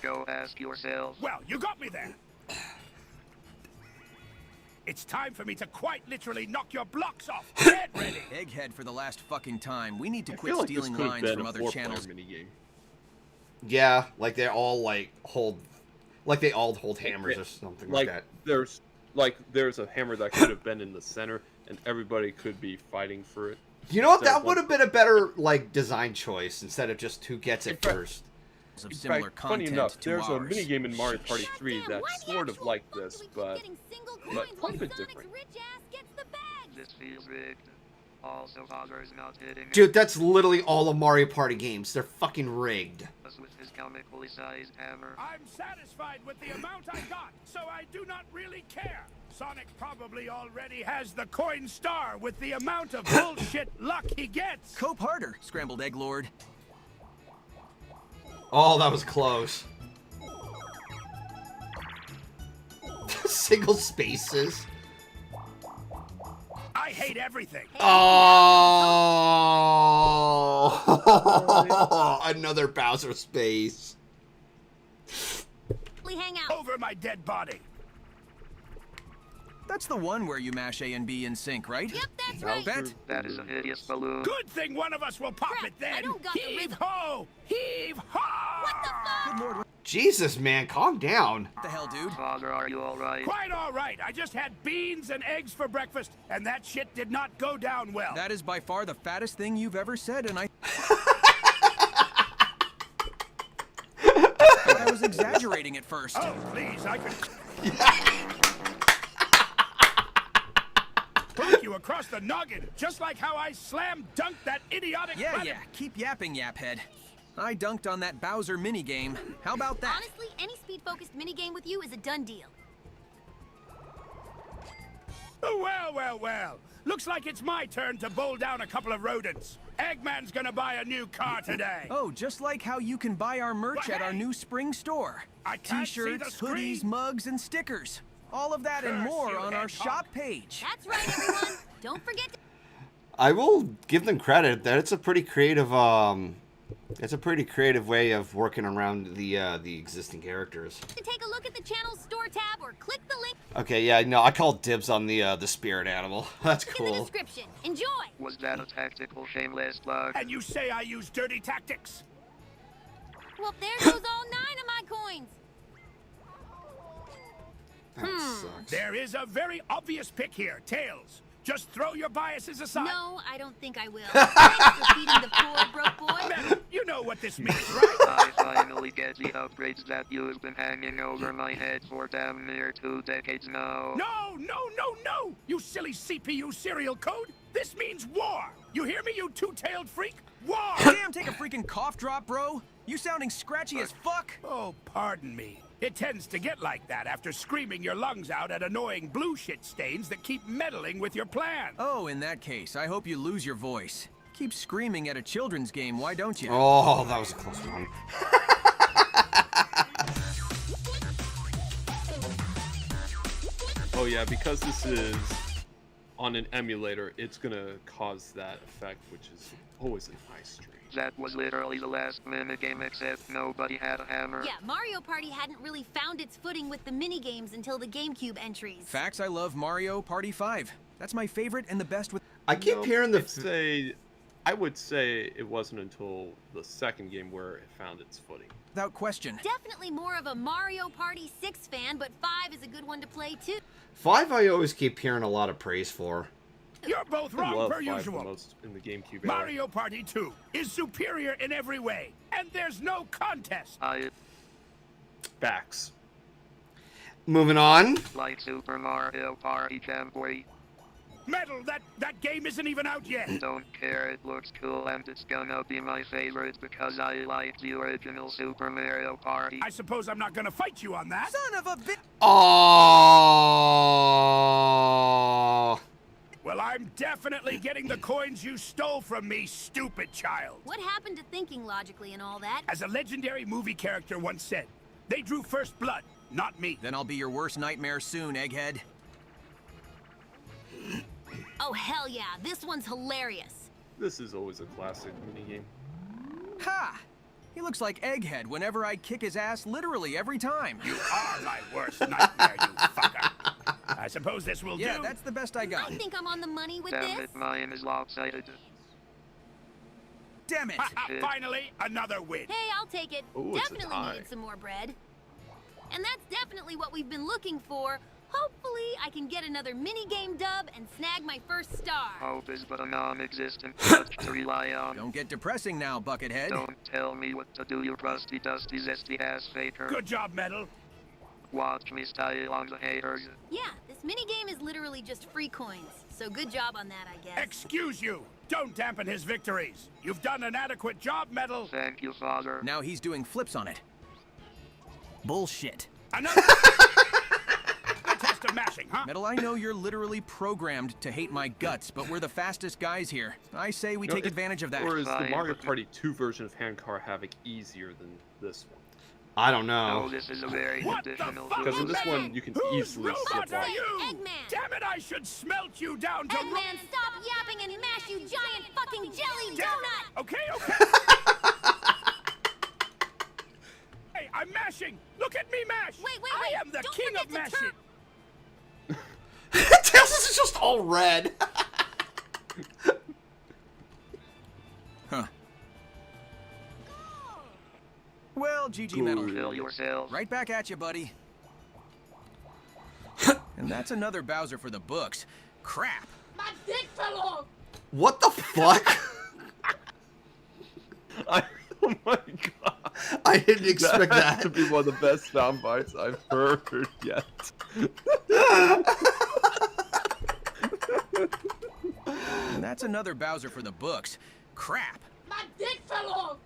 Go ask yourself. Well, you got me there. It's time for me to quite literally knock your blocks off. Get ready! Egghead for the last fucking time. We need to I quit feel like this stealing could have lines been from a other four-player channels. minigame. Yeah, like they all hold hammers or something like that. There's a hammer that could have been in the center, and everybody could be fighting for it. You know what? Instead That of would have been a better design choice instead of just who gets it first. Of In similar fact, funny content enough, to there's a ours. minigame in Mario Party 3 that's sort of like this, but quite a bit different. This feels rigged. Also bothers not hitting Dude, that's literally all of Mario Party games. They're fucking rigged. us with his comically sized hammer. I'm satisfied with the amount I got, so I do not really care. Sonic probably already has the coin star with the amount of bullshit luck he gets. Cope harder, Scrambled Egg Lord. Oh, that was close. Single spaces. I hate everything. Oh, another Bowser space. Hang out. Over my dead body. That's the one where you mash A and B in sync, right? Yep, that's right. Bet. That is a hideous balloon. Good thing one of us will pop Crap, it then. I don't got the Heave rhythm. ho! Heave ho! What the fuck? Good lord, Jesus, man, calm down. what the hell, dude? Father, are you alright? Quite all right. I just had beans and eggs for breakfast, and that shit did not go down well. That is by far the fattest thing you've ever said, and I was exaggerating at first. Oh, please, I could... Poke you across the noggin, just like how I slam dunked that idiotic Yeah, button. yeah. Keep yapping, yaphead. I dunked on that Bowser minigame. How about that? Honestly, any speed-focused minigame with you is a done deal. Well, well, well. Looks like it's my turn to bowl down a couple of rodents. Eggman's gonna buy a new car today. Oh, just like how you can buy our merch at our new spring store. I can't see the T-shirts, screen. hoodies, mugs, and stickers. All of that and Curse more you, on our Hedgehog. shop page. That's right, everyone. Don't forget to... I will give them credit that it's a pretty creative way of working around the existing characters. take a look at the channel's store tab or click the link Okay, yeah, no, I call dibs on the spirit animal. That's in the cool. description. Enjoy! Was that a tactical shameless plug? And you say I use dirty tactics? Well, there goes all 9 of my coins. sucks. There is a very obvious pick here, Tails. Just throw your biases aside. No, I don't think I will. Thanks for feeding the poor broke boy. Metal, you know what this means, right? I finally get the upgrades that you've been hanging over my head for damn near 2 decades now. No, no, no, no! You silly CPU serial code! This means war! You hear me, you two-tailed freak? War! Damn, take a freaking cough drop, bro! You sounding scratchy as fuck! Oh, pardon me. It tends to get like that after screaming your lungs out at annoying blue shit stains that keep meddling with your plan. Oh, in that case, I hope you lose your voice. Keep screaming at a children's game, why don't you? Oh, that was a close one. Oh yeah, because this is on an emulator, it's gonna cause that effect, which is always an eye strain. That was literally the last minigame, except nobody had a hammer. Yeah, Mario Party hadn't really found its footing with the minigames until the GameCube entries. Facts, I love Mario Party 5. That's my favorite and the best with... I keep hearing I would say it wasn't until the second game where it found its footing. Without question. Definitely more of a Mario Party 6 fan, but 5 is a good one to play too. 5 I always keep hearing a lot of praise for. You're both I wrong love per 5 usual. the most in the GameCube era. Mario Party 2 is superior in every way, and there's no contest. Facts. Moving on. Like Super Mario Party Jamboree. Metal, that game isn't even out yet. Don't care, it looks cool and it's gonna be my favorite because I like the original Super Mario Party. I suppose I'm not gonna fight you on that. Son of a bitch! Oh. Well, I'm definitely getting the coins you stole from me, stupid child. What happened to thinking logically and all that? As a legendary movie character once said, they drew first blood, not me. Then I'll be your worst nightmare soon, Egghead. Oh, hell yeah, this one's hilarious. This is always a classic minigame. Ha! He looks like Egghead whenever I kick his ass literally every time. You are my worst nightmare, you fucker. I suppose this will do. Yeah, that's the best I got. I think I'm on the money with Damn this. it, mine is lopsided. Damn it! Finally, another win. Hey, I'll take it. Ooh, it's a Definitely tie. needed some more bread. And that's definitely what we've been looking for. Hopefully, I can get another minigame dub and snag my first star. Hope is but a non-existent touch to rely on. Don't get depressing now, Buckethead. Don't tell me what to do, you crusty, dusty, zesty ass faker. Good job, Metal. Watch me style on the haters. Yeah, this minigame is literally just free coins. So good job on that, I guess. Excuse you. Don't dampen his victories. You've done an adequate job, Metal. Thank you, Father. Now he's doing flips on it. Bullshit. Another test of mashing, huh? Metal, I know you're literally programmed to hate my guts, but we're the fastest guys here. I say we take advantage of that. Or is the Mario Party 2 version of Handcar Havoc easier than this one? I don't know. Oh, this is a very additional. Because in this one, you can easily What slip are off. you? Eggman. Damn it, I should smelt you down to... Eggman, stop yapping and mash, you giant fucking jelly donut! Okay. Hey, I'm mashing. Look at me mash. Wait. I am the Don't king forget of to mashing. Tails is just all red. Huh. Well, GG Metal. Kill yourself. Right back at you, buddy. And that's another Bowser for the books. Crap. My dick fell off. What the fuck? Oh my god. I didn't expect that. that. To be one of the best sound bites I've heard yet. And that's another Bowser for the books. Crap. My dick fell off.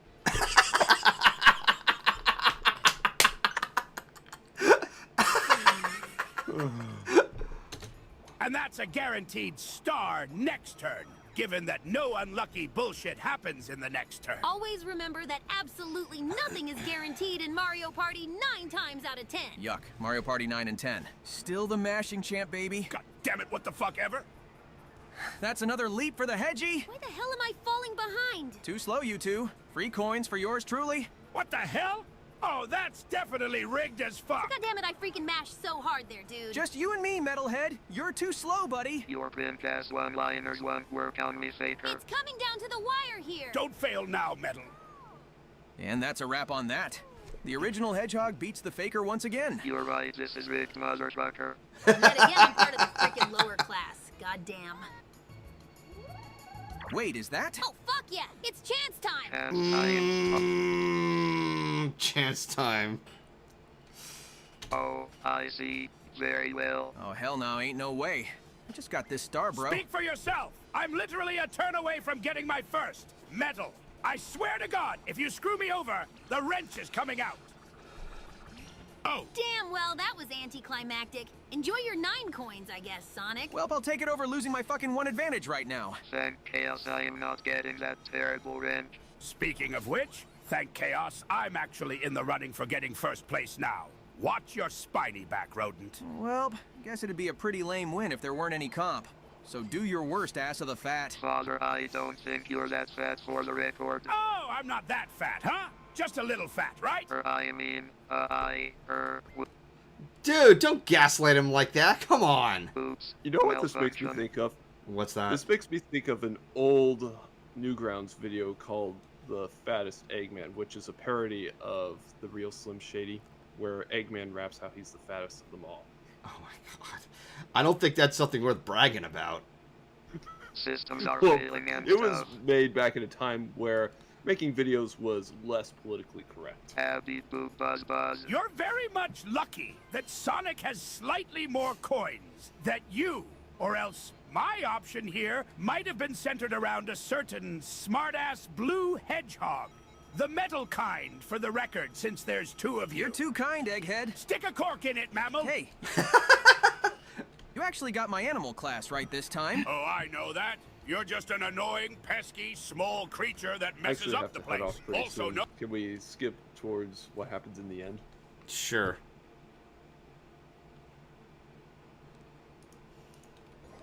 And that's a guaranteed star next turn, given that no unlucky bullshit happens in the next turn. Always remember that absolutely nothing is guaranteed in Mario Party 9 times out of 10. Yuck. Mario Party 9 and 10. Still the mashing champ, baby. God damn it, what the fuck ever? That's another leap for the Hedgie. Why the hell am I falling behind? Too slow, you two. Free coins for yours truly. What the hell? Oh, that's definitely rigged as fuck. God damn it, I freaking mashed so hard there, dude. Just you and me, Metalhead. You're too slow, buddy. Your pimp-ass one-liners won't work on me, faker. It's coming down to the wire here. Don't fail now, Metal. And that's a wrap on that. The original Hedgehog beats the faker once again. You're right, this is rigged, motherfucker. Yet again, I'm part of the freaking lower class. Goddamn. Wait, is that? Oh, fuck yeah! It's chance time! Chance time. Oh, I see. Very well. Oh, hell no, ain't no way. I just got this star, bro. Speak for yourself. I'm literally a turn away from getting my first medal. I swear to God, if you screw me over, the wrench is coming out. Oh. Damn, well, that was anticlimactic. Enjoy your 9 coins, I guess, Sonic. Well, I'll take it over losing my fucking one advantage right now. Thank Chaos I am not getting that terrible wrench. Speaking of which, thank Chaos, I'm actually in the running for getting first place now. Watch your spiny back, rodent. Well, guess it'd be a pretty lame win if there weren't any comp. So do your worst, ass of the fat. Father, I don't think you're that fat for the record. Oh, I'm not that fat, huh? Just a little fat, right? Dude, don't gaslight him like that. Come on. Oops. You know what this makes me think of? What's that? This makes me think of an old Newgrounds video called The Fattest Eggman, which is a parody of The Real Slim Shady, where Eggman raps how he's the fattest of them all. Oh my god. I don't think that's something worth bragging about. Systems are Well, failing and it was stuff. made back in a time where making videos was less politically correct. Happy boop buzz buzz. You're very much lucky that Sonic has slightly more coins than you, or else my option here might have been centered around a certain smartass blue hedgehog. The metal kind, for the record, since there's 2 of you. You're too kind, Egghead. Stick a cork in it, mammal. Hey. You actually got my animal class right this time. Oh, I know that. You're just an annoying, pesky, small creature that messes Actually, I up have the to head place. off pretty Also, soon. no. Can we skip towards what happens in the end? Sure.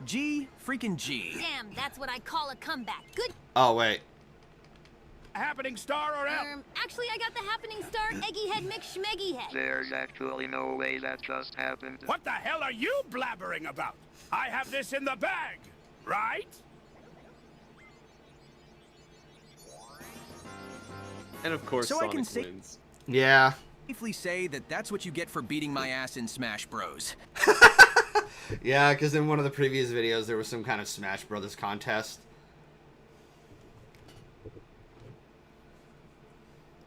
G freaking G. Damn, that's what I call a comeback. Good. Oh, wait. Happening star or else? Actually, I got the happening star, Eggy Head McShmeggy Head. There's actually no way that just happened. What the hell are you blabbering about? I have this in the bag, right? And of course, So I can Sonic say- wins. Yeah. Safely say that that's what you get for beating my ass in Smash Bros. Yeah, because in one of the previous videos, there was some kind of Smash Brothers contest.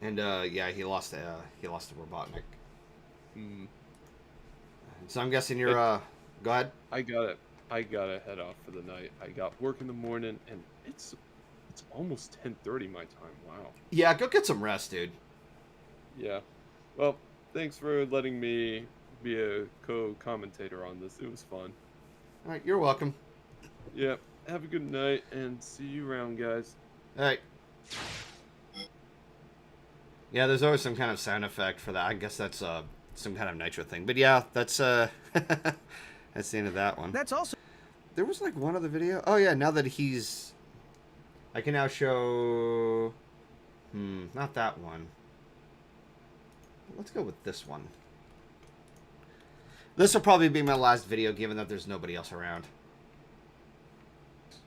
And, yeah, he lost to Robotnik. Hmm. So I'm guessing you're, go ahead. I gotta head off for the night. I got work in the morning, and it's almost 10:30 my time. Wow. Yeah, go get some rest, dude. Yeah. Well, thanks for letting me be a co-commentator on this. It was fun. All right, you're welcome. Yeah. Have a good night, and see you around, guys. All right. Yeah, there's always some kind of sound effect for that. I guess that's some kind of nitro thing. But yeah, that's that's the end of that one. That's also. There was like one other video. Oh yeah, now that he's, I can now show. Not that one. Let's go with this one. This will probably be my last video, given that there's nobody else around.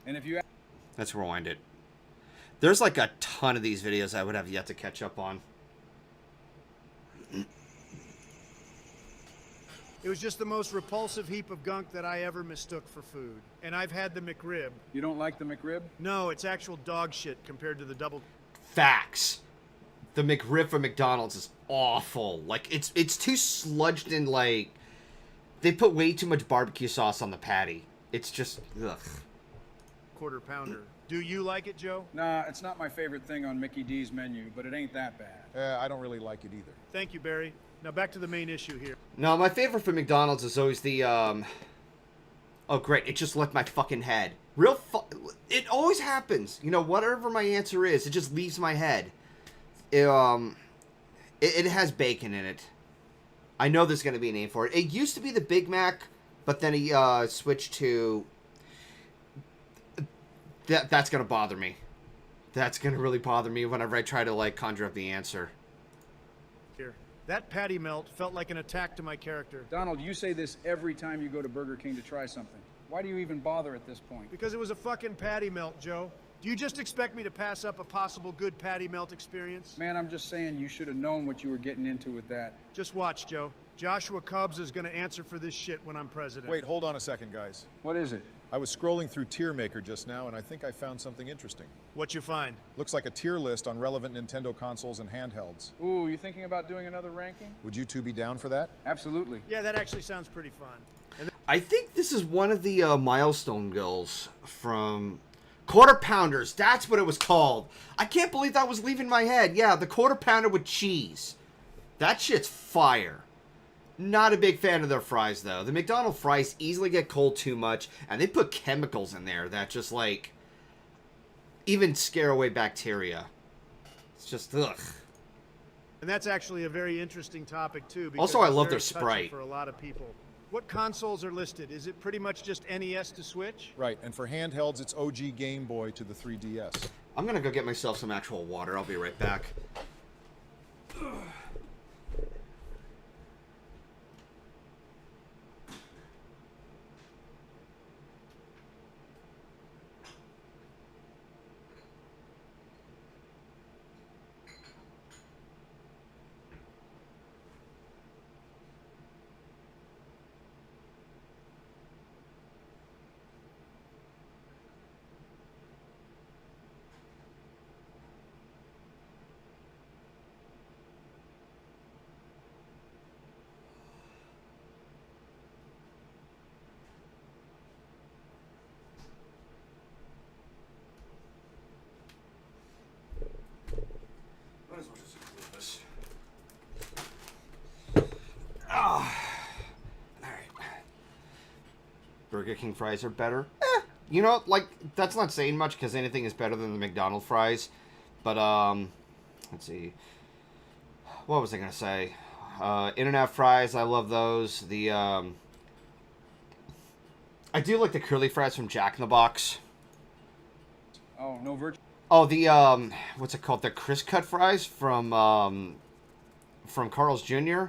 And if you. Let's rewind it. There's like a ton of these videos I would have yet to catch up on. It was just the most repulsive heap of gunk that I ever mistook for food. And I've had the McRib. You don't like the McRib? No, it's actual dog shit compared to the double. Facts. The McRib from McDonald's is awful. Like, it's too sludged in, like... They put way too much barbecue sauce on the patty. It's just... Ugh. Quarter pounder. Do you like it, Joe? Nah, it's not my favorite thing on Mickey D's menu, but it ain't that bad. I don't really like it either. Thank you, Barry. Now back to the main issue here. No, my favorite from McDonald's is always the, Oh, great. It just left my fucking head. It always happens. You know, whatever my answer is, it just leaves my head. It has bacon in it. I know there's going to be a name for it. It used to be the Big Mac, but then he switched to... That's going to bother me. That's going to really bother me whenever I try to, like, conjure up the answer. Here. That patty melt felt like an attack to my character. Donald, you say this every time you go to Burger King to try something. Why do you even bother at this point? Because it was a fucking patty melt, Joe. Do you just expect me to pass up a possible good patty melt experience? Man, I'm just saying you should have known what you were getting into with that. Just watch, Joe. Joshua Cubs is gonna answer for this shit when I'm president. Wait, hold on a second, guys. What is it? I was scrolling through Tier Maker just now, and I think I found something interesting. What'd you find? Looks like a tier list on relevant Nintendo consoles and handhelds. Ooh, you thinking about doing another ranking? Would you two be down for that? Absolutely. Yeah, that actually sounds pretty fun. I think this is one of the milestone girls from Quarter Pounders. That's what it was called. I can't believe that was leaving my head. Yeah, the Quarter Pounder with cheese. That shit's fire. Not a big fan of their fries, though. The McDonald's fries easily get cold too much, and they put chemicals in there that just, like, even scare away bacteria. It's just, ugh. And that's actually a very interesting topic, too. Because Also, I it's love very their touchy Sprite. for a lot of people. What consoles are listed? Is it pretty much just NES to Switch? Right, and for handhelds, it's OG Game Boy to the 3DS. I'm gonna go get myself some actual water. I'll be right back. Might as well just include this. Alright. Burger King fries are better. You know, like, that's not saying much because anything is better than the McDonald's fries. But, let's see. What was I going to say? In-N-Out fries, I love those. The, I do like the curly fries from Jack in the Box. Oh, no virtual. Oh, the, what's it called? The crisp cut fries from Carl's Jr.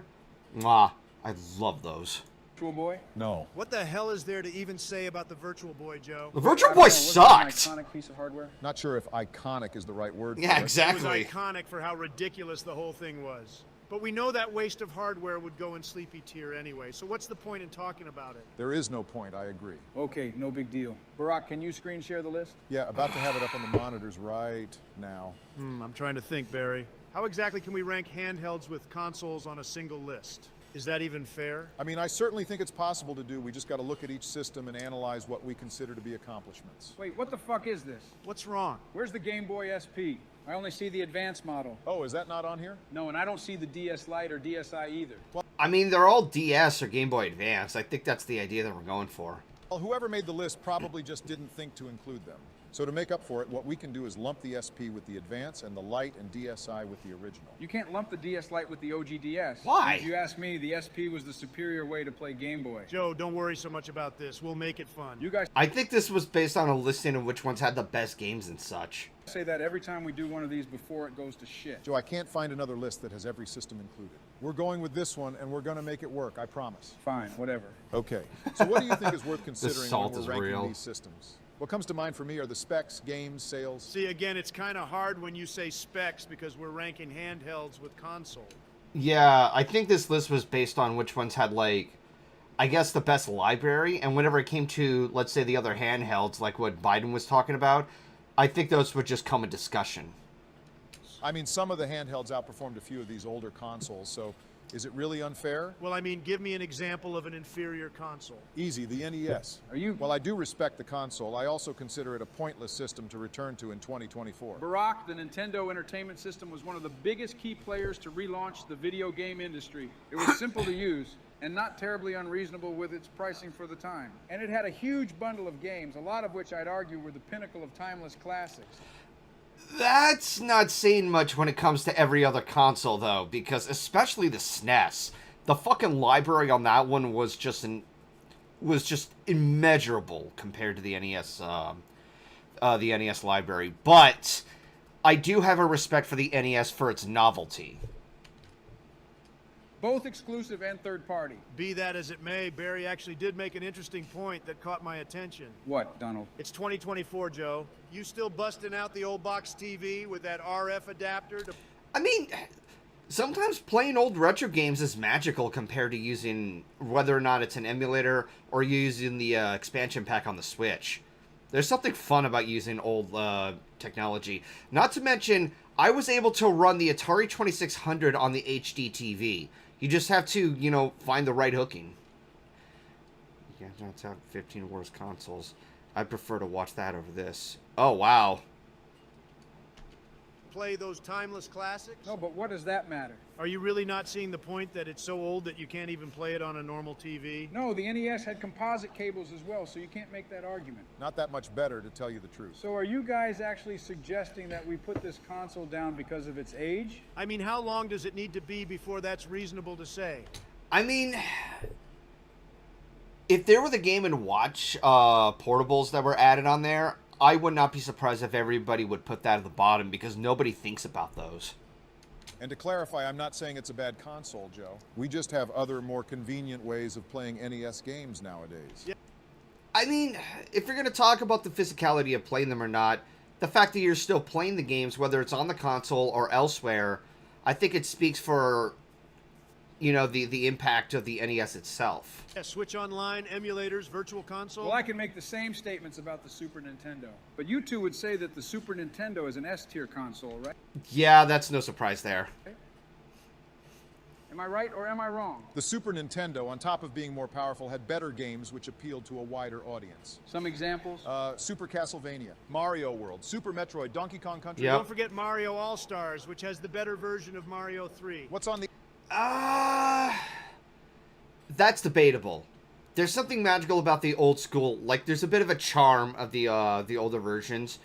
Mwah. I love those. Virtual Boy? No. What the hell is there to even say about the Virtual Boy, Joe? The Virtual Boy sucked! Iconic piece of hardware? Not sure if iconic is the right word Yeah, for it. exactly. It was iconic for how ridiculous the whole thing was. But we know that waste of hardware would go in sleepy tier anyway, so what's the point in talking about it? There is no point, I agree. Okay, no big deal. Barack, can you screen share the list? Yeah, about to have it up on the monitors right now. I'm trying to think, Barry. How exactly can we rank handhelds with consoles on a single list? Is that even fair? I mean, I certainly think it's possible to do. We just got to look at each system and analyze what we consider to be accomplishments. Wait, what the fuck is this? What's wrong? Where's the Game Boy SP? I only see the advanced model. Oh, is that not on here? No, and I don't see the DS Lite or DSi either. I mean, they're all DS or Game Boy Advance. I think that's the idea that we're going for. Well, whoever made the list probably just didn't think to include them. So to make up for it, what we can do is lump the SP with the Advance and the Lite and DSi with the original. You can't lump the DS Lite with the OG DS. Why? If you ask me, the SP was the superior way to play Game Boy. Joe, don't worry so much about this. We'll make it fun. You guys I think this was based on a listing of which ones had the best games and such. say that every time we do one of these before it goes to shit. Joe, I can't find another list that has every system included. We're going with this one, and we're going to make it work, I promise. Fine, whatever. Okay. So what do you think is worth considering salt when is we're ranking real. these systems? What comes to mind for me are the specs, games, sales. See, again, it's kind of hard when you say specs because we're ranking handhelds with console. Yeah, I think this list was based on which ones had, like, I guess the best library. And whenever it came to, let's say, the other handhelds, like what Biden was talking about, I think those would just come in discussion. I mean, some of the handhelds outperformed a few of these older consoles, so is it really unfair? Well, I mean, give me an example of an inferior console. Easy, the NES. While I do respect the console, I also consider it a pointless system to return to in 2024. Barack, the Nintendo Entertainment System was one of the biggest key players to relaunch the video game industry. It was simple to use and not terribly unreasonable with its pricing for the time. And it had a huge bundle of games, a lot of which I'd argue were the pinnacle of timeless classics. That's not saying much when it comes to every other console, though, because especially the SNES, the fucking library on that one was just immeasurable compared to the NES library. But I do have a respect for the NES for its novelty. both exclusive and third party. Be that as it may, Barry actually did make an interesting point that caught my attention. What, Donald? It's 2024, Joe. You still busting out the old box TV with that RF adapter to... I mean, sometimes playing old retro games is magical compared to using, whether or not it's an emulator or using the expansion pack on the Switch. There's something fun about using old technology. Not to mention, I was able to run the Atari 2600 on the HD TV. You just have to, you know, find the right hooking. You guys don't have 15 worst consoles. I prefer to watch that over this. Oh, wow. play those timeless classics? No, but what does that matter? Are you really not seeing the point that it's so old that you can't even play it on a normal TV? No, the NES had composite cables as well, so you can't make that argument. Not that much better, to tell you the truth. So are you guys actually suggesting that we put this console down because of its age? I mean, how long does it need to be before that's reasonable to say? I mean, if there were the Game & Watch portables that were added on there, I would not be surprised if everybody would put that at the bottom because nobody thinks about those. And to clarify, I'm not saying it's a bad console, Joe. We just have other, more convenient ways of playing NES games nowadays. Yeah. I mean, if you're going to talk about the physicality of playing them or not, the fact that you're still playing the games, whether it's on the console or elsewhere, I think it speaks for, you know, the impact of the NES itself. Yeah, Switch Online, emulators, virtual console. Well, I can make the same statements about the Super Nintendo. But you two would say that the Super Nintendo is an S-tier console, right? Yeah, that's no surprise there. Am I right or am I wrong? The Super Nintendo, on top of being more powerful, had better games which appealed to a wider audience. Some examples? Super Castlevania, Mario World, Super Metroid, Donkey Kong Country. Yep. Don't forget Mario All-Stars, which has the better version of Mario 3. What's on the... That's debatable. There's something magical about the old school. Like, there's a bit of a charm of the older versions.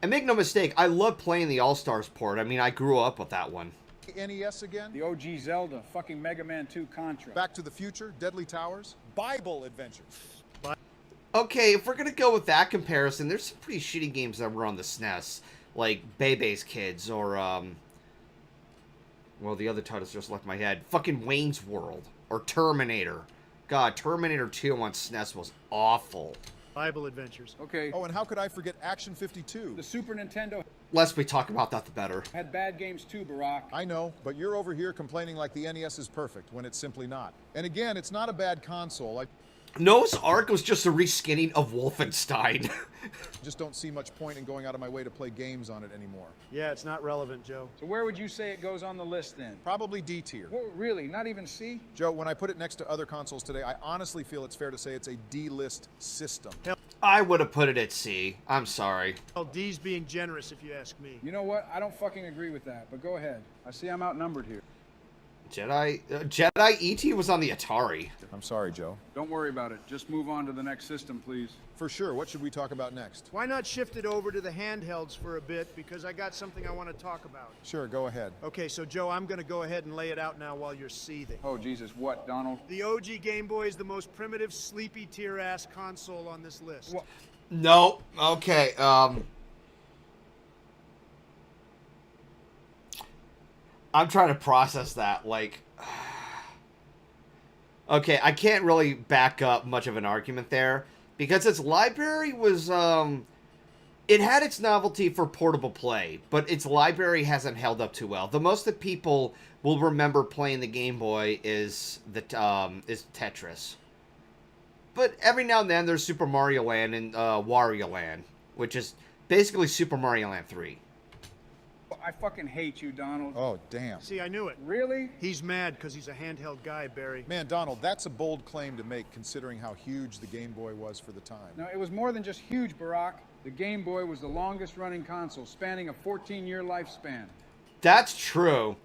And make no mistake, I love playing the All-Stars port. I mean, I grew up with that one. NES again? The OG Zelda, fucking Mega Man 2 Contra. Back to the Future, Deadly Towers, Bible Adventures. Okay, if we're gonna go with that comparison, there's some pretty shitty games that were on the SNES. Like, Bebe's Kids, or, well, the other titles just left my head. Fucking Wayne's World. Or Terminator. God, Terminator 2 on SNES was awful. Bible Adventures. Okay. Oh, and how could I forget Action 52? The Super Nintendo Less we talk about that, the better. had bad games too, Barack. I know, but you're over here complaining like the NES is perfect, when it's simply not. And again, it's not a bad console. Noah's Ark was just a reskinning of Wolfenstein. Just don't see much point in going out of my way to play games on it anymore. Yeah, it's not relevant, Joe. So where would you say it goes on the list then? Probably D tier. Well, really? Not even C? Joe, when I put it next to other consoles today, I honestly feel it's fair to say it's a D-list system. I would have put it at C. I'm sorry. Well, D's being generous, if you ask me. You know what? I don't fucking agree with that, but go ahead. I see I'm outnumbered here. Jedi E.T. was on the Atari. I'm sorry, Joe. Don't worry about it. Just move on to the next system, please. For sure. What should we talk about next? Why not shift it over to the handhelds for a bit, because I got something I want to talk about. Sure, go ahead. Okay, so Joe, I'm going to go ahead and lay it out now while you're seething. Oh, Jesus. What, Donald? The OG Game Boy is the most primitive, sleepy tier-ass console on this list. What? No. Okay, I'm trying to process that, like... Okay, I can't really back up much of an argument there, because its library was, it had its novelty for portable play, but its library hasn't held up too well. The most that people will remember playing the Game Boy is Tetris. But every now and then there's Super Mario Land and Wario Land, which is basically Super Mario Land 3. I fucking hate you, Donald. Oh, damn. See, I knew it. Really? He's mad because he's a handheld guy, Barry. Man, Donald, that's a bold claim to make, considering how huge the Game Boy was for the time. No, it was more than just huge, Barack. The Game Boy was the longest running console, spanning a 14-year lifespan. That's true.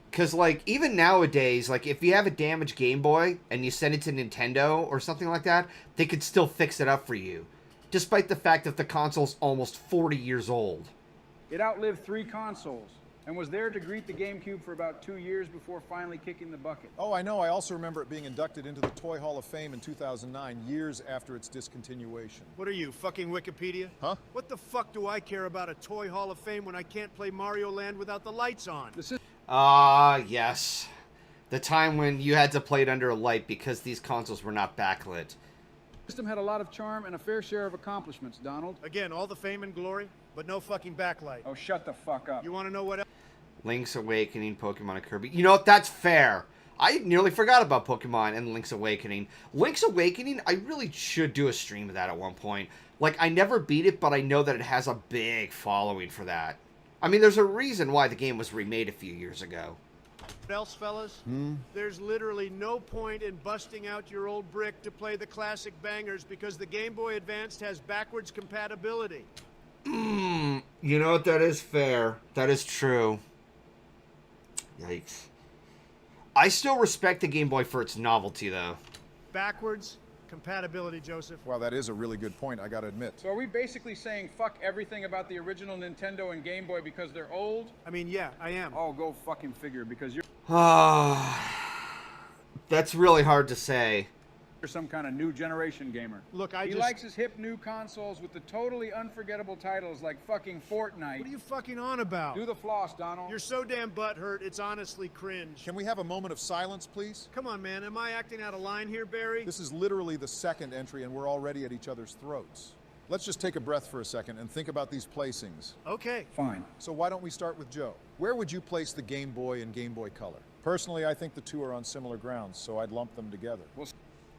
Because, like, even nowadays, like, if you have a damaged Game Boy and you send it to Nintendo or something like that, they could still fix it up for you. Despite the fact that the console's almost 40 years old. It outlived 3 consoles and was there to greet the GameCube for about 2 years before finally kicking the bucket. Oh, I know. I also remember it being inducted into the Toy Hall of Fame in 2009, years after its discontinuation. What are you, fucking Wikipedia? Huh? What the fuck do I care about a Toy Hall of Fame when I can't play Mario Land without the lights on? Yes. The time when you had to play it under a light because these consoles were not backlit. The system had a lot of charm and a fair share of accomplishments, Donald. Again, all the fame and glory, but no fucking backlight. Oh, shut the fuck up. You want to know what else? Link's Awakening, Pokemon, and Kirby. You know what? That's fair. I nearly forgot about Pokemon and Link's Awakening. Link's Awakening, I really should do a stream of that at one point. Like, I never beat it, but I know that it has a big following for that. I mean, there's a reason why the game was remade a few years ago. What else, fellas? There's literally no point in busting out your old brick to play the classic bangers because the Game Boy Advance has backwards compatibility. You know what? That is fair. That is true. Yikes. I still respect the Game Boy for its novelty, though. Backwards compatibility, Joseph. Wow, that is a really good point, I gotta admit. So are we basically saying fuck everything about the original Nintendo and Game Boy because they're old? I mean, yeah, I am. Oh, go fucking figure, because you're That's really hard to say. some kind of new generation gamer. Look, He likes his hip new consoles with the totally unforgettable titles like fucking Fortnite. What are you fucking on about? Do the floss, Donald. You're so damn butthurt, it's honestly cringe. Can we have a moment of silence, please? Come on, man, am I acting out of line here, Barry? This is literally the second entry, and we're already at each other's throats. Let's just take a breath for a second and think about these placings. Okay. Fine. So why don't we start with Joe? Where would you place the Game Boy and Game Boy Color? Personally, I think the two are on similar grounds, so I'd lump them together.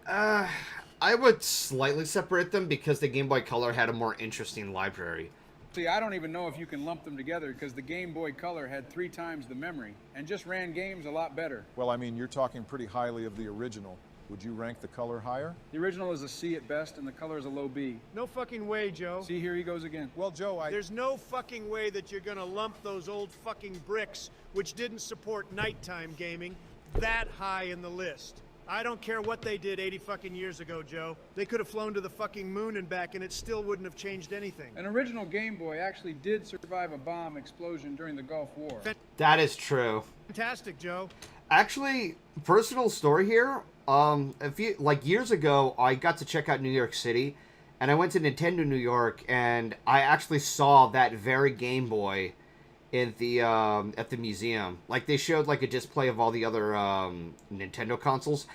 I would slightly separate them because the Game Boy Color had a more interesting library. See, I don't even know if you can lump them together because the Game Boy Color had 3 times the memory and just ran games a lot better. Well, I mean, you're talking pretty highly of the original. Would you rank the Color higher? The original is a C at best and the Color is a low B. No fucking way, Joe. See, here he goes again. Well, Joe, There's no fucking way that you're gonna lump those old fucking bricks, which didn't support nighttime gaming, that high in the list. I don't care what they did 80 fucking years ago, Joe. They could have flown to the fucking moon and back and it still wouldn't have changed anything. An original Game Boy actually did survive a bomb explosion during the Gulf War. That is true. Fantastic, Joe. Actually, personal story here. Years ago, I got to check out New York City, and I went to Nintendo New York, and I actually saw that very Game Boy in the at the museum. Like, they showed like a display of all the other Nintendo consoles,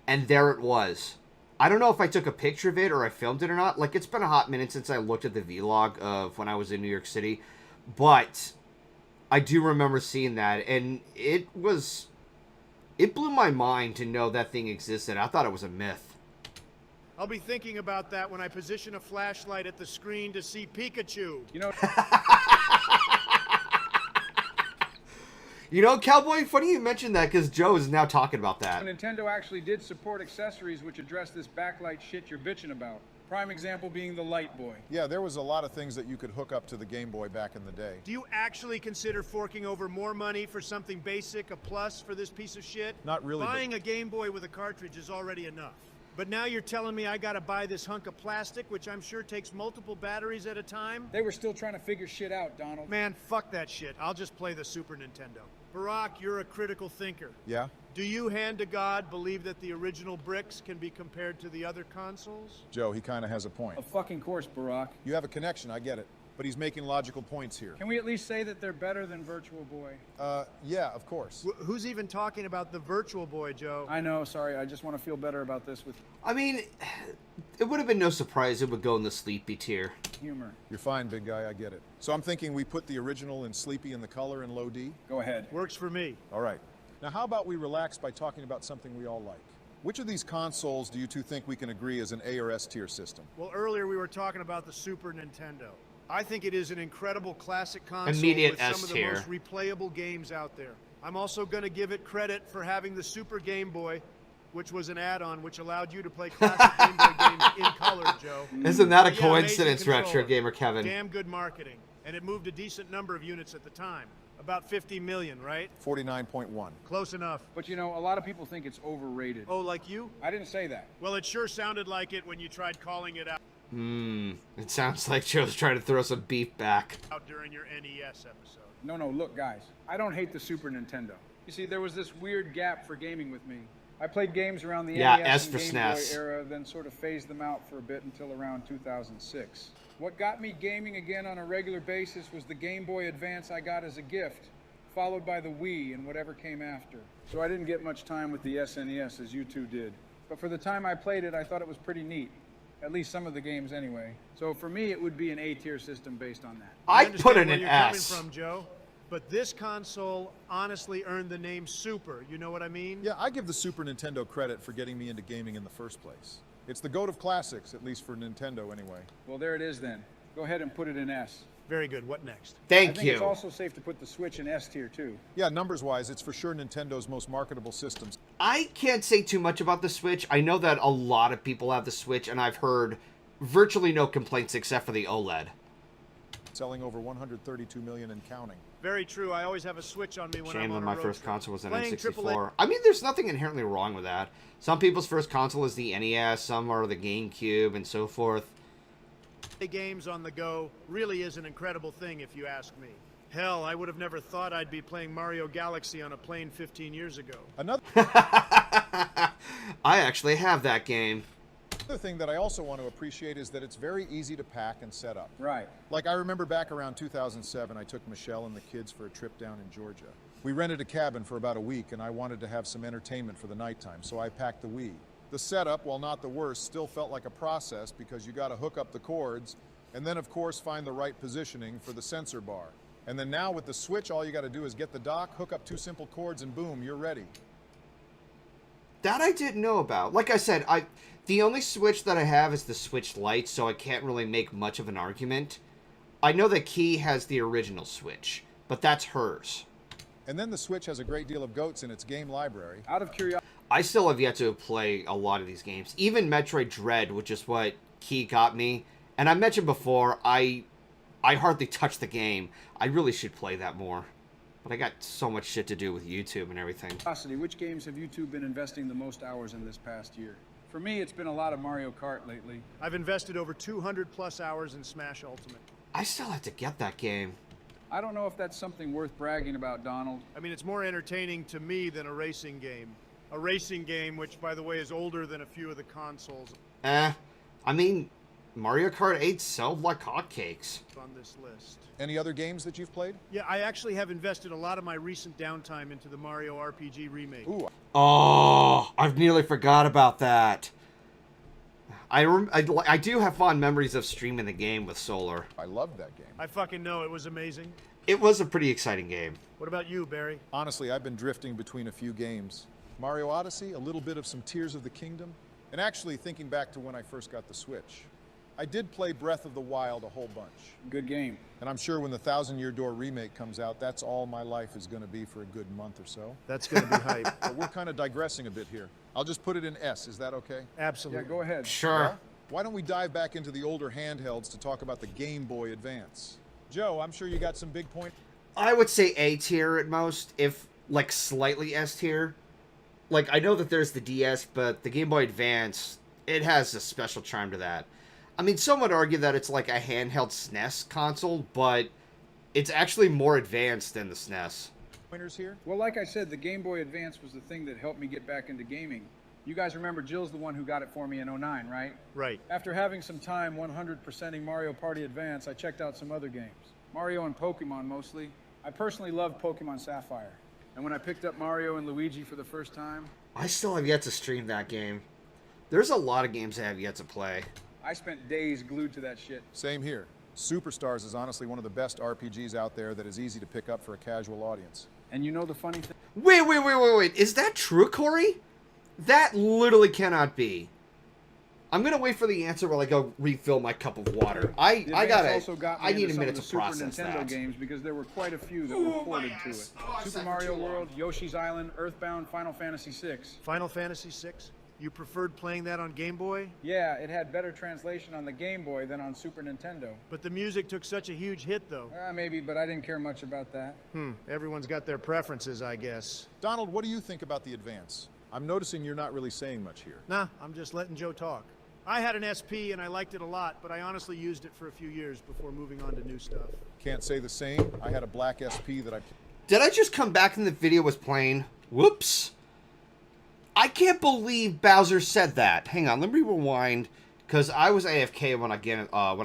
and there it was. I don't know if I took a picture of it or I filmed it or not. Like, it's been a hot minute since I looked at the vlog of when I was in New York City, but I do remember seeing that, and it blew my mind to know that thing existed. I thought it was a myth. I'll be thinking about that when I position a flashlight at the screen to see Pikachu. You know, You know, Cowboy, funny you mentioned that because Joe is now talking about that. Nintendo actually did support accessories which address this backlight shit you're bitching about. Prime example being the Light Boy. Yeah, there was a lot of things that you could hook up to the Game Boy back in the day. Do you actually consider forking over more money for something basic a plus for this piece of shit? Not really. Buying a Game Boy with a cartridge is already enough. But now you're telling me I gotta buy this hunk of plastic, which I'm sure takes multiple batteries at a time? They were still trying to figure shit out, Donald. Man, fuck that shit. I'll just play the Super Nintendo. Barack, you're a critical thinker. Yeah? Do you, hand to God, believe that the original bricks can be compared to the other consoles? Joe, he kind of has a point. Of fucking course, Barack. You have a connection, I get it. But he's making logical points here. Can we at least say that they're better than Virtual Boy? Yeah, of course. Who's even talking about the Virtual Boy, Joe? I know, sorry, I just want to feel better about this with I mean, it would have been no surprise it would go in the sleepy tier. humor. You're fine, big guy, I get it. So I'm thinking we put the original in Sleepy and the Color in Low D? Go ahead. Works for me. All right. Now how about we relax by talking about something we all like? Which of these consoles do you two think we can agree is an A or S tier system? Well, earlier we were talking about the Super Nintendo. I think it is an incredible classic console Immediate with some S of the tier. most replayable games out there. I'm also going to give it credit for having the Super Game Boy, which was an add-on which allowed you to play classic Game Boy games in color, Joe. Isn't that a Yeah, coincidence, amazing Retro controller. Gamer Kevin? Damn good marketing. And it moved a decent number of units at the time. About 50 million, right? 49.1. Close enough. But you know, a lot of people think it's overrated. Oh, like you? I didn't say that. Well, it sure sounded like it when you tried calling it out It sounds like Joe's trying to throw some beef back. during your NES episode. No, look, guys. I don't hate the Super Nintendo. You see, there was this weird gap for gaming with me. I played games around the Yeah, NES S and for Game SNES. Boy era, then sort of phased them out for a bit until around 2006. What got me gaming again on a regular basis was the Game Boy Advance I got as a gift. followed by the Wii and whatever came after. So I didn't get much time with the SNES as you two did. But for the time I played it, I thought it was pretty neat. At least some of the games anyway. So for me, it would be an A-tier system based on that. I put it where in you're S. coming from, Joe. But this console honestly earned the name Super. You know what I mean? Yeah, I give the Super Nintendo credit for getting me into gaming in the first place. It's the GOAT of classics, at least for Nintendo anyway. Well, there it is then. Go ahead and put it in S. Very good. What next? Thank I think you. it's also safe to put the Switch in S tier too. Yeah, numbers-wise, it's for sure Nintendo's most marketable systems. I can't say too much about the Switch. I know that a lot of people have the Switch, and I've heard virtually no complaints except for the OLED. Selling over 132 million and counting. Very true. I always have a Switch on me when Shame I'm that on a my road first trip. console was an Playing N64. I mean, there's nothing inherently wrong with that. Some people's first console is the NES, some are the GameCube, and so forth. Games on the go really is an incredible thing if you ask me. Hell, I would have never thought I'd be playing Mario Galaxy on a plane 15 years ago. Another I actually have that game. thing that I also want to appreciate is that it's very easy to pack and set up. Right. Like I remember back around 2007, I took Michelle and the kids for a trip down in Georgia. We rented a cabin for about a week and I wanted to have some entertainment for the nighttime, so I packed the Wii. The setup, while not the worst, still felt like a process because you got to hook up the cords and then of course find the right positioning for the sensor bar. And then now with the Switch, all you got to do is get the dock, hook up 2 simple cords, and boom, you're ready. That I didn't know about. Like I said, the only Switch that I have is the Switch Lite, so I can't really make much of an argument. I know that Key has the original Switch, but that's hers. And then the Switch has a great deal of GOATs in its game library. Out of curiosity, I still have yet to play a lot of these games. Even Metroid Dread, which is what Key got me. And I mentioned before, I hardly touched the game. I really should play that more. But I got so much shit to do with YouTube and everything. which games have you two been investing the most hours in this past year? For me, it's been a lot of Mario Kart lately. I've invested over 200 plus hours in Smash Ultimate. I still have to get that game. I don't know if that's something worth bragging about, Donald. I mean, it's more entertaining to me than a racing game. A racing game, which, by the way, is older than a few of the consoles I mean, Mario Kart 8 sold like hotcakes. on this list. Any other games that you've played? Yeah, I actually have invested a lot of my recent downtime into the Mario RPG remake. Ooh. Oh, I've nearly forgot about that. I do have fond memories of streaming the game with Solar. I loved that game. I fucking know, it was amazing. It was a pretty exciting game. What about you, Barry? Honestly, I've been drifting between a few games. Mario Odyssey, a little bit of some Tears of the Kingdom, and actually thinking back to when I first got the Switch. I did play Breath of the Wild a whole bunch. Good game. And I'm sure when the Thousand Year Door remake comes out, that's all my life is going to be for a good month or so. That's going to be hype. But we're kind of digressing a bit here. I'll just put it in S. Is that okay? Absolutely. Yeah, go ahead. Sure. Well, why don't we dive back into the older handhelds to talk about the Game Boy Advance? Joe, I'm sure you got some big points. I would say A tier at most, if like slightly S tier. Like, I know that there's the DS, but the Game Boy Advance, it has a special charm to that. I mean, some would argue that it's like a handheld SNES console, but it's actually more advanced than the SNES. Pointers here? Well, like I said, the Game Boy Advance was the thing that helped me get back into gaming. You guys remember Jill's the one who got it for me in '09, right? Right. After having some time 100%ing Mario Party Advance, I checked out some other games. Mario and Pokemon mostly. I personally loved Pokemon Sapphire. And when I picked up Mario and Luigi for the first time, I still have yet to stream that game. There's a lot of games I have yet to play. I spent days glued to that shit. Same here. Superstars is honestly one of the best RPGs out there that is easy to pick up for a casual audience. And you know the funny thing? Wait. Is that true, Corey? That literally cannot be. I'm gonna wait for the answer while I go refill my cup of water. I need a minute to process Super Nintendo that. games because there were quite a few that were ported to it. Super Mario World, Yoshi's Island, Earthbound, Final Fantasy VI. Final Fantasy VI? You preferred playing that on Game Boy? Yeah, it had better translation on the Game Boy than on Super Nintendo. But the music took such a huge hit, though. Maybe, but I didn't care much about that. Everyone's got their preferences, I guess. Donald, what do you think about the Advance? I'm noticing you're not really saying much here. Nah, I'm just letting Joe talk. I had an SP and I liked it a lot, but I honestly used it for a few years before moving on to new stuff. Can't say the same. I had a black SP that I... Did I just come back and the video was playing? Whoops. I can't believe Bowser said that. Hang on, let me rewind, because I was AFK when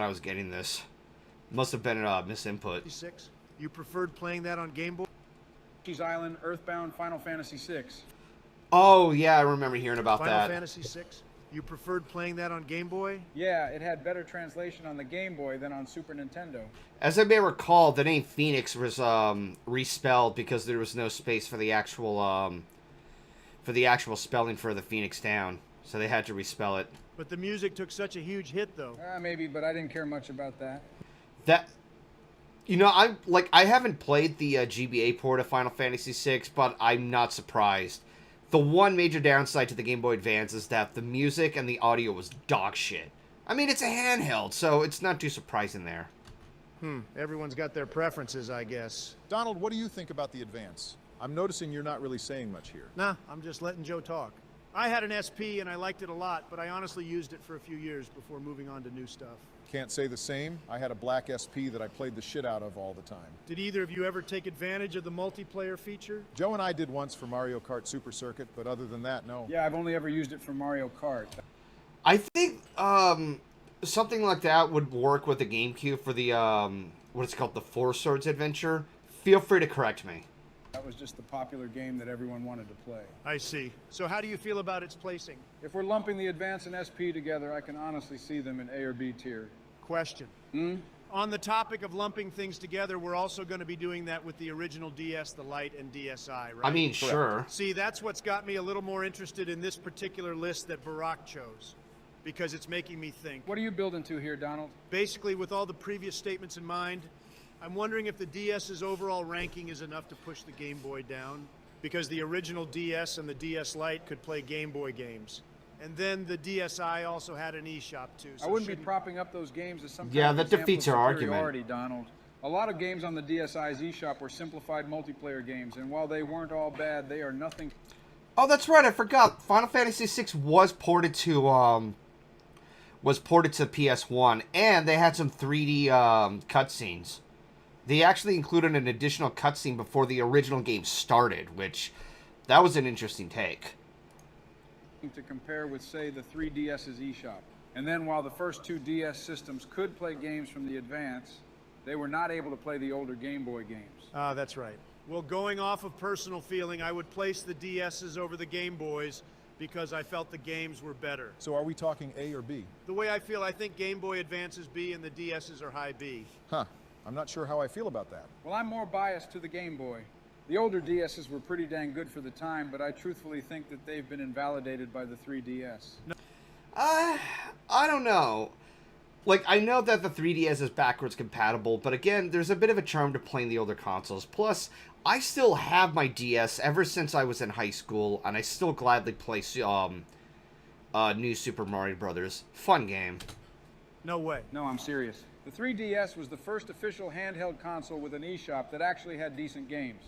I was getting this. Must have been a misinput. 6? You preferred playing that on Game Boy? Yoshi's Island, Earthbound, Final Fantasy VI. Oh, yeah, I remember hearing about Final that. Fantasy VI? You preferred playing that on Game Boy? Yeah, it had better translation on the Game Boy than on Super Nintendo. As I may recall, the name Phoenix was respelled because there was no space for the actual spelling for the Phoenix Down, so they had to respell it. But the music took such a huge hit, though. Maybe, but I didn't care much about that. I haven't played the GBA port of Final Fantasy VI, but I'm not surprised. The one major downside to the Game Boy Advance is that the music and the audio was dog shit. I mean, it's a handheld, so it's not too surprising there. Everyone's got their preferences, I guess. Donald, what do you think about the Advance? I'm noticing you're not really saying much here. Nah, I'm just letting Joe talk. I had an SP and I liked it a lot, but I honestly used it for a few years before moving on to new stuff. Can't say the same. I had a black SP that I played the shit out of all the time. Did either of you ever take advantage of the multiplayer feature? Joe and I did once for Mario Kart Super Circuit, but other than that, no. Yeah, I've only ever used it for Mario Kart. I think something like that would work with the GameCube for the what is it called, the Four Swords Adventure. Feel free to correct me. That was just the popular game that everyone wanted to play. I see. So how do you feel about its placing? If we're lumping the Advance and SP together, I can honestly see them in A or B tier. Question. On the topic of lumping things together, we're also going to be doing that with the original DS, the Lite, and DSi, right? I mean, sure. See, that's what's got me a little more interested in this particular list that Barack chose, because it's making me think. What are you building to here, Donald? Basically, with all the previous statements in mind, I'm wondering if the DS's overall ranking is enough to push the Game Boy down, because the original DS and the DS Lite could play Game Boy games. And then the DSi also had an eShop too. So I wouldn't be propping up those games as some Yeah, kind of that defeats your example of argument. superiority, Donald. A lot of games on the DSi's eShop were simplified multiplayer games, and while they weren't all bad, they are nothing. Oh, that's right. I forgot. Final Fantasy VI was ported to PS1, and they had some 3D cutscenes. They actually included an additional cutscene before the original game started, which that was an interesting take. To compare with, say, the 3DS's eShop. And then while the first two DS systems could play games from the Advance, they were not able to play the older Game Boy games. Ah, that's right. Well, going off of personal feeling, I would place the DS's over the Game Boys because I felt the games were better. So are we talking A or B? The way I feel, I think Game Boy Advance is B and the DS's are high B. Huh. I'm not sure how I feel about that. Well, I'm more biased to the Game Boy. The older DS's were pretty dang good for the time, but I truthfully think that they've been invalidated by the 3DS. I don't know. Like, I know that the 3DS is backwards compatible, but again, there's a bit of a charm to playing the older consoles. Plus, I still have my DS ever since I was in high school, and I still gladly play New Super Mario Brothers. Fun game. No way. No, I'm serious. The 3DS was the first official handheld console with an eShop that actually had decent games.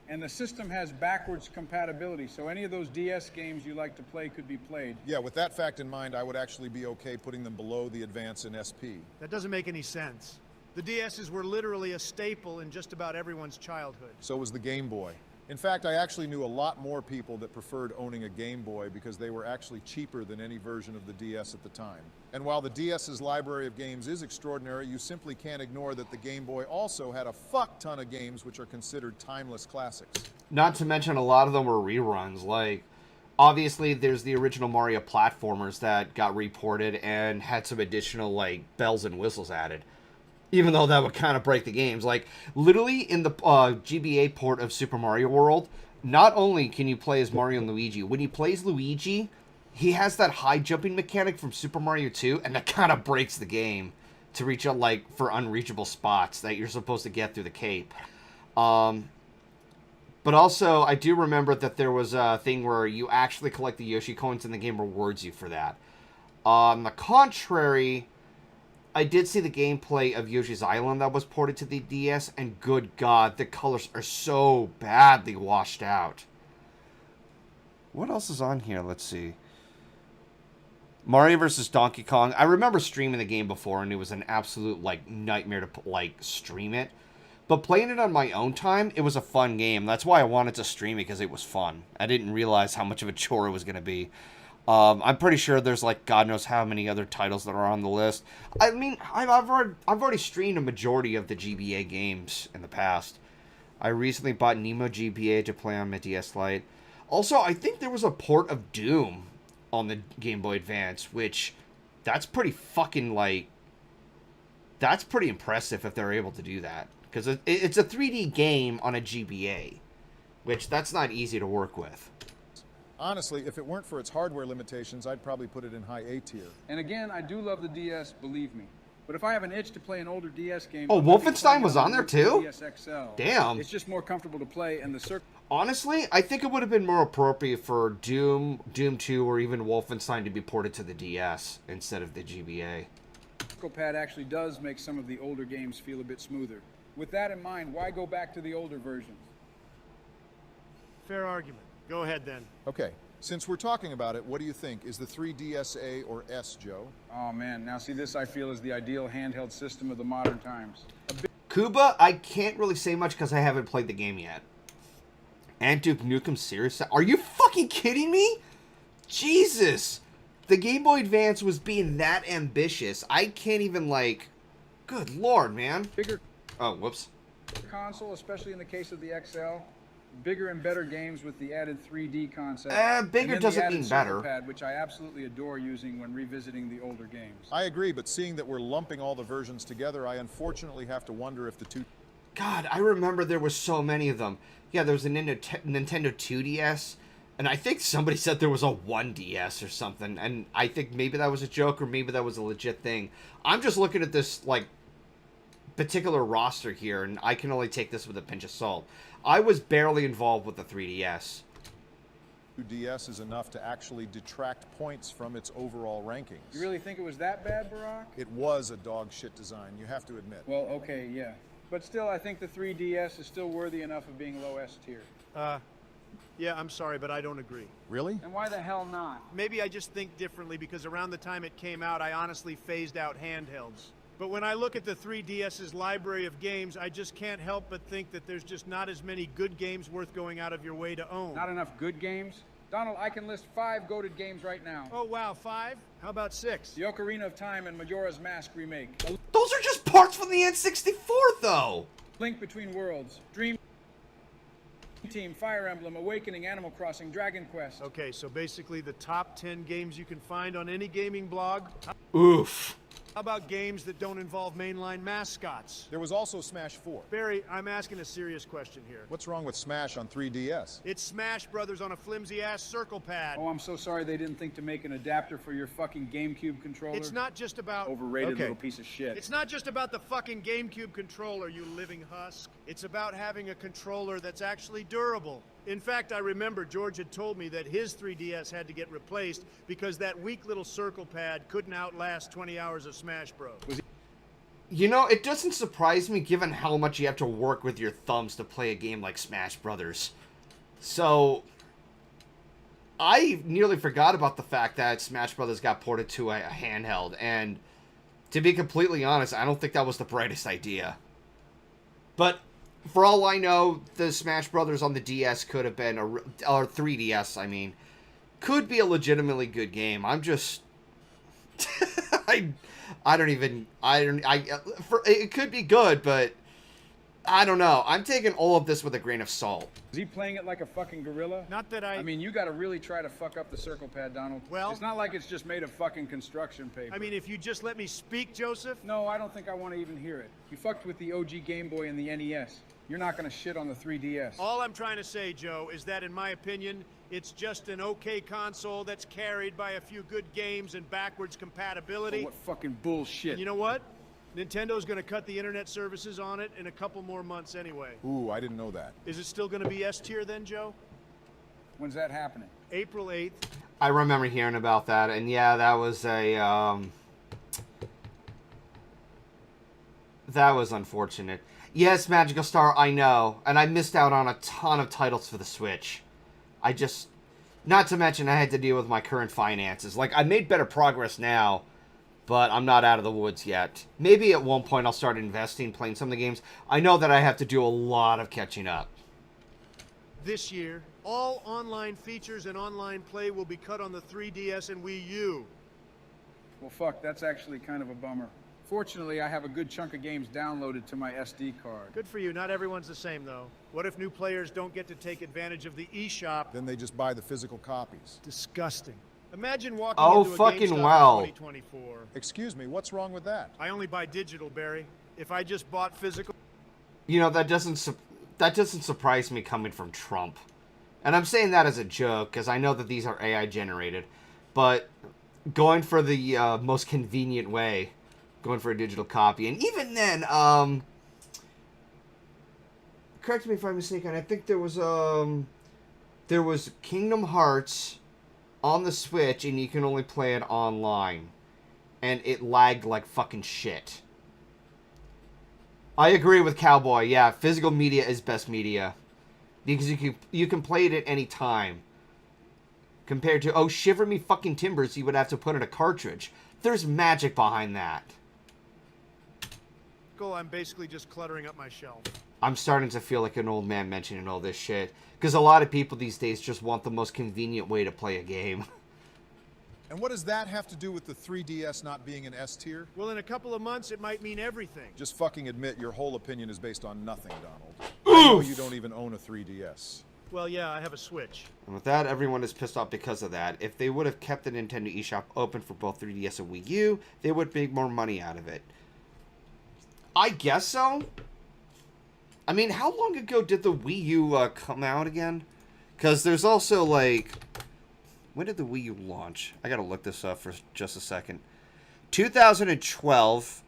And the system has backwards compatibility, so any of those DS games you like to play could be played. Yeah, with that fact in mind, I would actually be okay putting them below the Advance and SP. That doesn't make any sense. The DS's were literally a staple in just about everyone's childhood. So was the Game Boy. In fact, I actually knew a lot more people that preferred owning a Game Boy because they were actually cheaper than any version of the DS at the time. And while the DS's library of games is extraordinary, you simply can't ignore that the Game Boy also had a fuck ton of games which are considered timeless classics. Not to mention a lot of them were reruns. Like, obviously, there's the original Mario platformers that got reported and had some additional, like, bells and whistles added. Even though that would kind of break the games. Like, literally in the GBA port of Super Mario World, not only can you play as Mario and Luigi, when you play as Luigi, he has that high jumping mechanic from Super Mario 2, and that kind of breaks the game to reach out, like, for unreachable spots that you're supposed to get through the cape. But also, I do remember that there was a thing where you actually collect the Yoshi coins and the game rewards you for that. On the contrary, I did see the gameplay of Yoshi's Island that was ported to the DS, and good God, the colors are so badly washed out. What else is on here? Let's see. Mario vs. Donkey Kong. I remember streaming the game before, and it was an absolute, like, nightmare to, like, stream it. But playing it on my own time, it was a fun game. That's why I wanted to stream it, because it was fun. I didn't realize how much of a chore it was going to be. I'm pretty sure there's, like, God knows how many other titles that are on the list. I mean, I've already streamed a majority of the GBA games in the past. I recently bought Nemo GBA to play on my DS Lite. Also, I think there was a port of Doom on the Game Boy Advance, which that's pretty fucking like that's pretty impressive if they're able to do that, because it's a 3D game on a GBA, which that's not easy to work with. Honestly, if it weren't for its hardware limitations, I'd probably put it in high A tier. And again, I do love the DS, believe me. But if I have an itch to play an older DS game... Oh, Wolfenstein was on there too? DS XL, damn. It's just more comfortable to play, and the Honestly, I think it would have been more appropriate for Doom 2, or even Wolfenstein to be ported to the DS instead of the GBA. Circle pad actually does make some of the older games feel a bit smoother. With that in mind, why go back to the older versions? Fair argument. Go ahead, then. Okay, since we're talking about it, what do you think? Is the 3DSA or S, Joe? Oh, man. Now, see, this I feel is the ideal handheld system of the modern times. Kuba, I can't really say much because I haven't played the game yet. And Duke Nukem Serious? Are you fucking kidding me? Jesus! The Game Boy Advance was being that ambitious. I can't even, like... Good lord, man. Bigger... Oh, whoops. Console, especially in the case of the XL. Bigger and better games with the added 3D concept. Bigger doesn't mean better. Pad, which I absolutely adore using when revisiting the older games. I agree, but seeing that we're lumping all the versions together, I unfortunately have to wonder if the two... God, I remember there were so many of them. Yeah, there was a Nintendo 2DS, and I think somebody said there was a 1DS or something, and I think maybe that was a joke or maybe that was a legit thing. I'm just looking at this, like, particular roster here, and I can only take this with a pinch of salt. I was barely involved with the 3DS. 2DS is enough to actually detract points from its overall rankings. You really think it was that bad, Barack? It was a dog shit design, you have to admit. Well, okay, yeah. But still, I think the 3DS is still worthy enough of being low S tier. Yeah, I'm sorry, but I don't agree. Really? And why the hell not? Maybe I just think differently because around the time it came out, I honestly phased out handhelds. But when I look at the 3DS's library of games, I just can't help but think that there's just not as many good games worth going out of your way to own. Not enough good games? Donald, I can list 5 goated games right now. Oh, wow, 5? How about 6? The Ocarina of Time and Majora's Mask remake. Those are just parts from the N64, though! Link Between Worlds, Dream Team, Fire Emblem, Awakening, Animal Crossing, Dragon Quest. Okay, so basically the top 10 games you can find on any gaming blog. Oof. How about games that don't involve mainline mascots? There was also Smash 4. Barry, I'm asking a serious question here. What's wrong with Smash on 3DS? It's Smash Brothers on a flimsy-ass circle pad. Oh, I'm so sorry they didn't think to make an adapter for your fucking GameCube controller. It's not just about... Overrated little piece of shit. It's not just about the fucking GameCube controller, you living husk. It's about having a controller that's actually durable. In fact, I remember George had told me that his 3DS had to get replaced because that weak little circle pad couldn't outlast 20 hours of Smash Bros. You know, it doesn't surprise me given how much you have to work with your thumbs to play a game like Smash Brothers. So, I nearly forgot about the fact that Smash Brothers got ported to a handheld, and to be completely honest, I don't think that was the brightest idea. But for all I know, the Smash Brothers on the DS could have been, or 3DS, I mean, could be a legitimately good game. I'm just, it could be good, but I don't know. I'm taking all of this with a grain of salt. Is he playing it like a fucking gorilla? Not that I mean, you gotta really try to fuck up the circle pad, Donald. Well... It's not like it's just made of fucking construction paper. I mean, if you just let me speak, Joseph? No, I don't think I want to even hear it. You fucked with the OG Game Boy and the NES. You're not gonna shit on the 3DS. All I'm trying to say, Joe, is that in my opinion, it's just an okay console that's carried by a few good games and backwards compatibility. Oh, what fucking bullshit. You know what? Nintendo's gonna cut the internet services on it in a couple more months anyway. Ooh, I didn't know that. Is it still gonna be S tier then, Joe? When's that happening? April 8th. I remember hearing about that, and yeah, that was a, that was unfortunate. Yes, Magical Star, I know, and I missed out on a ton of titles for the Switch. Not to mention I had to deal with my current finances. Like, I made better progress now, but I'm not out of the woods yet. Maybe at one point I'll start investing, playing some of the games. I know that I have to do a lot of catching up. This year, all online features and online play will be cut on the 3DS and Wii U. Well, fuck, that's actually kind of a bummer. Fortunately, I have a good chunk of games downloaded to my SD card. Good for you. Not everyone's the same, though. What if new players don't get to take advantage of the eShop? Then they just buy the physical copies. Disgusting. Imagine walking Oh, into a fucking GameStop well. in 2024. Excuse me, what's wrong with that? I only buy digital, Barry. If I just bought physical... You know, that doesn't surprise me coming from Trump. And I'm saying that as a joke, because I know that these are AI generated. But going for the most convenient way, going for a digital copy. And even then, correct me if I'm mistaken, I think there was Kingdom Hearts on the Switch, and you can only play it online. And it lagged like fucking shit. I agree with Cowboy. Yeah, physical media is best media. Because you can play it at any time. Compared to, oh, shiver me fucking timbers, you would have to put in a cartridge. There's magic behind that. I'm basically just cluttering up my shelf. I'm starting to feel like an old man mentioning all this shit. Because a lot of people these days just want the most convenient way to play a game. And what does that have to do with the 3DS not being an S tier? Well, in a couple of months, it might mean everything. Just fucking admit your whole opinion is based on nothing, Donald. I know you don't even own a 3DS. Well, yeah, I have a Switch. And with that, everyone is pissed off because of that. If they would have kept the Nintendo eShop open for both 3DS and Wii U, they would make more money out of it. I guess so. I mean, how long ago did the Wii U come out again? Because there's also, like... When did the Wii U launch? I gotta look this up for just a second. 2012.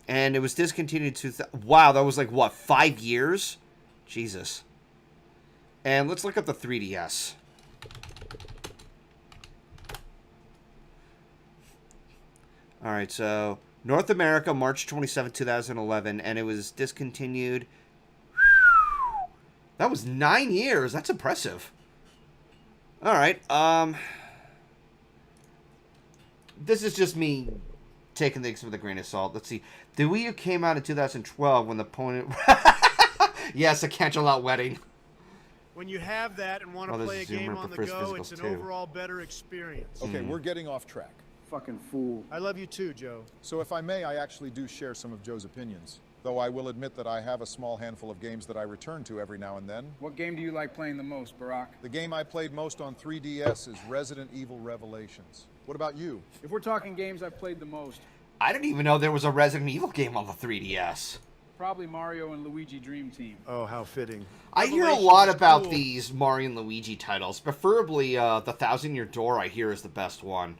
And it was discontinued wow, that was like, what, 5 years? Jesus. And let's look up the 3DS. Alright, so... North America, March 27, 2011. And it was discontinued... That was 9 years. That's impressive. Alright, this is just me taking things with a grain of salt. Let's see. The Wii U came out in 2012 when the opponent... Yes, a Cancelot wedding. When you have that and want to play a game on the go, it's an overall better experience. Okay, we're getting off track. Fucking fool. I love you too, Joe. So if I may, I actually do share some of Joe's opinions. Though I will admit that I have a small handful of games that I return to every now and then. What game do you like playing the most, Barack? The game I played most on 3DS is Resident Evil Revelations. What about you? If we're talking games I've played the most... I didn't even know there was a Resident Evil game on the 3DS. Probably Mario and Luigi Dream Team. Oh, how fitting. I hear a lot about these Mario and Luigi titles. Preferably, the Thousand Year Door, I hear, is the best one.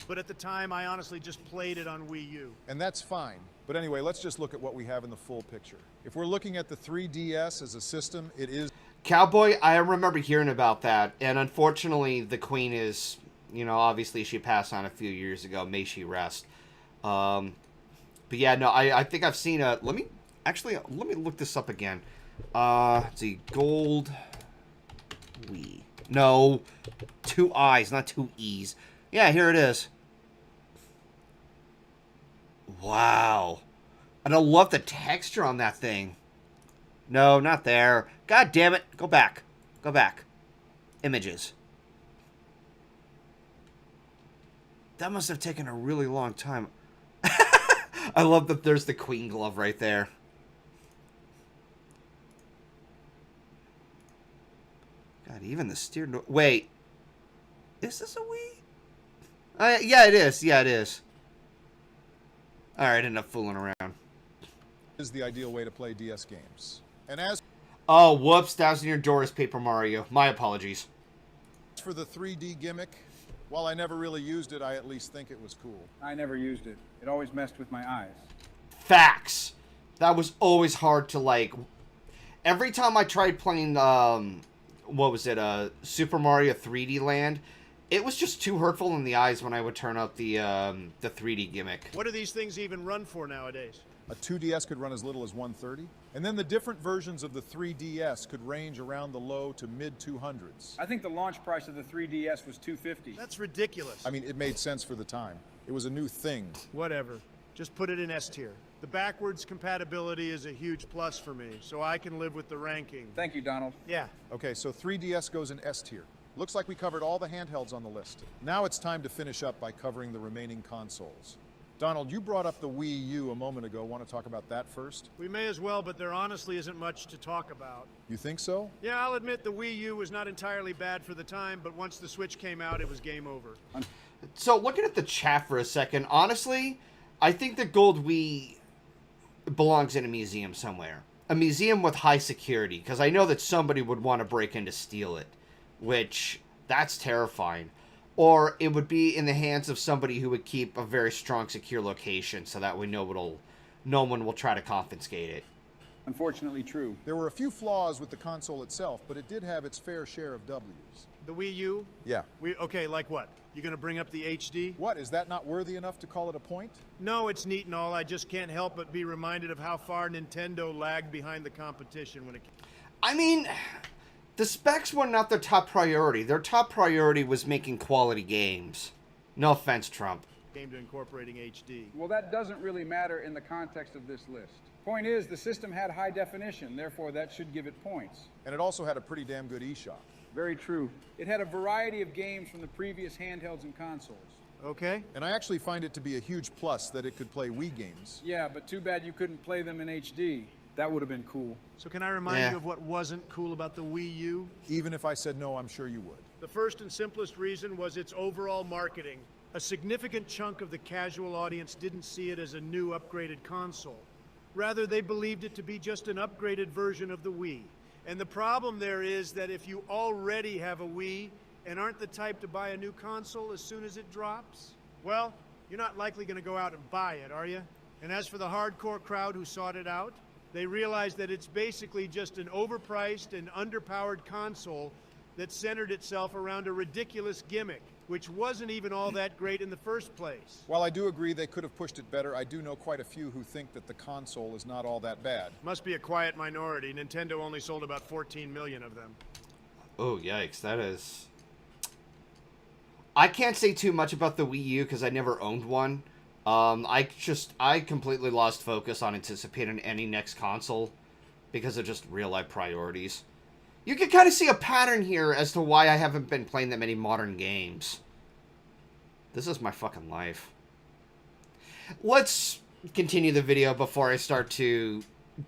But at the time, I honestly just played it on Wii U. And that's fine. But anyway, let's just look at what we have in the full picture. If we're looking at the 3DS as a system, it is... Cowboy, I remember hearing about that. And unfortunately, the Queen is, you know, obviously she passed on a few years ago. May she rest. But yeah, no, I think I've seen a... Let me look this up again. Let's see. Gold... Wii. No. 2 I's, not 2 E's. Yeah, here it is. Wow. And I love the texture on that thing. No, not there. God damn it. Go back. Go back. Images. That must have taken a really long time. I love that there's the Queen glove right there. God, even the steer... Wait. Is this a Wii? Yeah, it is. Yeah, it is. Alright, enough fooling around. Is the ideal way to play DS games. And as... Oh, whoops. Thousand Year Door is Paper Mario. My apologies. For the 3D gimmick, while I never really used it, I at least think it was cool. I never used it. It always messed with my eyes. Facts. That was always hard to, like... Every time I tried playing, what was it, Super Mario 3D Land, it was just too hurtful in the eyes when I would turn up the 3D gimmick. What do these things even run for nowadays? A 2DS could run as little as 130, and then the different versions of the 3DS could range around the low to mid 200s. I think the launch price of the 3DS was $250. That's ridiculous. I mean, it made sense for the time. It was a new thing. Whatever. Just put it in S tier. The backwards compatibility is a huge plus for me, so I can live with the ranking. Thank you, Donald. Yeah. Okay, so 3DS goes in S tier. Looks like we covered all the handhelds on the list. Now it's time to finish up by covering the remaining consoles. Donald, you brought up the Wii U a moment ago. Want to talk about that first? We may as well, but there honestly isn't much to talk about. You think so? Yeah, I'll admit the Wii U was not entirely bad for the time, but once the Switch came out, it was game over. So, looking at the chat for a second, honestly, I think the gold Wii belongs in a museum somewhere. A museum with high security, because I know that somebody would want to break in to steal it, which, that's terrifying. Or it would be in the hands of somebody who would keep a very strong, secure location, so that we know no one will try to confiscate it. Unfortunately true. There were a few flaws with the console itself, but it did have its fair share of W's. The Wii U? Yeah. Okay, like what? You gonna bring up the HD? What, is that not worthy enough to call it a point? No, it's neat and all. I just can't help but be reminded of how far Nintendo lagged behind the competition when it came. I mean, the specs were not their top priority. Their top priority was making quality games. No offense, Trump. Came to incorporating HD. Well, that doesn't really matter in the context of this list. Point is, the system had high definition, therefore that should give it points. And it also had a pretty damn good eShop. Very true. It had a variety of games from the previous handhelds and consoles. Okay. And I actually find it to be a huge plus that it could play Wii games. Yeah, but too bad you couldn't play them in HD. That would have been cool. So can I remind you of what wasn't cool about the Wii U? Even if I said no, I'm sure you would. The first and simplest reason was its overall marketing. A significant chunk of the casual audience didn't see it as a new upgraded console. Rather, they believed it to be just an upgraded version of the Wii. And the problem there is that if you already have a Wii and aren't the type to buy a new console as soon as it drops, well, you're not likely going to go out and buy it, are you? And as for the hardcore crowd who sought it out, they realized that it's basically just an overpriced and underpowered console that centered itself around a ridiculous gimmick, which wasn't even all that great in the first place. While I do agree they could have pushed it better, I do know quite a few who think that the console is not all that bad. Must be a quiet minority. Nintendo only sold about 14 million of them. Oh, yikes, that is... I can't say too much about the Wii U because I never owned one. I completely lost focus on anticipating any next console because of just real-life priorities. You can kind of see a pattern here as to why I haven't been playing that many modern games. This is my fucking life. Let's continue the video before I start to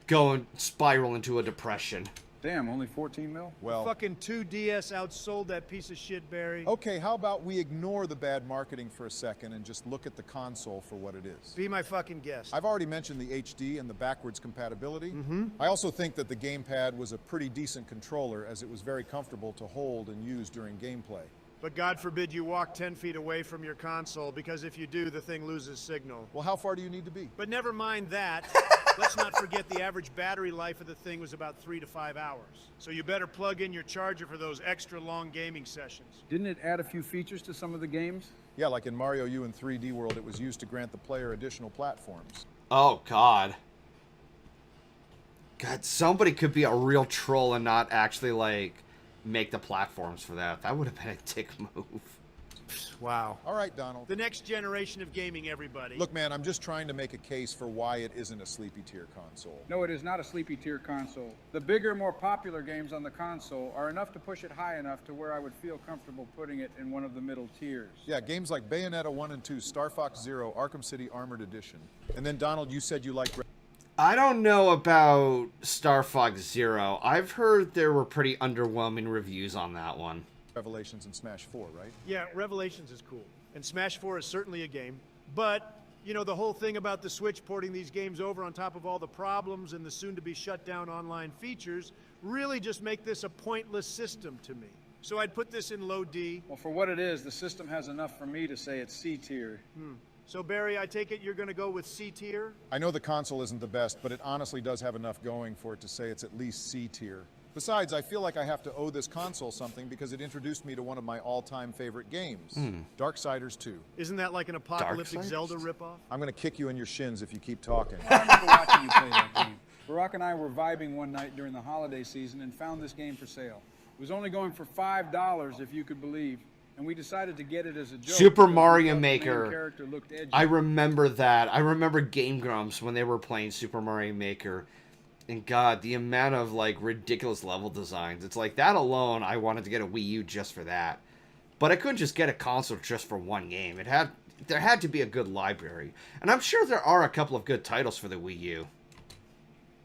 go and spiral into a depression. Damn, only 14 mil? Well, fucking 2DS outsold that piece of shit, Barry. Okay, how about we ignore the bad marketing for a second and just look at the console for what it is? Be my fucking guest. I've already mentioned the HD and the backwards compatibility. I also think that the gamepad was a pretty decent controller as it was very comfortable to hold and use during gameplay. But God forbid you walk 10 feet away from your console, because if you do, the thing loses signal. Well, how far do you need to be? But never mind that. Let's not forget the average battery life of the thing was about 3 to 5 hours. So you better plug in your charger for those extra long gaming sessions. Didn't it add a few features to some of the games? Yeah, like in Mario U and 3D World, it was used to grant the player additional platforms. Oh, God. God, somebody could be a real troll and not actually, like, make the platforms for that. That would have been a dick move. Wow. All right, Donald. The next generation of gaming, everybody. Look, man, I'm just trying to make a case for why it isn't a sleepy tier console. No, it is not a sleepy tier console. The bigger, more popular games on the console are enough to push it high enough to where I would feel comfortable putting it in one of the middle tiers. Yeah, games like Bayonetta 1 and 2, Star Fox Zero, Arkham City Armored Edition. And then, Donald, you said you liked... I don't know about Star Fox Zero. I've heard there were pretty underwhelming reviews on that one. Revelations and Smash 4, right? Yeah, Revelations is cool. And Smash 4 is certainly a game. But, you know, the whole thing about the Switch porting these games over on top of all the problems and the soon-to-be shut-down online features really just make this a pointless system to me. So I'd put this in low D. Well, for what it is, the system has enough for me to say it's C tier. So, Barry, I take it you're going to go with C tier? I know the console isn't the best, but it honestly does have enough going for it to say it's at least C tier. Besides, I feel like I have to owe this console something because it introduced me to one of my all-time favorite games, Darksiders 2. Isn't that like an apocalyptic Zelda ripoff? I'm going to kick you in your shins if you keep talking. I remember watching you play that game. Barack and I were vibing one night during the holiday season and found this game for sale. It was only going for $5, if you could believe, and we decided to get it as a joke. Super Mario Maker. Character looked edgy. I remember that. I remember Game Grumps when they were playing Super Mario Maker. And God, the amount of, like, ridiculous level designs. It's like, that alone, I wanted to get a Wii U just for that. But I couldn't just get a console just for one game. It had there had to be a good library. And I'm sure there are a couple of good titles for the Wii U.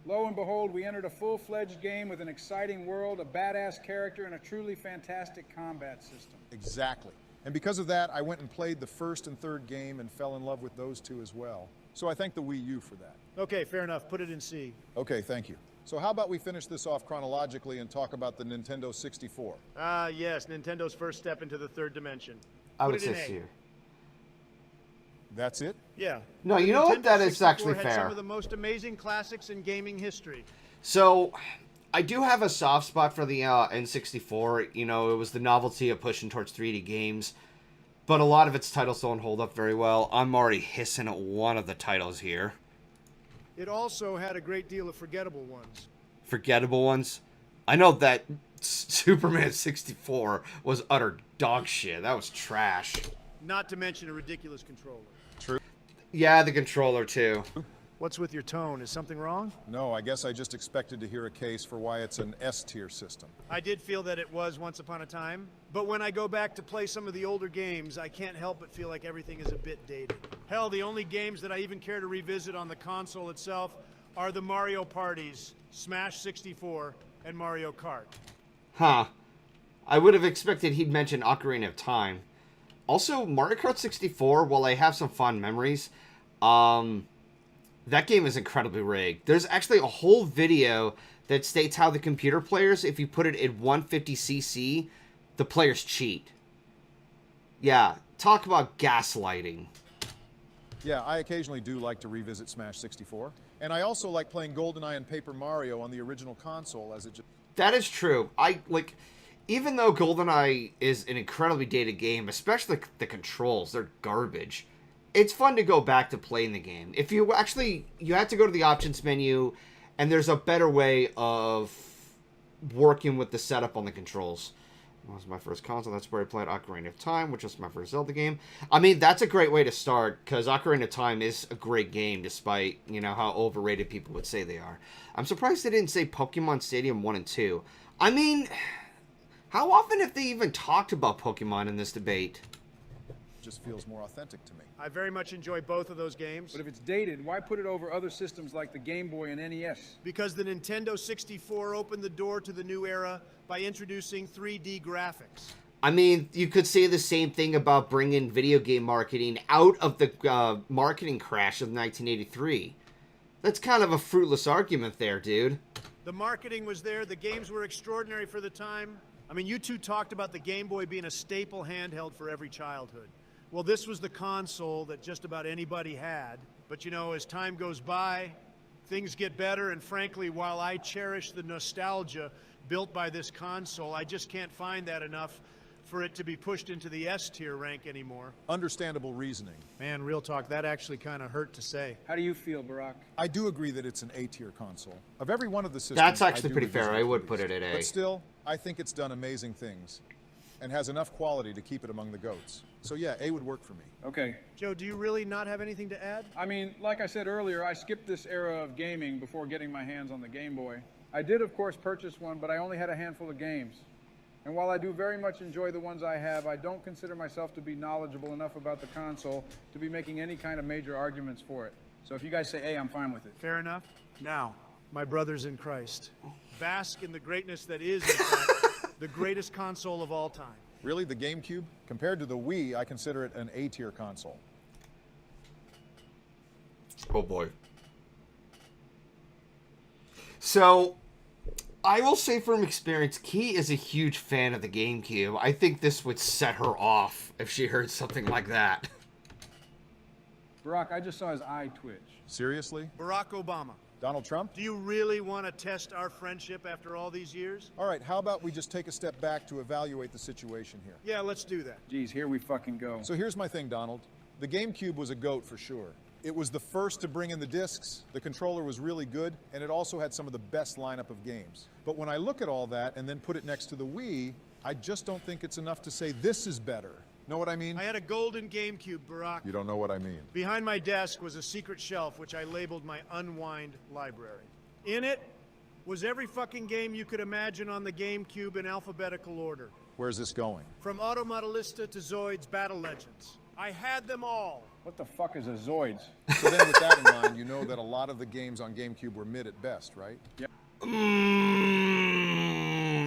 Lo and behold, we entered a full-fledged game with an exciting world, a badass character, and a truly fantastic combat system. Exactly. And because of that, I went and played the first and third game and fell in love with those two as well. So I thank the Wii U for that. Okay, fair enough. Put it in C. Okay, thank you. So how about we finish this off chronologically and talk about the Nintendo 64? Yes, Nintendo's first step into the third dimension. I Put would it in say A. C. That's it? Yeah. No, The you know what? Nintendo That is 64 actually had fair. some of the most amazing classics in gaming history. So, I do have a soft spot for the N64. You know, it was the novelty of pushing towards 3D games. But a lot of its titles don't hold up very well. I'm already hissing at one of the titles here. It also had a great deal of forgettable ones. Forgettable ones. I know that Superman 64 was utter dog shit. That was trash. Not to mention a ridiculous controller. True. Yeah, the controller too. What's with your tone? Is something wrong? No, I guess I just expected to hear a case for why it's an S-tier system. I did feel that it was once upon a time, but when I go back to play some of the older games, I can't help but feel like everything is a bit dated. Hell, the only games that I even care to revisit on the console itself are the Mario parties, Smash 64, and Mario Kart. Huh. I would have expected he'd mention Ocarina of Time. Also, Mario Kart 64, while I have some fond memories, that game is incredibly rigged. There's actually a whole video that states how the computer players, if you put it at 150cc, the players cheat. Yeah, talk about gaslighting. Yeah, I occasionally do like to revisit Smash 64. And I also like playing GoldenEye and Paper Mario on the original console as it just... That is true. Even though GoldenEye is an incredibly dated game, especially the controls, they're garbage. It's fun to go back to playing the game. If you have to go to the options menu, and there's a better way of working with the setup on the controls. That was my first console. That's where I played Ocarina of Time, which was my first Zelda game. I mean, that's a great way to start, because Ocarina of Time is a great game, despite, how overrated people would say they are. I'm surprised they didn't say Pokemon Stadium 1 and 2. I mean, how often have they even talked about Pokemon in this debate? Just feels more authentic to me. I very much enjoy both of those games. But if it's dated, why put it over other systems like the Game Boy and NES? Because the Nintendo 64 opened the door to the new era by introducing 3D graphics. I mean, you could say the same thing about bringing video game marketing out of the marketing crash of 1983. That's kind of a fruitless argument there, dude. The marketing was there, the games were extraordinary for the time. I mean, you two talked about the Game Boy being a staple handheld for every childhood. Well, this was the console that just about anybody had. But as time goes by, things get better, and frankly, while I cherish the nostalgia built by this console, I just can't find that enough for it to be pushed into the S-tier rank anymore. Understandable reasoning. Man, real talk, that actually kind of hurt to say. How do you feel, Barack? I do agree that it's an A-tier console. Of every one of the systems, That's actually I do pretty fair. revisit I would the put least. it at A. But still, I think it's done amazing things and has enough quality to keep it among the GOATs. So yeah, A would work for me. Okay. Joe, do you really not have anything to add? I mean, like I said earlier, I skipped this era of gaming before getting my hands on the Game Boy. I did, of course, purchase one, but I only had a handful of games. And while I do very much enjoy the ones I have, I don't consider myself to be knowledgeable enough about the console to be making any kind of major arguments for it. So if you guys say A, I'm fine with it. Fair enough. Now, my brothers in Christ, bask in the greatness that is, in fact, the greatest console of all time. Really, the GameCube? Compared to the Wii, I consider it an A-tier console. Oh boy. So, I will say from experience, Key is a huge fan of the GameCube. I think this would set her off if she heard something like that. Barack, I just saw his eye twitch. Seriously? Barack Obama. Donald Trump? Do you really want to test our friendship after all these years? All right, how about we just take a step back to evaluate the situation here? Yeah, let's do that. Geez, here we fucking go. So here's my thing, Donald. The GameCube was a GOAT for sure. It was the first to bring in the discs, the controller was really good, and it also had some of the best lineup of games. But when I look at all that and then put it next to the Wii, I just don't think it's enough to say this is better. Know what I mean? I had a golden GameCube, Barack. You don't know what I mean. Behind my desk was a secret shelf which I labeled my Unwind library. In it was every fucking game you could imagine on the GameCube in alphabetical order. Where's this going? From Automodelista to Zoid's Battle Legends. I had them all. What the fuck is a Zoids? So then with that in mind, you know that a lot of the games on GameCube were mid at best, right? Yep.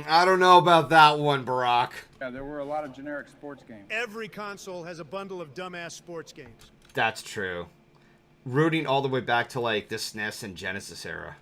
I don't know about that one, Barack. Yeah, there were a lot of generic sports games. Every console has a bundle of dumbass sports games. That's true. Rooting all the way back to like the SNES and Genesis era.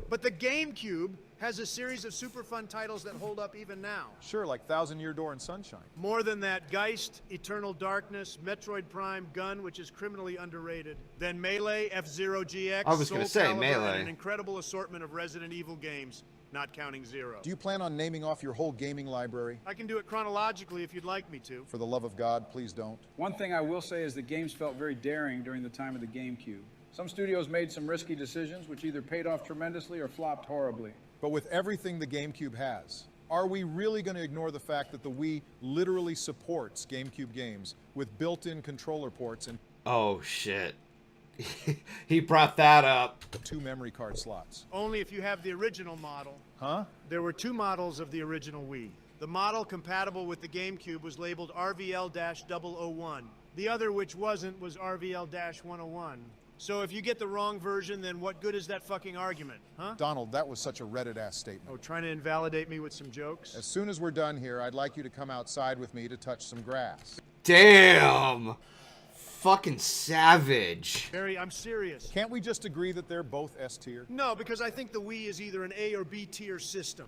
But the GameCube has a series of super fun titles that hold up even now. Sure, like Thousand Year Door and Sunshine. More than that, Geist, Eternal Darkness, Metroid Prime, Gun, which is criminally underrated. Then Melee, F-Zero GX, I was gonna Soul say, Calibur, Melee. and an incredible assortment of Resident Evil games, not counting Zero. Do you plan on naming off your whole gaming library? I can do it chronologically if you'd like me to. For the love of God, please don't. One thing I will say is that games felt very daring during the time of the GameCube. Some studios made some risky decisions which either paid off tremendously or flopped horribly. But with everything the GameCube has, are we really going to ignore the fact that the Wii literally supports GameCube games with built-in controller ports and Oh shit. He brought that up. 2 memory card slots? Only if you have the original model. Huh? There were 2 models of the original Wii. The model compatible with the GameCube was labeled RVL-001. The other, which wasn't, was RVL-101. So if you get the wrong version, then what good is that fucking argument, huh? Donald, that was such a Reddit-ass statement. Oh, trying to invalidate me with some jokes? As soon as we're done here, I'd like you to come outside with me to touch some grass. Damn. Fucking savage. Barry, I'm serious. Can't we just agree that they're both S tier? No, because I think the Wii is either an A or B tier system.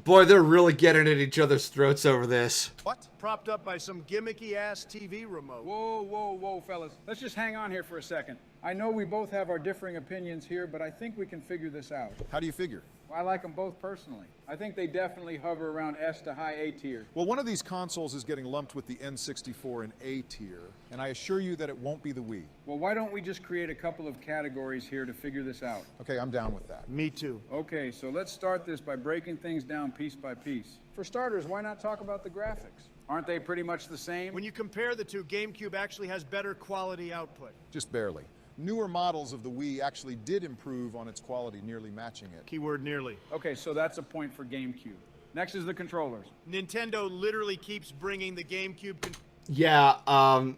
Boy, they're really getting at each other's throats over this. What? Propped up by some gimmicky-ass TV remote. Whoa, whoa, whoa, fellas. Let's just hang on here for a second. I know we both have our differing opinions here, but I think we can figure this out. How do you figure? I like them both personally. I think they definitely hover around S to high A tier. Well, one of these consoles is getting lumped with the N64 in A tier, and I assure you that it won't be the Wii. Well, why don't we just create a couple of categories here to figure this out? Okay, I'm down with that. Me too. Okay, so let's start this by breaking things down piece by piece. For starters, why not talk about the graphics? Aren't they pretty much the same? When you compare the two, GameCube actually has better quality output. Just barely. Newer models of the Wii actually did improve on its quality, nearly matching it. Keyword nearly. Okay, so that's a point for GameCube. Next is the controllers. Nintendo literally keeps bringing the GameCube... Yeah,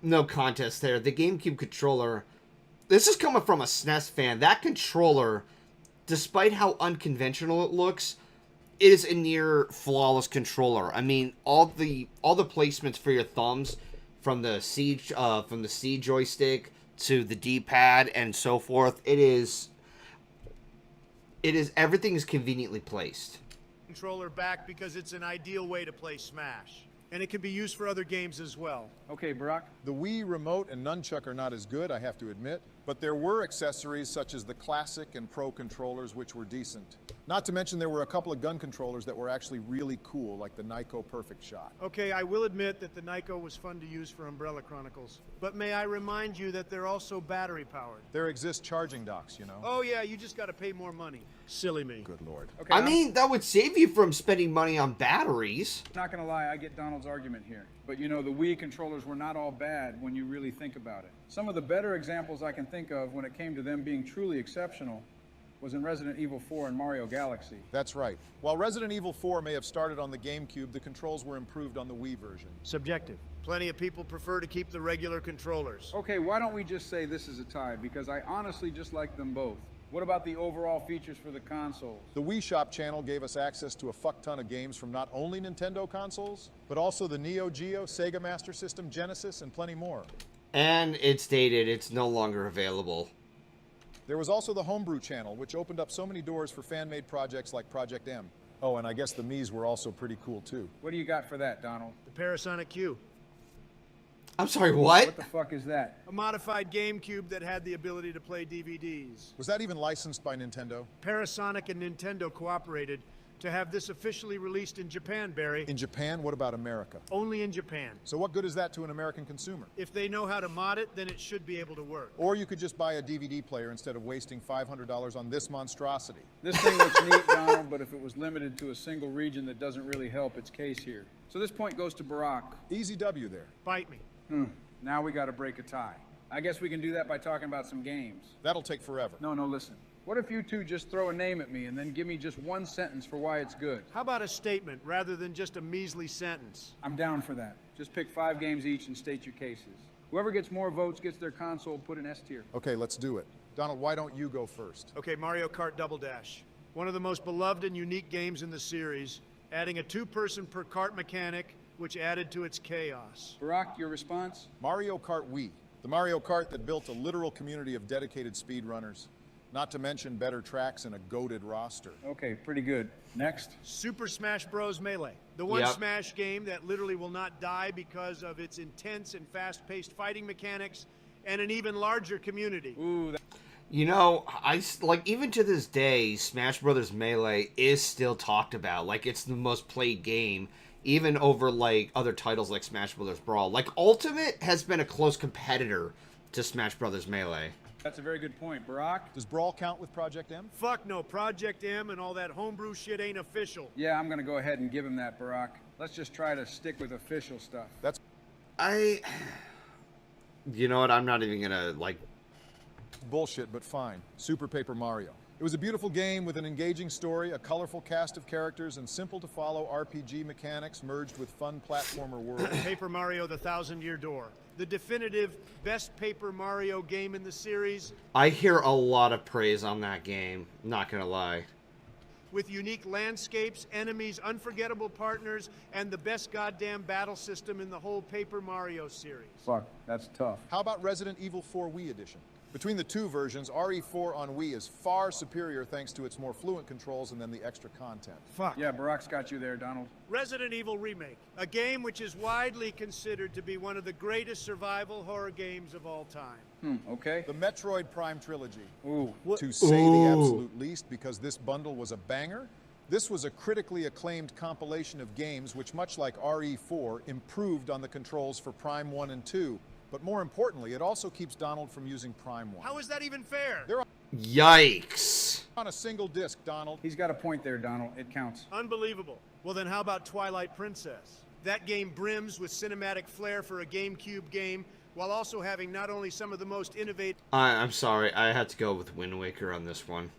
no contest there. The GameCube controller, this is coming from a SNES fan. That controller, despite how unconventional it looks, it is a near flawless controller. I mean, all the placements for your thumbs, from the C joystick to the D-pad and so forth, it is everything is conveniently placed. Controller back because it's an ideal way to play Smash. And it can be used for other games as well. Okay, Barack. The Wii Remote and Nunchuck are not as good, I have to admit, but there were accessories such as the Classic and Pro controllers which were decent. Not to mention there were a couple of gun controllers that were actually really cool, like the Nyko Perfect Shot. Okay, I will admit that the Nyko was fun to use for Umbrella Chronicles. But may I remind you that they're also battery-powered. There exist charging docks, you know. Oh yeah, you just gotta pay more money. Silly me. Good lord. Okay, I mean, that would save you from spending money on batteries. Not gonna lie, I get Donald's argument here. But you know, the Wii controllers were not all bad when you really think about it. Some of the better examples I can think of when it came to them being truly exceptional was in Resident Evil 4 and Mario Galaxy. That's right. While Resident Evil 4 may have started on the GameCube, the controls were improved on the Wii version. Subjective. Plenty of people prefer to keep the regular controllers. Okay, why don't we just say this is a tie, because I honestly just like them both. What about the overall features for the consoles? The Wii Shop channel gave us access to a fuck ton of games from not only Nintendo consoles, but also the Neo Geo, Sega Master System, Genesis, and plenty more. And it's dated, it's no longer available. There was also the Homebrew channel, which opened up so many doors for fan-made projects like Project M. Oh, and I guess the Mii's were also pretty cool too. What do you got for that, Donald? The Parasonic Q. I'm sorry, what? What the fuck is that? A modified GameCube that had the ability to play DVDs. Was that even licensed by Nintendo? Parasonic and Nintendo cooperated to have this officially released in Japan, Barry. In Japan? What about America? Only in Japan. So what good is that to an American consumer? If they know how to mod it, then it should be able to work. Or you could just buy a DVD player instead of wasting $500 on this monstrosity. This thing looks neat, Donald, but if it was limited to a single region, that doesn't really help its case here. So this point goes to Barack. Easy W there. Bite me. Now we gotta break a tie. I guess we can do that by talking about some games. That'll take forever. No, listen. What if you two just throw a name at me and then give me just one sentence for why it's good? How about a statement rather than just a measly sentence? I'm down for that. Just pick 5 games each and state your cases. Whoever gets more votes gets their console put in S tier. Okay, let's do it. Donald, why don't you go first? Okay, Mario Kart Double Dash. One of the most beloved and unique games in the series, adding a 2-person per kart mechanic, which added to its chaos. Barack, your response? Mario Kart Wii. The Mario Kart that built a literal community of dedicated speedrunners. Not to mention better tracks and a goated roster. Okay, pretty good. Next. Super Smash Bros. Melee. The one Yep. Smash game that literally will not die because of its intense and fast-paced fighting mechanics and an even larger community. Ooh, You know, like even to this day, Smash Brothers Melee is still talked about. Like it's the most played game, even over like other titles like Smash Brothers Brawl. Like Ultimate has been a close competitor to Smash Brothers Melee. that's a very good point. Barack? Does Brawl count with Project M? Fuck no, Project M and all that homebrew shit ain't official. Yeah, I'm gonna go ahead and give him that, Barack. Let's just try to stick with official stuff. You know what? I'm not even gonna like. Bullshit, but fine. Super Paper Mario. It was a beautiful game with an engaging story, a colorful cast of characters, and simple-to-follow RPG mechanics merged with fun platformer worlds. Paper Mario: The Thousand-Year Door. The definitive best Paper Mario game in the series, I hear a lot of praise on that game. Not gonna lie. with unique landscapes, enemies, unforgettable partners, and the best goddamn battle system in the whole Paper Mario series. Fuck, that's tough. How about Resident Evil 4 Wii Edition? Between the two versions, RE4 on Wii is far superior thanks to its more fluent controls and then the extra content. Fuck. Yeah, Barack's got you there, Donald. Resident Evil Remake, a game which is widely considered to be one of the greatest survival horror games of all time. Okay. The Metroid Prime trilogy. Ooh. To say the absolute least, because this bundle was a banger, this was a critically acclaimed compilation of games which, much like RE4, improved on the controls for Prime 1 and 2. But more importantly, it also keeps Donald from using Prime 1. How is that even fair? They're Yikes. on a single disc, Donald. He's got a point there, Donald. It counts. Unbelievable. Well then how about Twilight Princess? That game brims with cinematic flair for a GameCube game, while also having not only some of the most innovative I'm sorry. I had to go with Wind Waker on this one.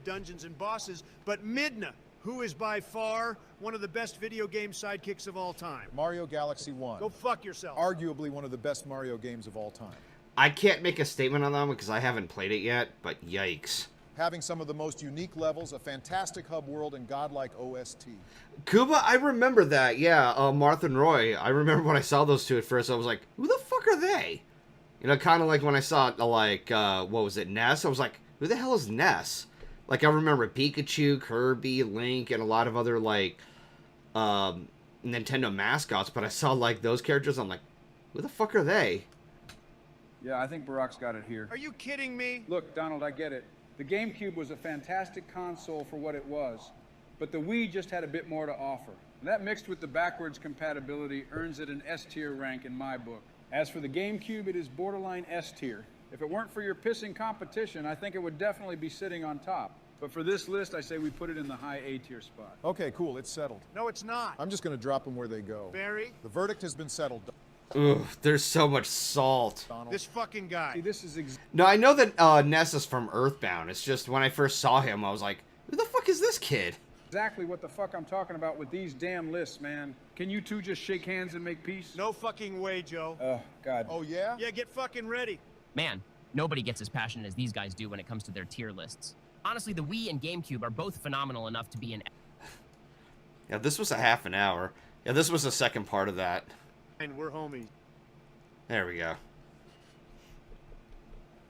dungeons and bosses, but Midna, who is by far one of the best video game sidekicks of all time. Mario Galaxy 1. Go fuck yourself. Arguably one of the best Mario games of all time. I can't make a statement on that one because I haven't played it yet, but yikes. Having some of the most unique levels, a fantastic hub world, and godlike OST. Kuba, I remember that. Yeah, Martha and Roy. I remember when I saw those two at first, I was like, who the fuck are they? You know, kind of like when I saw, like, what was it, Ness? I was like, who the hell is Ness? Like, I remember Pikachu, Kirby, Link, and a lot of other, like, Nintendo mascots, but I saw, like, those characters, I'm like, who the fuck are they? Yeah, I think Barack's got it here. Are you kidding me? Look, Donald, I get it. The GameCube was a fantastic console for what it was, but the Wii just had a bit more to offer. That mixed with the backwards compatibility earns it an S-tier rank in my book. As for the GameCube, it is borderline S-tier. If it weren't for your pissing competition, I think it would definitely be sitting on top. But for this list, I say we put it in the high A-tier spot. Okay, cool, it's settled. No, it's not. I'm just gonna drop them where they go. Barry? The verdict has been settled. Ugh, there's so much salt. Donald. This fucking guy. See, this is No, I know that Ness is from Earthbound. It's just when I first saw him, I was like, who the fuck is this kid? exactly what the fuck I'm talking about with these damn lists, man. Can you two just shake hands and make peace? No fucking way, Joe. Oh, God. Oh, yeah? Yeah, get fucking ready. Man, nobody gets as passionate as these guys do when it comes to their tier lists. Honestly, the Wii and GameCube are both phenomenal enough to be an... Yeah, this was a half an hour. Yeah, this was the second part of that. And we're homies. There we go.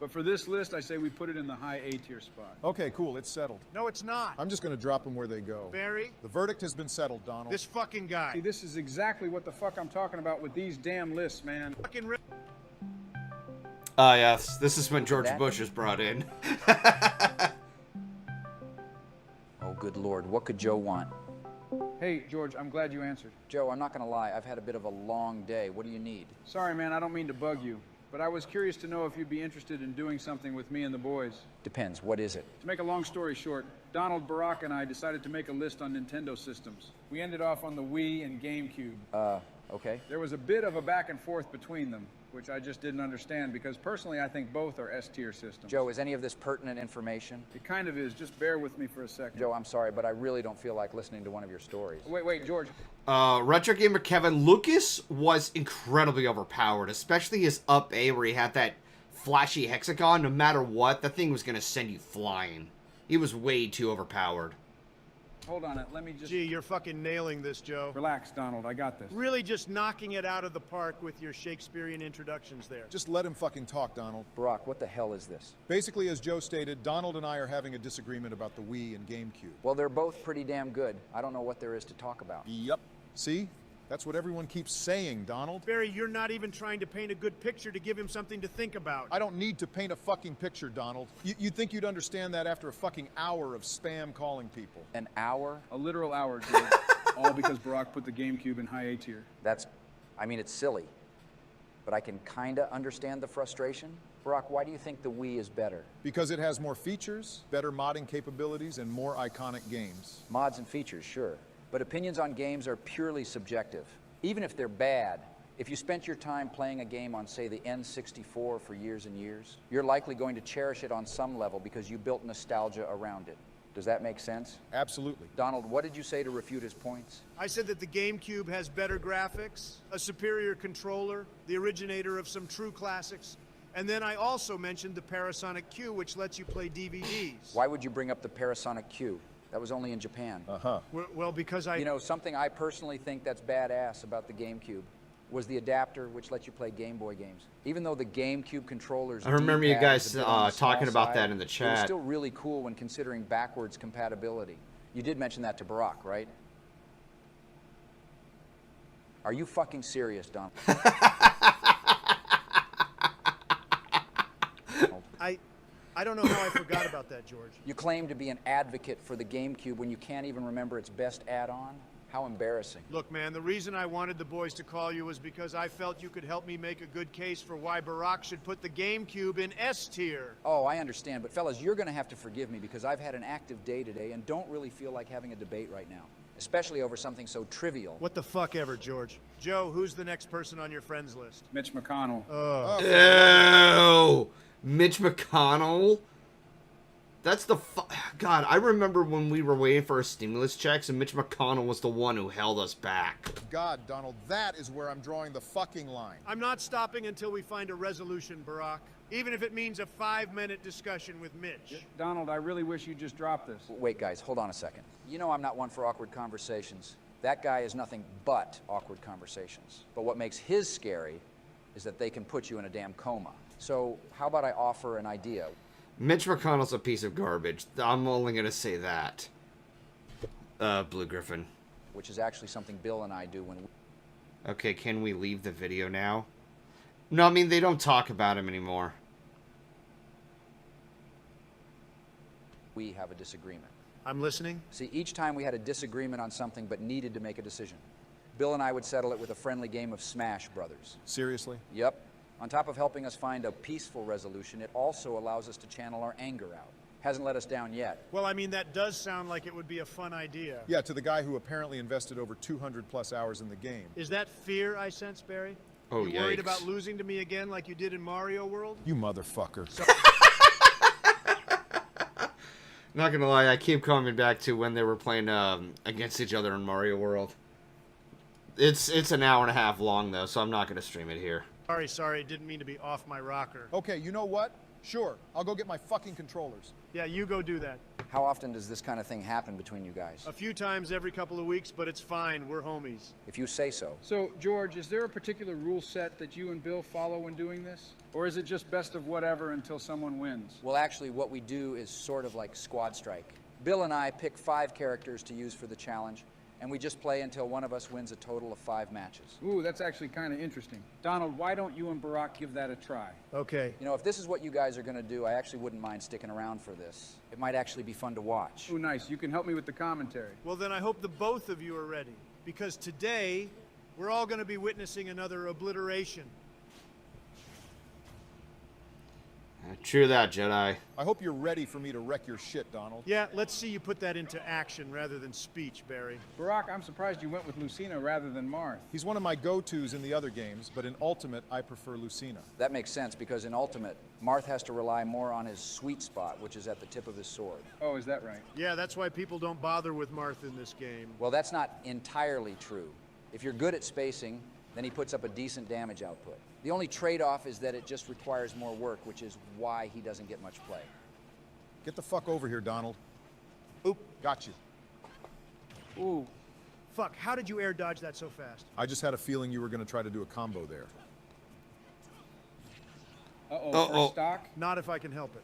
But for this list, I say we put it in the high A-tier spot. Okay, cool, it's settled. No, it's not. I'm just gonna drop them where they go. Barry? The verdict has been settled, Donald. This fucking guy. See, this is exactly what the fuck I'm talking about with these damn lists, man. Fucking Yes, this is when George Bush is brought in. Oh, good Lord, what could Joe want? Hey, George, I'm glad you answered. Joe, I'm not gonna lie, I've had a bit of a long day. What do you need? Sorry, man, I don't mean to bug you, but I was curious to know if you'd be interested in doing something with me and the boys. Depends, what is it? To make a long story short, Donald, Barack, and I decided to make a list on Nintendo systems. We ended off on the Wii and GameCube. Okay. There was a bit of a back and forth between them. which I just didn't understand because personally I think both are S-tier systems. Joe, is any of this pertinent information? It kind of is. Just bear with me for a second. Joe, I'm sorry, but I really don't feel like listening to one of your stories. Wait, George. Retro Gamer Kevin, Lucas was incredibly overpowered, especially his up A where he had that flashy hexagon. No matter what, the thing was going to send you flying. He was way too overpowered. Hold on it. Let me just... Gee, you're fucking nailing this, Joe. Relax, Donald. I got this. Really just knocking it out of the park with your Shakespearean introductions there. Just let him fucking talk, Donald. Brock, what the hell is this? Basically, as Joe stated, Donald and I are having a disagreement about the Wii and GameCube. Well, they're both pretty damn good. I don't know what there is to talk about. Yep. See? That's what everyone keeps saying, Donald. Barry, you're not even trying to paint a good picture to give him something to think about. I don't need to paint a fucking picture, Donald. You'd think you'd understand that after a fucking hour of spam calling people. An hour? A literal hour, George. All because Barack put the GameCube in high A tier. I mean, it's silly. But I can kinda understand the frustration. Barack, why do you think the Wii is better? Because it has more features, better modding capabilities, and more iconic games. Mods and features, sure. But opinions on games are purely subjective. Even if they're bad, if you spent your time playing a game on, say, the N64 for years and years, you're likely going to cherish it on some level because you built nostalgia around it. Does that make sense? Absolutely. Donald, what did you say to refute his points? I said that the GameCube has better graphics, a superior controller, the originator of some true classics, and then I also mentioned the Parasonic Q, which lets you play DVDs. Why would you bring up the Parasonic Q? That was only in Japan. Uh-huh. Well, because You know, something I personally think that's badass about the GameCube was the adapter which lets you play Game Boy games. Even though the GameCube controllers... I remember you D-pad guys is a bit on the small talking about side, that in the It was chat. still really cool when considering backwards compatibility. You did mention that to Barack, right? Are you fucking serious, Donald? I don't know how I forgot about that, George. You claim to be an advocate for the GameCube when you can't even remember its best add-on? How embarrassing. Look, man, the reason I wanted the boys to call you was because I felt you could help me make a good case for why Barack should put the GameCube in S tier. Oh, I understand, but fellas, you're gonna have to forgive me because I've had an active day today and don't really feel like having a debate right now, especially over something so trivial. What the fuck ever, George. Joe, who's the next person on your friends list? Mitch McConnell. Ew! Mitch McConnell? That's the God, I remember when we were waiting for our stimulus checks and Mitch McConnell was the one who held us back. God, Donald, that is where I'm drawing the fucking line. I'm not stopping until we find a resolution, Barack. Even if it means a 5-minute discussion with Mitch. Donald, I really wish you'd just drop this. Wait, guys, hold on a second. You know I'm not one for awkward conversations. That guy is nothing but awkward conversations. But what makes his scary is that they can put you in a damn coma. So how about I offer an idea? Mitch McConnell's a piece of garbage. I'm only going to say that. Blue Griffin. Which is actually something Bill and I do when we... Okay, can we leave the video now? No, I mean, they don't talk about him anymore. We have a disagreement. I'm listening. See, each time we had a disagreement on something but needed to make a decision, Bill and I would settle it with a friendly game of Smash Brothers. Seriously? Yep. On top of helping us find a peaceful resolution, it also allows us to channel our anger out. Hasn't let us down yet. Well, I mean, that does sound like it would be a fun idea. Yeah, to the guy who apparently invested over 200 plus hours in the game. Is that fear I sense, Barry? Oh, you worried yikes. about losing to me again like you did in Mario World? You motherfucker. Not gonna lie, I keep coming back to when they were playing against each other in Mario World. It's an hour and a half long, though, so I'm not gonna stream it here. Sorry, didn't mean to be off my rocker. Okay, you know what? Sure, I'll go get my fucking controllers. Yeah, you go do that. How often does this kind of thing happen between you guys? A few times every couple of weeks, but it's fine. We're homies. If you say so. So, George, is there a particular rule set that you and Bill follow when doing this? Or is it just best of whatever until someone wins? Well, actually, what we do is sort of like Squad Strike. Bill and I pick 5 characters to use for the challenge, and we just play until one of us wins a total of 5 matches. Ooh, that's actually kind of interesting. Donald, why don't you and Barack give that a try? Okay. You know, if this is what you guys are going to do, I actually wouldn't mind sticking around for this. It might actually be fun to watch. Ooh, nice. You can help me with the commentary. Well, then I hope the both of you are ready. Because today, we're all going to be witnessing another obliteration. True that, Jedi. I hope you're ready for me to wreck your shit, Donald. Yeah, let's see you put that into action rather than speech, Barry. Barack, I'm surprised you went with Lucina rather than Marth. He's one of my go-tos in the other games, but in Ultimate, I prefer Lucina. That makes sense because in Ultimate, Marth has to rely more on his sweet spot, which is at the tip of his sword. Oh, is that right? Yeah, that's why people don't bother with Marth in this game. Well, that's not entirely true. If you're good at spacing, then he puts up a decent damage output. The only trade-off is that it just requires more work, which is why he doesn't get much play. Get the fuck over here, Donald. Oop, got you. Ooh. Fuck, how did you air dodge that so fast? I just had a feeling you were going to try to do a combo there. Uh-oh, first stock? Not if I can help it.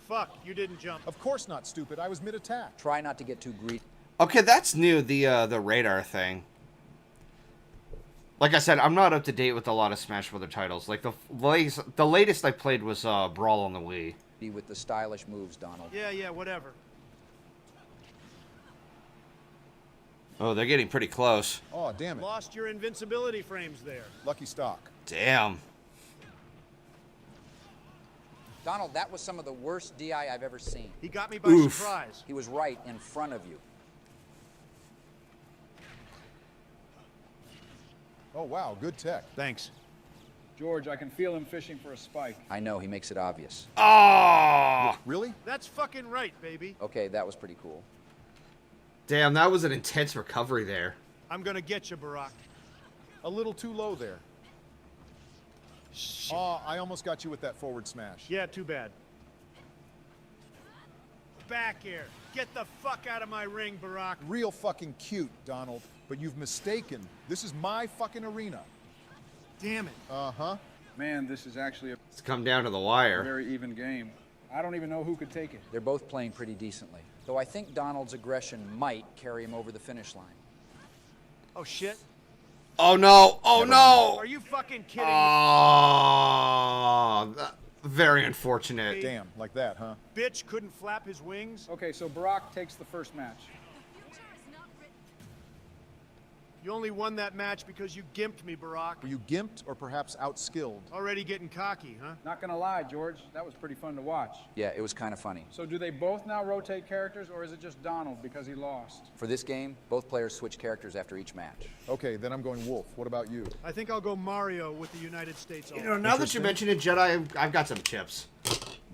Fuck, you didn't jump. Of course not, stupid. I was mid-attack. Try not to get too greedy. Okay, that's new, the radar thing. Like I said, I'm not up to date with a lot of Smash Bros. Titles. Like, the latest I played was Brawl on the Wii. Be with the stylish moves, Donald. Yeah, whatever. Oh, they're getting pretty close. Oh, damn it. Lost your invincibility frames there. Lucky stock. Damn. Donald, that was some of the worst DI I've ever seen. He got me by surprise. He was right in front of you. Oh, wow, good tech. Thanks. George, I can feel him fishing for a spike. I know, he makes it obvious. Oh! Really? That's fucking right, baby. Okay, that was pretty cool. Damn, that was an intense recovery there. I'm gonna get you, Barack. A little too low there. Shit. Oh, I almost got you with that forward smash. Yeah, too bad. Back air. Get the fuck out of my ring, Barack. Real fucking cute, Donald. But you've mistaken. This is my fucking arena. Damn it. Uh-huh. Man, this is actually It's come down to the wire. a very even game. I don't even know who could take it. They're both playing pretty decently. Though I think Donald's aggression might carry him over the finish line. Oh, shit. Oh, no. Oh, no. Are you fucking kidding me? Oh, very unfortunate. Damn, like that, huh? Bitch couldn't flap his wings. Okay, so Barack takes the first match. You only won that match because you gimped me, Barack. Were you gimped or perhaps outskilled? Already getting cocky, huh? Not gonna lie, George, that was pretty fun to watch. Yeah, it was kind of funny. So do they both now rotate characters, or is it just Donald because he lost? For this game, both players switch characters after each match. Okay, then I'm going Wolf. What about you? I think I'll go Mario with the United States. You know, now that you mention it, Jedi, I've got some tips.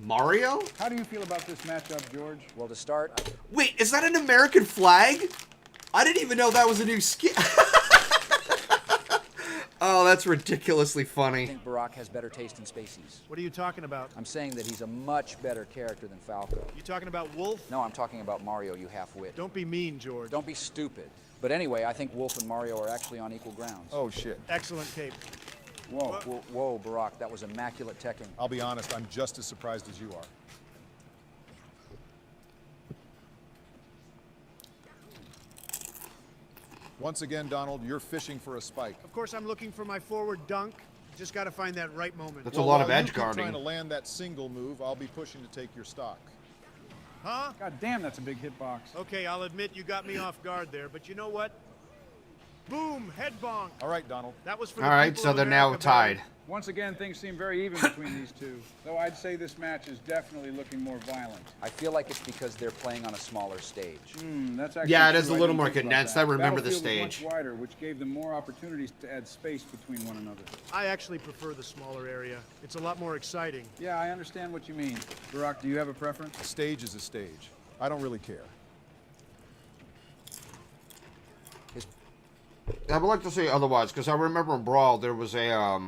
Mario? How do you feel about this matchup, George? Well, to start... Wait, is that an American flag? I didn't even know that was a new skin. Oh, that's ridiculously I funny. think Barack has better taste in spacies. What are you talking about? I'm saying that he's a much better character than Falco. You talking about Wolf? No, I'm talking about Mario, you half-wit. Don't be mean, George. Don't be stupid. But anyway, I think Wolf and Mario are actually on equal grounds. Oh, shit. Excellent cape. Whoa, whoa, Barack, that was immaculate teching. I'll be honest, I'm just as surprised as you are. Once again, Donald, you're fishing for a spike. Of course, I'm looking for my forward dunk. Just got to find that right moment. That's a lot of while edge you keep guarding. trying to land that single move, I'll be pushing to take your stock. Huh? God damn, that's a big hitbox. Okay, I'll admit you got me off guard there, but you know what? Boom, head bonk. All right, Donald. That was for All the right, people so of they're now America, tied. baby. Once again, things seem very even between these two, though I'd say this match is definitely looking more violent. I feel like it's because they're playing on a smaller stage. That's actually Yeah, it is true. a I little didn't more think about condensed. that. I remember the Battlefield was stage. much wider, which gave them more opportunities to add space between one another. I actually prefer the smaller area. It's a lot more exciting. Yeah, I understand what you mean. Barack, do you have a preference? A stage is a stage. I don't really care. I would like to say otherwise, because I remember in Brawl there was a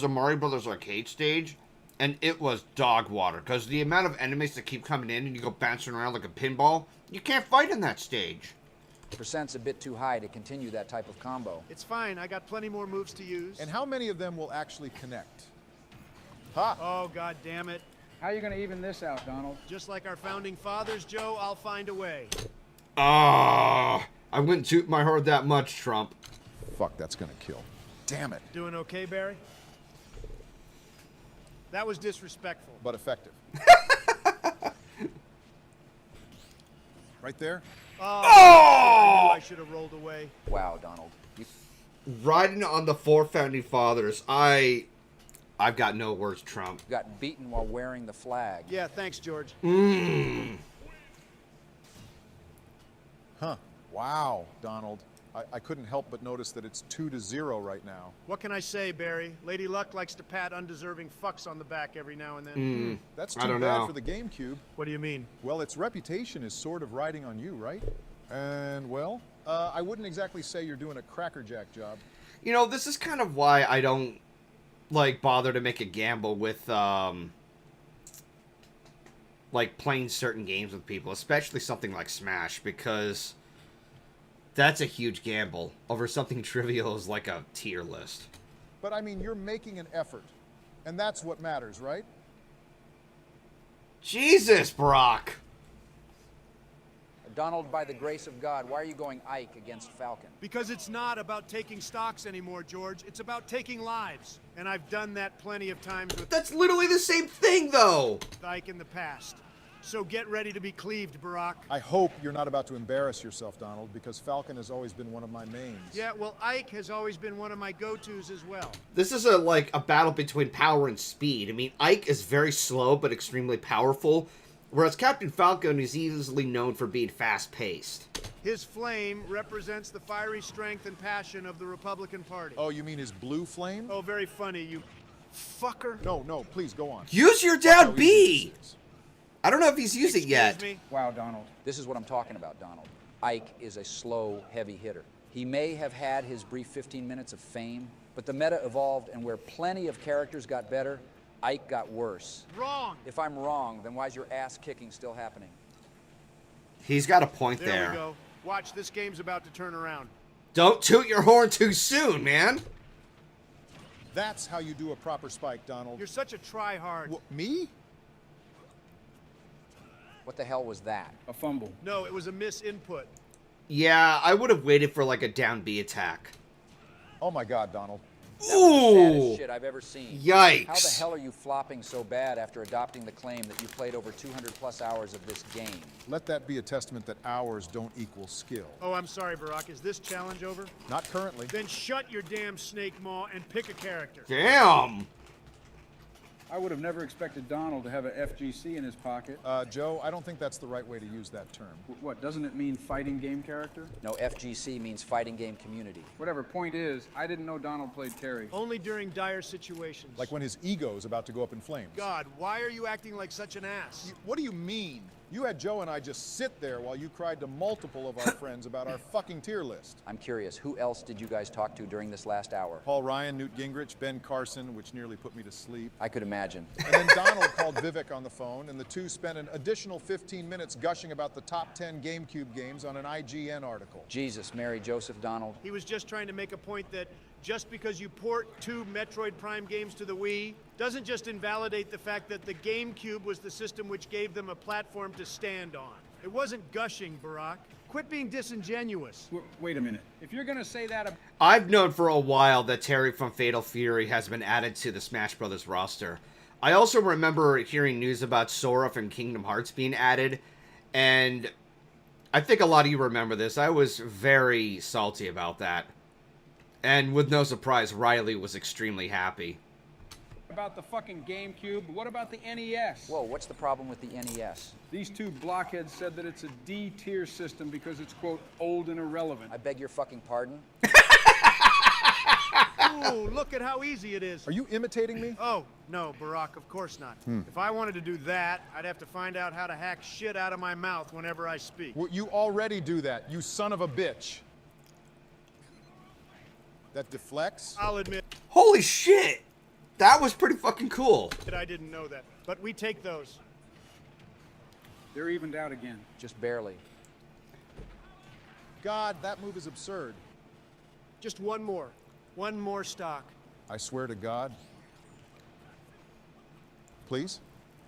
Mario Brothers arcade stage, and it was dog water, because the amount of enemies that keep coming in and you go bouncing around like a pinball, you can't fight in that stage. Percent's a bit too high to continue that type of combo. It's fine. I got plenty more moves to use. And how many of them will actually connect? Ha! Oh, God damn it. How are you going to even this out, Donald? Just like our founding fathers, Joe, I'll find a way. Ah, I wouldn't toot my horn that much, Trump. Fuck, that's gonna kill. Damn it. Doing okay, Barry? That was disrespectful. But effective. Right there? Oh! I knew I should have rolled away. Wow, Donald. Riding on the four founding fathers, I I've got no words, Trump. Got beaten while wearing the flag. Yeah, thanks, George. Huh. Wow, Donald. I couldn't help but notice that it's 2-0 right now. What can I say, Barry? Lady Luck likes to pat undeserving fucks on the back every now and then. That's I too don't bad know. for the GameCube. What do you mean? Well, its reputation is sort of riding on you, right? And, well, I wouldn't exactly say you're doing a crackerjack job. You know, this is kind of why I don't, like, bother to make a gamble with, like, playing certain games with people, especially something like Smash, because that's a huge gamble over something trivial as, like, a tier list. But, I mean, you're making an effort, and that's what matters, right? Jesus, Brock! Donald, by the grace of God, why are you going Ike against Falcon? Because it's not about taking stocks anymore, George. It's about taking lives. And I've done that plenty of times with That's literally the same thing, though! Ike in the past. So get ready to be cleaved, Barack. I hope you're not about to embarrass yourself, Donald, because Falcon has always been one of my mains. Yeah, well, Ike has always been one of my go-tos as well. This is like a battle between power and speed. I mean, Ike is very slow but extremely powerful, whereas Captain Falcon is easily known for being fast-paced. His flame represents the fiery strength and passion of the Republican Party. Oh, you mean his blue flame? Oh, very funny, you fucker. No, please go on. Use your down B! I don't know if he's used it yet. Me? Wow, Donald. This is what I'm talking about, Donald. Ike is a slow, heavy hitter. He may have had his brief 15 minutes of fame, but the meta evolved, and where plenty of characters got better, Ike got worse. Wrong! If I'm wrong, then why is your ass kicking still happening? He's got a point There there. we go. Watch, this game's about to turn around. Don't toot your horn too soon, man. That's how you do a proper spike, Donald. You're such a try-hard. Me? What the hell was that? A fumble. No, it was a misinput. Yeah, I would have waited for like a down B attack. Oh my God, Donald. That was the Ooh! saddest shit I've ever seen. Yikes. How the hell are you flopping so bad after adopting the claim that you played over 200 plus hours of this game? Let that be a testament that hours don't equal skill. Oh, I'm sorry, Barack. Is this challenge over? Not currently. Then shut your damn snake maw and pick a character. Damn! I would have never expected Donald to have a FGC in his pocket. Joe, I don't think that's the right way to use that term. What, doesn't it mean fighting game character? No, FGC means fighting game community. Whatever, point is, I didn't know Donald played Terry. Only during dire situations. Like when his ego is about to go up in flames. God, why are you acting like such an ass? What do you mean? You had Joe and I just sit there while you cried to multiple of our friends about our fucking tier list. I'm curious, who else did you guys talk to during this last hour? Paul Ryan, Newt Gingrich, Ben Carson, which nearly put me to sleep. I could imagine. And then Donald called Vivek on the phone, and the two spent an additional 15 minutes gushing about the top 10 GameCube games on an IGN article. Jesus, Mary, Joseph, Donald. He was just trying to make a point that just because you port 2 Metroid Prime games to the Wii doesn't just invalidate the fact that the GameCube was the system which gave them a platform to stand on. It wasn't gushing, Barack. Quit being disingenuous. Wait a minute. If you're gonna say that... I've known for a while that Terry from Fatal Fury has been added to the Smash Bros. Roster. I also remember hearing news about Sora from Kingdom Hearts being added, and I think a lot of you remember this. I was very salty about that. And with no surprise, Riley was extremely happy. About the fucking GameCube, what about the NES? Whoa, what's the problem with the NES? These two blockheads said that it's a D-tier system because it's, quote, old and irrelevant. I beg your fucking pardon? Ooh, look at how easy it is. Are you imitating me? Oh, no, Barack, of course not. If I wanted to do that, I'd have to find out how to hack shit out of my mouth whenever I speak. Well, you already do that, you son of a bitch. That deflects? I'll admit Holy shit! That was pretty fucking cool. that I didn't know that, but we take those. They're evened out again. Just barely. God, that move is absurd. Just one more. One more stock. I swear to God. Please?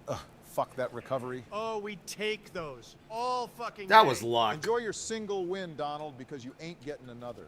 Ugh, fuck that recovery. Oh, we take those. All fucking That day. was luck. Enjoy your single win, Donald, because you ain't getting another.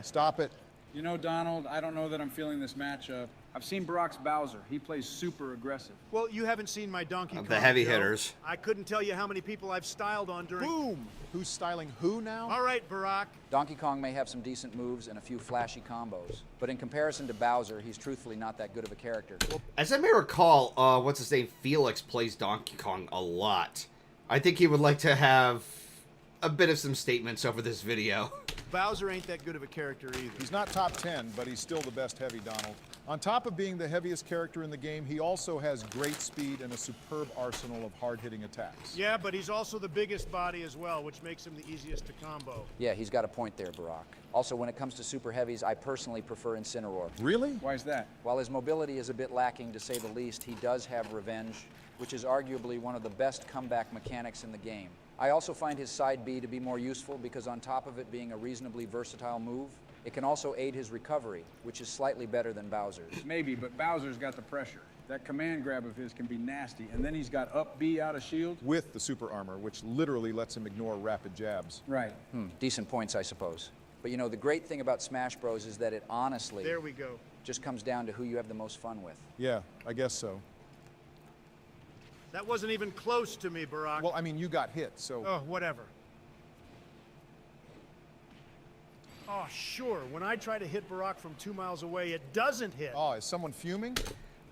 Stop it. You know, Donald, I don't know that I'm feeling this matchup. I've seen Barack's Bowser. He plays super aggressive. Well, you haven't seen my Donkey Kong, The heavy Joe. hitters. I couldn't tell you how many people I've styled on during... Boom! Who's styling who now? All right, Barack. Donkey Kong may have some decent moves and a few flashy combos, but in comparison to Bowser, he's truthfully not that good of a character. As I may recall, what's his name? Felix plays Donkey Kong a lot. I think he would like to have a bit of some statements over this video. Bowser ain't that good of a character either. He's not top 10, but he's still the best heavy, Donald. On top of being the heaviest character in the game, he also has great speed and a superb arsenal of hard-hitting attacks. Yeah, but he's also the biggest body as well, which makes him the easiest to combo. Yeah, he's got a point there, Barack. Also, when it comes to super heavies, I personally prefer Incineroar. Really? Why is that? While his mobility is a bit lacking, to say the least, he does have revenge, which is arguably one of the best comeback mechanics in the game. I also find his side B to be more useful because on top of it being a reasonably versatile move, it can also aid his recovery, which is slightly better than Bowser's. Maybe, but Bowser's got the pressure. That command grab of his can be nasty, and then he's got up B out of shield. With the super armor, which literally lets him ignore rapid jabs. Right. Decent points, I suppose. But you know, the great thing about Smash Bros. Is that it honestly There we go. just comes down to who you have the most fun with. Yeah, I guess so. That wasn't even close to me, Barack. Well, I mean, you got hit, so... Oh, whatever. Oh, sure. When I try to hit Barack from 2 miles away, it doesn't hit. Oh, is someone fuming?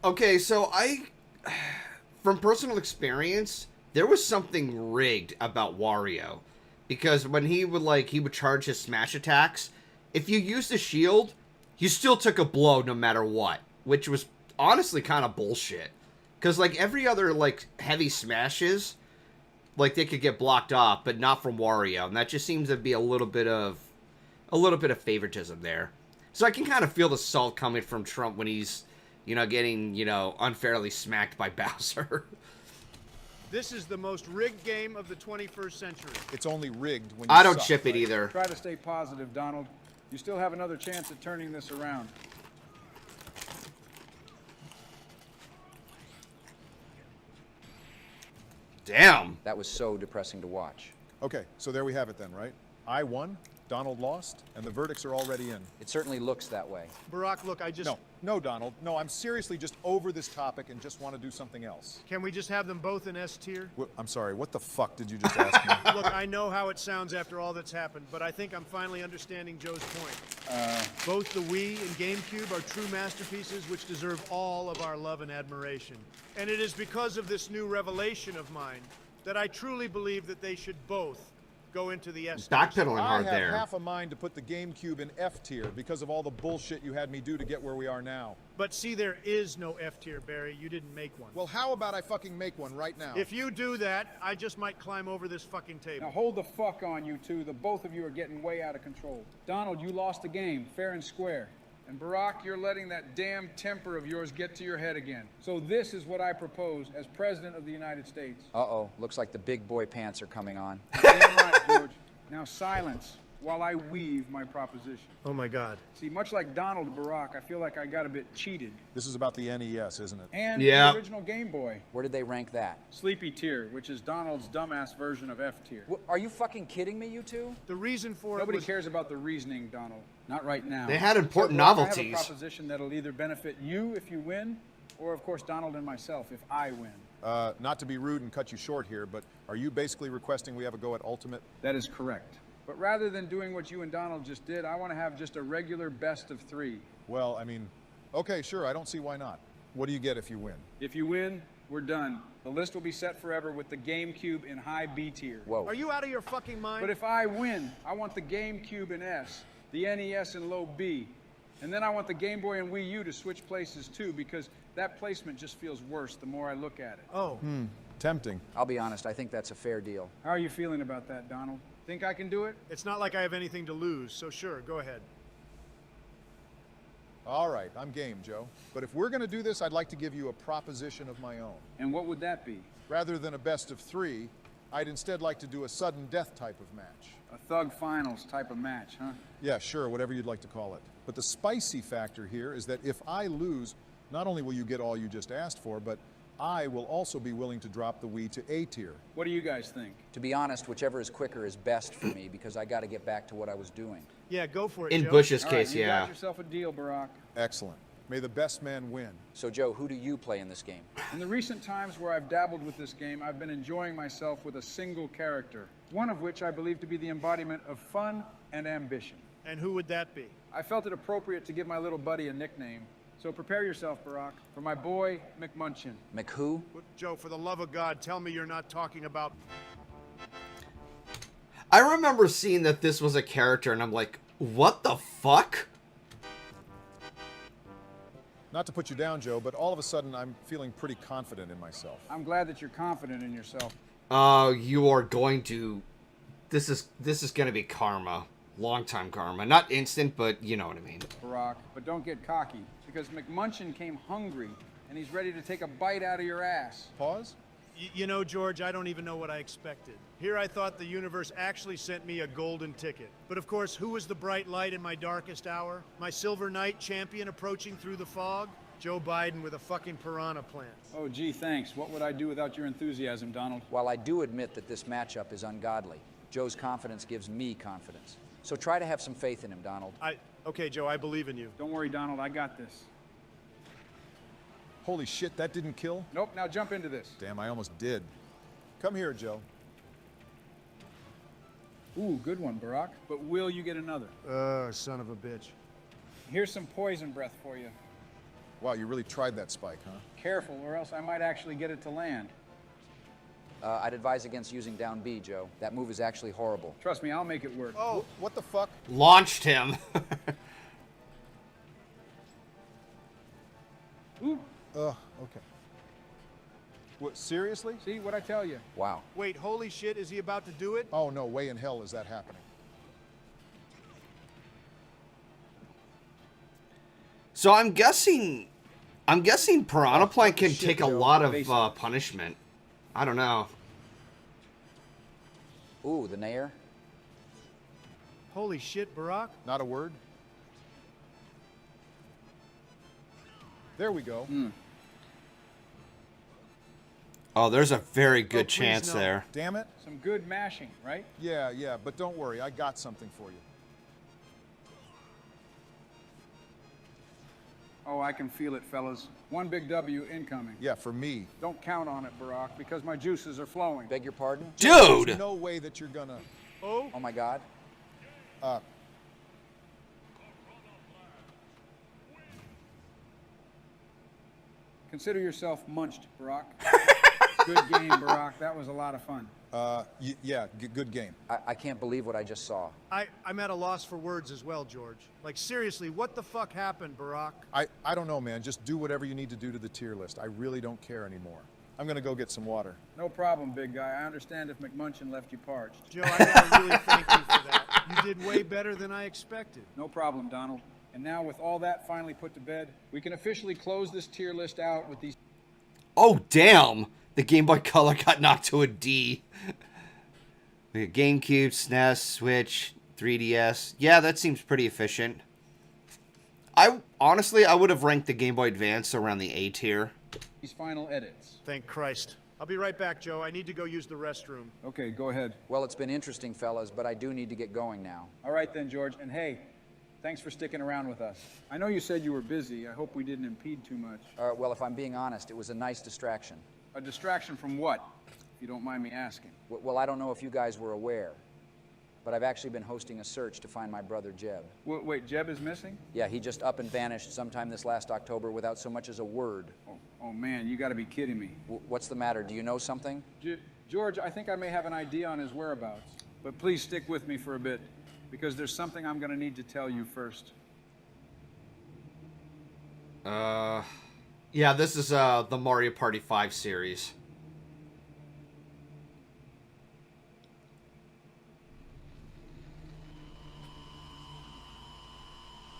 Okay, so from personal experience, there was something rigged about Wario. Because when he would charge his smash attacks, if you used a shield, you still took a blow no matter what. Which was honestly kind of bullshit. Because, every other, heavy smashes, they could get blocked off, but not from Wario. And that just seems to be a little bit of favoritism there. So I can kind of feel the salt coming from Trump when he's, getting, unfairly smacked by Bowser. This is the most rigged game of the 21st century. It's only rigged when you I don't suck, ship it right? either. Try to stay positive, Donald. You still have another chance at turning this around. Damn. That was so depressing to watch. Okay, so there we have it then, right? I won, Donald lost, and the verdicts are already in. It certainly looks that way. Barack, look, I just... No, Donald. No, I'm seriously just over this topic and just want to do something else. Can we just have them both in S tier? I'm sorry, what the fuck did you just ask me? Look, I know how it sounds after all that's happened, but I think I'm finally understanding Joe's point. Both the Wii and GameCube are true masterpieces which deserve all of our love and admiration. And it is because of this new revelation of mine that I truly believe that they should both go into the S tier. Backpedaling hard I there. have half a mind to put the GameCube in F tier because of all the bullshit you had me do to get where we are now. But see, there is no F tier, Barry. You didn't make one. Well, how about I fucking make one right now? If you do that, I just might climb over this fucking table. Now hold the fuck on, you two. The both of you are getting way out of control. Donald, you lost the game, fair and square. And Barack, you're letting that damn temper of yours get to your head again. So this is what I propose as President of the United States. Uh-oh, looks like the big boy pants are coming on. Damn right, George. Now silence while I weave my proposition. Oh my God. See, much like Donald Barack, I feel like I got a bit cheated. This is about the NES, isn't it? And Yeah. the original Game Boy. Where did they rank that? Sleepy tier, which is Donald's dumbass version of F tier. Are you fucking kidding me, you two? The reason for Nobody it was... cares about the reasoning, Donald. Not right now. They had important So, Barack, novelties. I have a proposition that'll either benefit you if you win, or of course Donald and myself if I win. Not to be rude and cut you short here, but are you basically requesting we have a go at Ultimate? That is correct. But rather than doing what you and Donald just did, I want to have just a regular best of 3. Well, I mean, okay, sure, I don't see why not. What do you get if you win? If you win, we're done. The list will be set forever with the GameCube in high B tier. Whoa. Are you out of your fucking mind? But if I win, I want the GameCube in S, the NES in low B, and then I want the Game Boy and Wii U to switch places too, because that placement just feels worse the more I look at it. Oh. Tempting. I'll be honest, I think that's a fair deal. How are you feeling about that, Donald? Think I can do it? It's not like I have anything to lose, so sure, go ahead. All right, I'm game, Joe. But if we're going to do this, I'd like to give you a proposition of my own. And what would that be? Rather than a best of 3, I'd instead like to do a sudden death type of match. A Thug Finals type of match, huh? Yeah, sure, whatever you'd like to call it. But the spicy factor here is that if I lose, not only will you get all you just asked for, but I will also be willing to drop the Wii to A tier. What do you guys think? To be honest, whichever is quicker is best for me because I got to get back to what I was doing. Yeah, go for it, In Joe. Bush's All case, right, you yeah. got yourself a deal, Barack. Excellent. May the best man win. So, Joe, who do you play in this game? In the recent times where I've dabbled with this game, I've been enjoying myself with a single character, one of which I believe to be the embodiment of fun and ambition. And who would that be? I felt it appropriate to give my little buddy a nickname. So prepare yourself, Barack, for my boy, McMunchin. McWho? Joe, for the love of God, tell me you're not talking about... I remember seeing that this was a character, and I'm like, what the fuck? Not to put you down, Joe, but all of a sudden I'm feeling pretty confident in myself. I'm glad that you're confident in yourself. You are going to... This is going to be karma. Long-time karma. Not instant, but you know what I mean. Barack, but don't get cocky, because McMunchin came hungry, and he's ready to take a bite out of your ass. Pause? You know, George, I don't even know what I expected. Here I thought the universe actually sent me a golden ticket. But of course, who was the bright light in my darkest hour? My Silver Knight champion approaching through the fog? Joe Biden with a fucking piranha plant. Oh, gee, thanks. What would I do without your enthusiasm, Donald? While I do admit that this matchup is ungodly, Joe's confidence gives me confidence. So try to have some faith in him, Donald. Okay, Joe, I believe in you. Don't worry, Donald, I got this. Holy shit, that didn't kill? Nope, now jump into this. Damn, I almost did. Come here, Joe. Ooh, good one, Barack. But will you get another? Son of a bitch. Here's some poison breath for you. Wow, you really tried that spike, huh? Careful, or else I might actually get it to land. I'd advise against using down B, Joe. That move is actually horrible. Trust me, I'll make it work. Oh, what the fuck? Launched him. Ooh. Okay. What, seriously? See what I tell you? Wow. Wait, holy shit, is he about to do it? Oh, no way in hell is that happening. So I'm guessing Piranha Plant can shit, take a Joe. lot of punishment. I don't know. Ooh, the Nair? Holy shit, Barack. Not a word? There we go. Oh, there's a very good please, chance no. there. Damn it. Some good mashing, right? Yeah, but don't worry, I got something for you. Oh, I can feel it, fellas. One big W incoming. Yeah, for me. Don't count on it, Barack, because my juices are flowing. Beg your pardon? Dude! There's no way that you're gonna... Oh? Oh my God. Consider yourself munched, Barack. Good game, Barack. That was a lot of fun. Yeah, good game. I can't believe what I just saw. I'm at a loss for words as well, George. Like, seriously, what the fuck happened, Barack? I don't know, man. Just do whatever you need to do to the tier list. I really don't care anymore. I'm gonna go get some water. No problem, big guy. I understand if McMunchin left you parched. Joe, I gotta really thank you for that. You did way better than I expected. No problem, Donald. And now with all that finally put to bed, we can officially close this tier list out with these... Oh, damn! The Game Boy Color got knocked to a D. We got GameCube, SNES, Switch, 3DS. Yeah, that seems pretty efficient. Honestly, I would have ranked the Game Boy Advance around the A tier. These final edits. Thank Christ. I'll be right back, Joe. I need to go use the restroom. Okay, go ahead. Well, it's been interesting, fellas, but I do need to get going now. All right then, George. And hey, thanks for sticking around with us. I know you said you were busy. I hope we didn't impede too much. Well, if I'm being honest, it was a nice distraction. A distraction from what, if you don't mind me asking? Well, I don't know if you guys were aware, but I've actually been hosting a search to find my brother Jeb. Wait, Jeb is missing? Yeah, he just up and vanished sometime this last October without so much as a word. Oh man, you gotta be kidding me. What's the matter? Do you know something? George, I think I may have an idea on his whereabouts. But please stick with me for a bit, because there's something I'm gonna need to tell you first. Yeah, this is the Mario Party 5 series.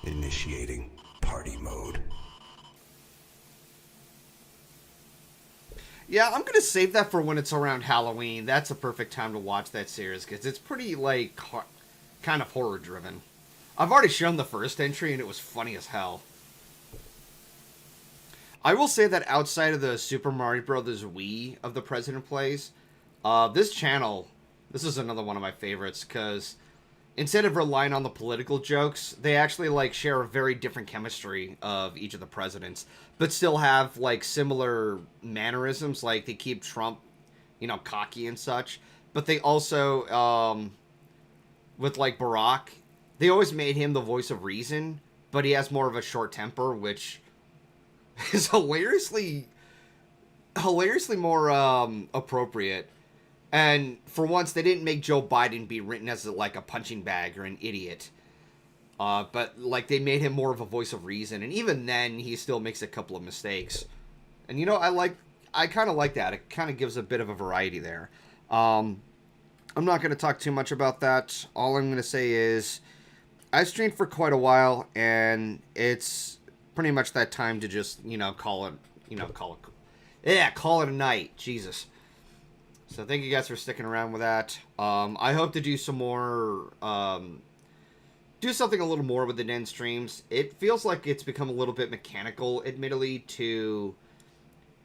Initiating party mode. Yeah, I'm gonna save that for when it's around Halloween. That's a perfect time to watch that series, because it's pretty, like, kind of horror-driven. I've already shown the first entry, and it was funny as hell. I will say that outside of the Super Mario Bros. Wii of the President Plays, this channel, this is another one of my favorites, because instead of relying on the political jokes, they actually like share a very different chemistry of each of the presidents, but still have like similar mannerisms. Like they keep Trump, you know, cocky and such, but they also, with like Barack, they always made him the voice of reason, but he has more of a short temper, which is hilariously more appropriate. And for once, they didn't make Joe Biden be written as like a punching bag or an idiot. But like they made him more of a voice of reason, and even then, he still makes a couple of mistakes. And you know, I kind of like that. It kind of gives a bit of a variety there. I'm not going to talk too much about that. All I'm going to say is I streamed for quite a while, and it's pretty much that time to just, you know, call it a night. Jesus. So thank you guys for sticking around with that. I hope to do some more, do something a little more with the Den streams. It feels like it's become a little bit mechanical, admittedly, to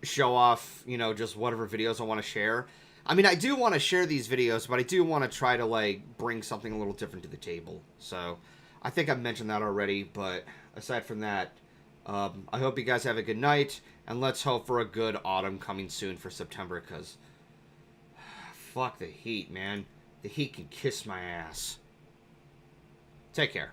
show off, you know, just whatever videos I want to share. I mean, I do want to share these videos, but I do want to try to, like, bring something a little different to the table. So, I think I've mentioned that already, but aside from that, I hope you guys have a good night, and let's hope for a good autumn coming soon for September, because fuck the heat, man. The heat can kiss my ass. Take care.